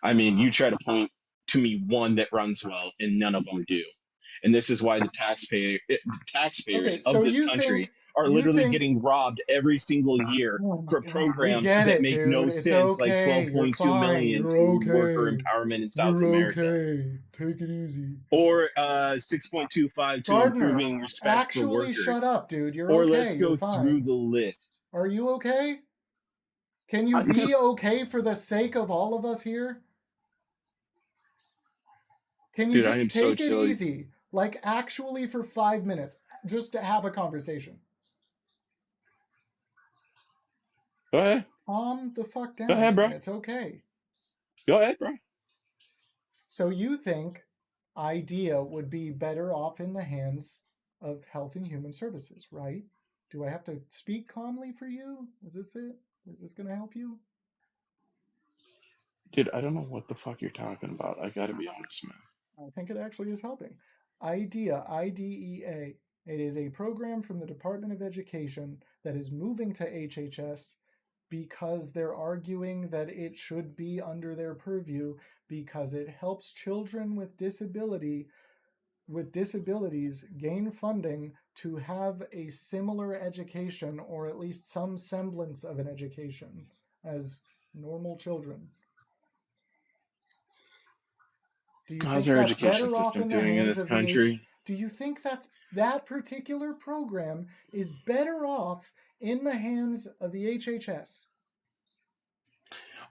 I mean, you try to point to me one that runs well, and none of them do. And this is why the taxpayers Okay, of so this country are you literally think getting robbed every single year oh my for God, we programs get that it, make no dude. It's sense, like okay. You're 12.2 fine. million You're to worker okay. empowerment in South You're America, okay. Take it easy. or 6.25 to Gardner, improving respect for actually shut workers. up, dude. You're Or okay. let's You're go through fine. the list. Are you okay? Can you be okay for the sake of all of us here? Can you Dude, I am just so take it chilly. easy? Like, actually, for 5 minutes, just to have a conversation. Go ahead. Calm the fuck Go down, ahead, bro. man. It's okay. Go ahead, bro. So you think IDEA would be better off in the hands of Health and Human Services, right? Do I have to speak calmly for you? Is this it? Is this going to help you? Dude, I don't know what the fuck you're talking about. I gotta be honest, man. I think it actually is helping. IDEA, IDEA. It is a program from the Department of Education that is moving to HHS because they're arguing that it should be under their purview because it helps children with disabilities gain funding to have a similar education, or at least some semblance of an education, as normal children. Do you How's think our that's education better off system in the doing in hands this of country? Do you think that particular program is better off in the hands of the HHS?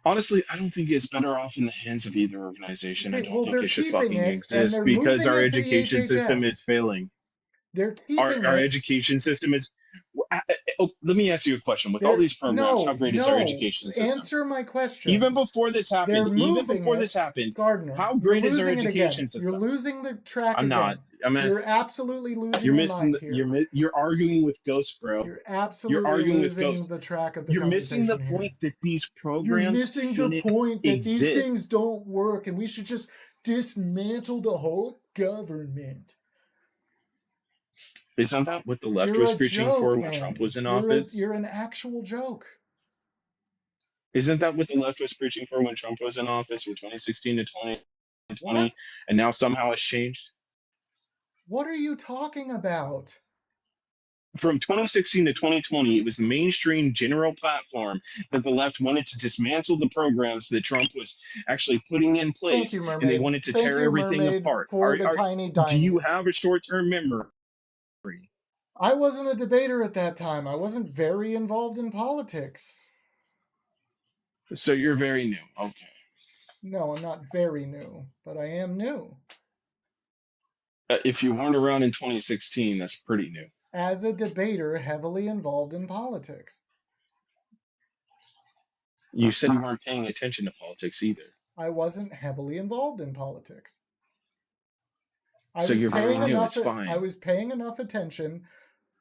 Honestly, I don't think it's better off in the hands of either organization. I Okay, don't well, think they're it should keeping fucking it and exist they're because moving our it to the education system is HHS. failing. They're keeping Our it. education system is. Let me ask you a question. With all these programs, how great is our education system? Answer my question. Even before this happened, Gardner, how you're great is our losing it again. education system? You're losing the track I'm again. not. You're absolutely losing You're your missing. mind here. You're arguing with ghosts, bro. You're absolutely arguing with losing ghosts. the track of the You're missing the conversation point here. that these You're programs missing the shouldn't point that these exist. things don't work and we should just dismantle the whole government. Isn't that what the left You're was a preaching joke, for when man. Trump was in office? You're an actual joke. Isn't that what the left was preaching for when Trump was in office from 2016 to 2020? What? And now somehow it's changed? What are you talking about? From 2016 to 2020, it was the mainstream general platform that the left wanted to dismantle the programs that Trump was actually putting in place, Thank you, Mermaid. and they wanted to tear everything Mermaid, apart. for the tiny do you dimes. have a short-term memory? I wasn't a debater at that time. I wasn't very involved in politics. So you're very new. Okay. No, I'm not very new, but I am new. If you weren't around in 2016, that's pretty new. As a debater heavily involved in politics. You said you weren't paying attention to politics either. I wasn't heavily involved in politics. So you're very new. It's fine. I was paying enough attention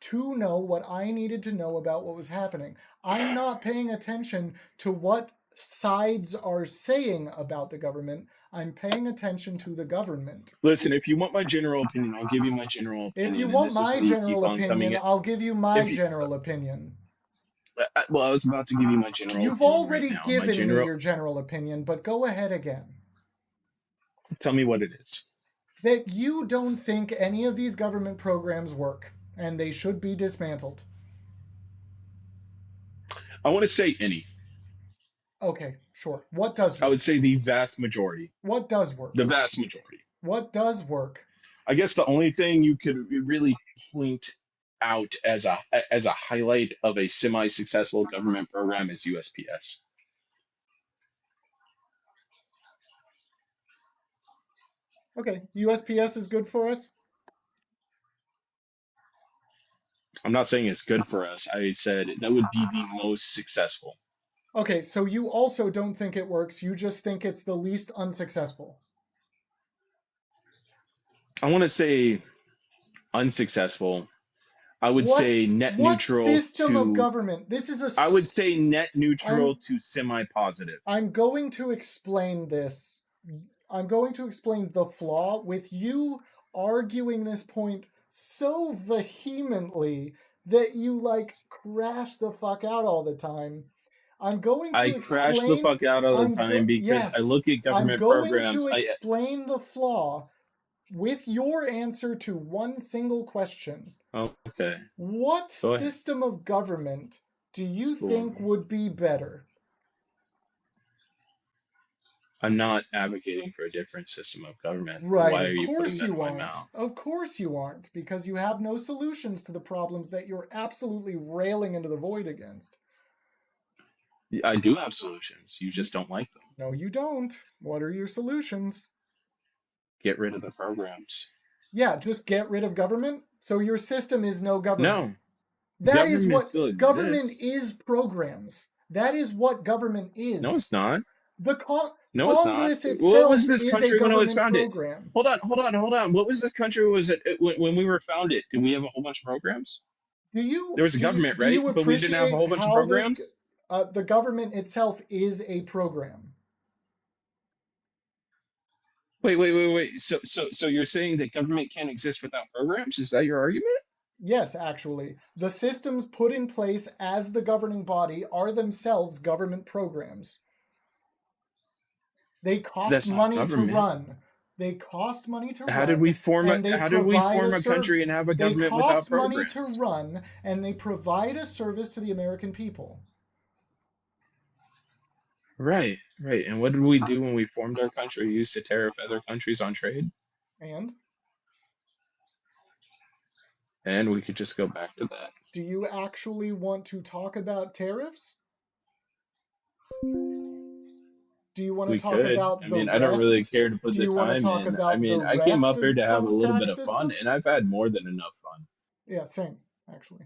to know what I needed to know about what was happening. I'm not paying attention to what sides are saying about the government. I'm paying attention to the government. Listen, if you want my general opinion, I'll give you my general opinion. If you want my general opinion, I'll give you my general opinion. Well, I was about to give you my general opinion. You've already given me your general opinion, but go ahead again. Tell me what it is. That you don't think any of these government programs work, and they should be dismantled. I want to say any. Okay, sure. What does work? I would say the vast majority. What does work? The vast majority. What does work? I guess the only thing you could really point out as a highlight of a semi-successful government program is USPS. Okay, USPS is good for us? I'm not saying it's good for us. I said that would be the most successful. Okay, so you also don't think it works. You just think it's the least unsuccessful. I want to say unsuccessful. I would say net what neutral system of to. government? This is I would say net neutral I'm, to semi-positive. I'm going to explain this. I'm going to explain the flaw with you arguing this point so vehemently that you like crash the fuck out all the time. I'm going to I crash the fuck out all the time because I look at I'm government going programs. to explain the flaw with your answer to one single question. Okay. What Go ahead. system of government do you think would be better? I'm not advocating for a different system of government. Right, Why are of you putting course that in you my aren't. mouth? Of course you aren't, because you have no solutions to the problems that you're absolutely railing into the void against. I do have solutions. You just don't like them. No, you don't. What are your solutions? Get rid of the programs. Yeah, just get rid of government? So your system is no government. No. That is Government what still exists. government is programs. That is what government is. No, it's not. The No, it's not. Congress What itself was this is country a when it was government founded? program. Hold on. What was this country? Was it when we were founded? Did we have a whole bunch of programs? There was a government, right? But we didn't have a whole bunch of programs. The government itself is a program. Wait. So you're saying that government can't exist without programs? Is that your argument? Yes, actually. The systems put in place as the governing body are themselves government programs. They cost money to run. They cost money to run. How did we form a country and have a government without programs? They cost money to run, and they provide a service to the American people. Right. And what did we do when we formed our country? We used to tariff other countries on trade. And we could just go back to that. Do you actually want to talk about tariffs? Do you want to talk about the rest? I don't really care to put the time in. I came up here to have a little bit of fun, and I've had more than enough fun. Yeah, same, actually.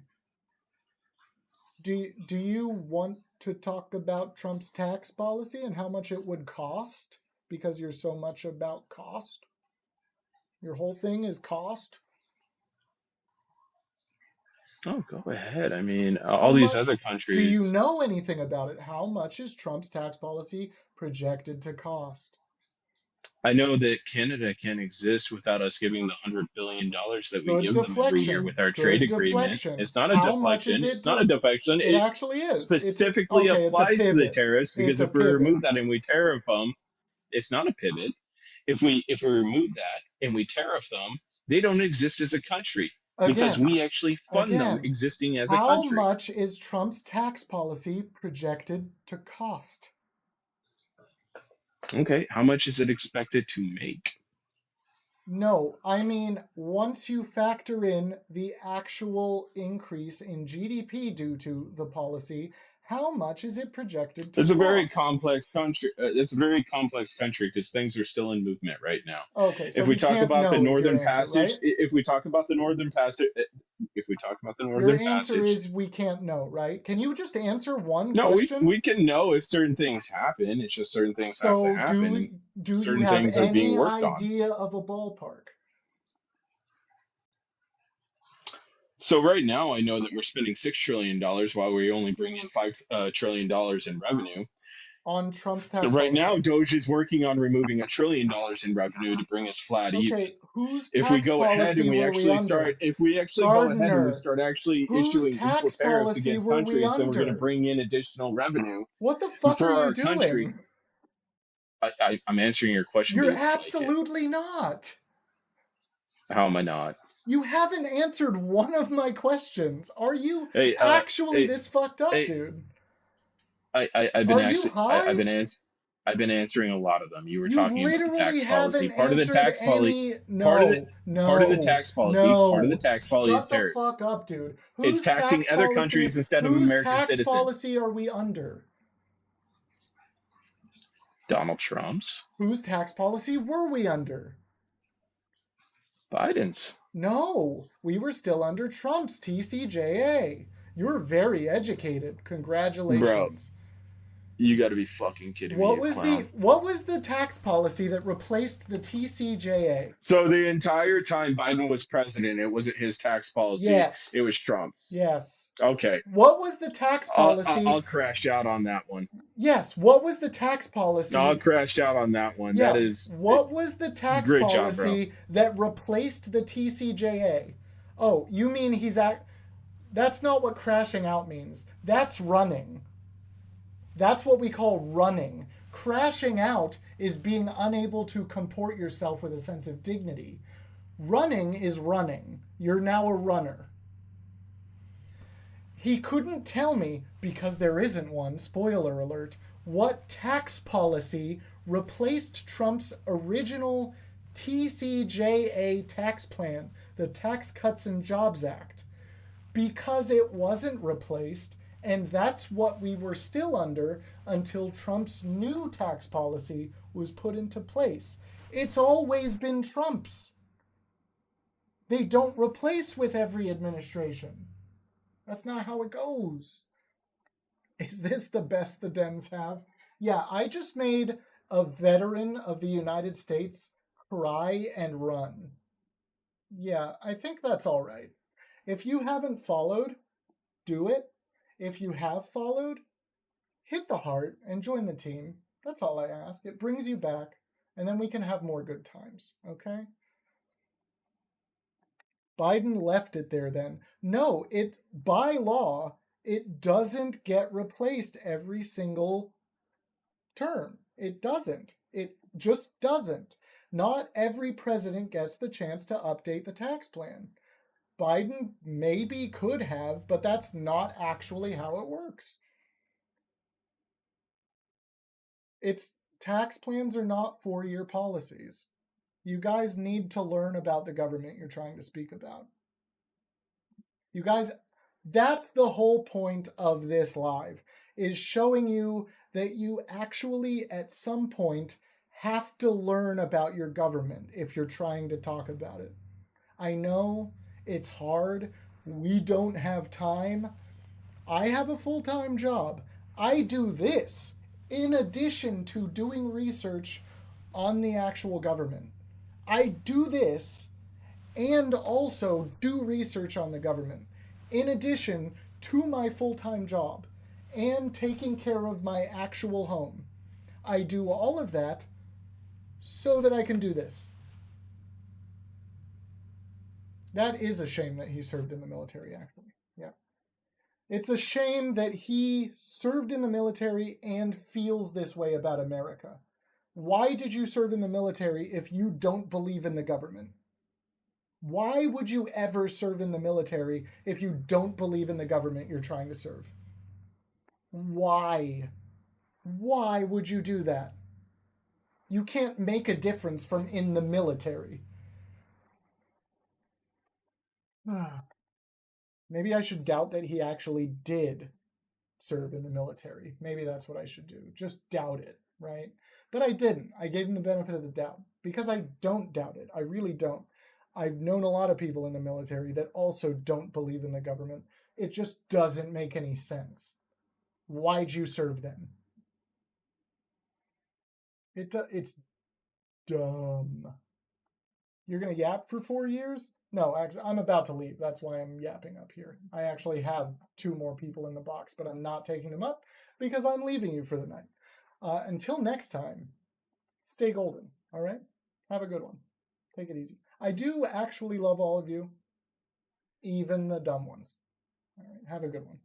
Do you want to talk about Trump's tax policy and how much it would cost? Because you're so much about cost? Your whole thing is cost? Oh, go ahead. All these other countries. Do you know anything about it? How much is Trump's tax policy projected to cost? I know that Canada can't exist without us giving the $100 billion that we give them every year with our trade agreement. It's not a deflection. It's not a defection. It actually is. Specifically applies to the tariffs, because if we remove that and we tariff them, it's not a pivot. If we remove that and we tariff them, they don't exist as a country. Because we actually fund them existing as a country. How much is Trump's tax policy projected to cost? Okay, how much is it expected to make? No, once you factor in the actual increase in GDP due to the policy, how much is it projected to cost? It's a very complex country. It's a very complex country because things are still in movement right now. Okay, so if we talk about the Northern Passage, right? if we talk about the Northern Passage, your answer is we can't know, right? Can you just answer one question? No, we can know if certain things happen. It's just certain things have to happen. Do you have any idea of a ballpark? So right now, I know that we're spending $6 trillion while we only bring in $5 trillion in revenue. On Trump's tax policy. Right now, Doge is working on removing $1 trillion in revenue to bring us flat even. Whose if we go ahead and we actually start, if we actually go ahead and we start actually issuing equal tariffs against countries, then we're going to bring in additional revenue. What the fuck for are you our doing? Country. I'm answering your question. You're absolutely not. How am I not? You haven't answered one of my questions. Are you this fucked up, dude? I've been answering a lot of them. You were talking about the tax policy. Part of the tax policy. Part of the tax policy. Part of the tax policy is tariffs. Shut the fuck up, dude. It's taxing other countries instead of American citizens. Whose tax policy are we under? Donald Trump's. Whose tax policy were we under? Biden's. No, we were still under Trump's TCJA. You're very educated. Congratulations. You got to be fucking kidding me, What you was clown. what was the tax policy that replaced the TCJA? So the entire time Biden was president, it wasn't his tax policy. It Yes. was Trump's. Yes. Okay. What was the tax policy? I'll crash out on that one. Yes. What was the tax policy? No, I'll crash out on that one. Yeah. That is. What was the tax Great job, bro. policy that replaced the TCJA? Oh, you mean that's not what crashing out means. That's running. That's what we call running. Crashing out is being unable to comport yourself with a sense of dignity. Running is running. You're now a runner. He couldn't tell me, because there isn't one, spoiler alert, what tax policy replaced Trump's original TCJA tax plan, the Tax Cuts and Jobs Act. Because it wasn't replaced, and that's what we were still under until Trump's new tax policy was put into place. It's always been Trump's. They don't replace with every administration. That's not how it goes. Is this the best the Dems have? Yeah, I just made a veteran of the United States cry and run. Yeah, I think that's all right. If you haven't followed, do it. If you have followed, hit the heart and join the team. That's all I ask. It brings you back, and then we can have more good times, okay? Biden left it there then. No, by law, it doesn't get replaced every single term. It doesn't. It just doesn't. Not every president gets the chance to update the tax plan. Biden maybe could have, but that's not actually how it works. Tax plans are not 4-year policies. You guys need to learn about the government you're trying to speak about. You guys, that's the whole point of this live, is showing you that you actually at some point have to learn about your government if you're trying to talk about it. I know it's hard. We don't have time. I have a full-time job. I do this in addition to doing research on the actual government. I do this and also do research on the government in addition to my full-time job and taking care of my actual home. I do all of that so that I can do this. That is a shame that he served in the military, actually. Yeah. It's a shame that he served in the military and feels this way about America. Why did you serve in the military if you don't believe in the government? Why would you ever serve in the military if you don't believe in the government you're trying to serve? Why? Why would you do that? You can't make a difference from in the military. Maybe I should doubt that he actually did serve in the military. Maybe that's what I should do. Just doubt it, right? But I didn't. I gave him the benefit of the doubt because I don't doubt it. I really don't. I've known a lot of people in the military that also don't believe in the government. It just doesn't make any sense. Why'd you serve then? It's dumb. You're going to yap for 4 years? No, actually, I'm about to leave. That's why I'm yapping up here. I actually have 2 more people in the box, but I'm not taking them up because I'm leaving you for the night. Until next time, stay golden, all right? Have a good one. Take it easy. I do actually love all of you, even the dumb ones. All right, have a good one.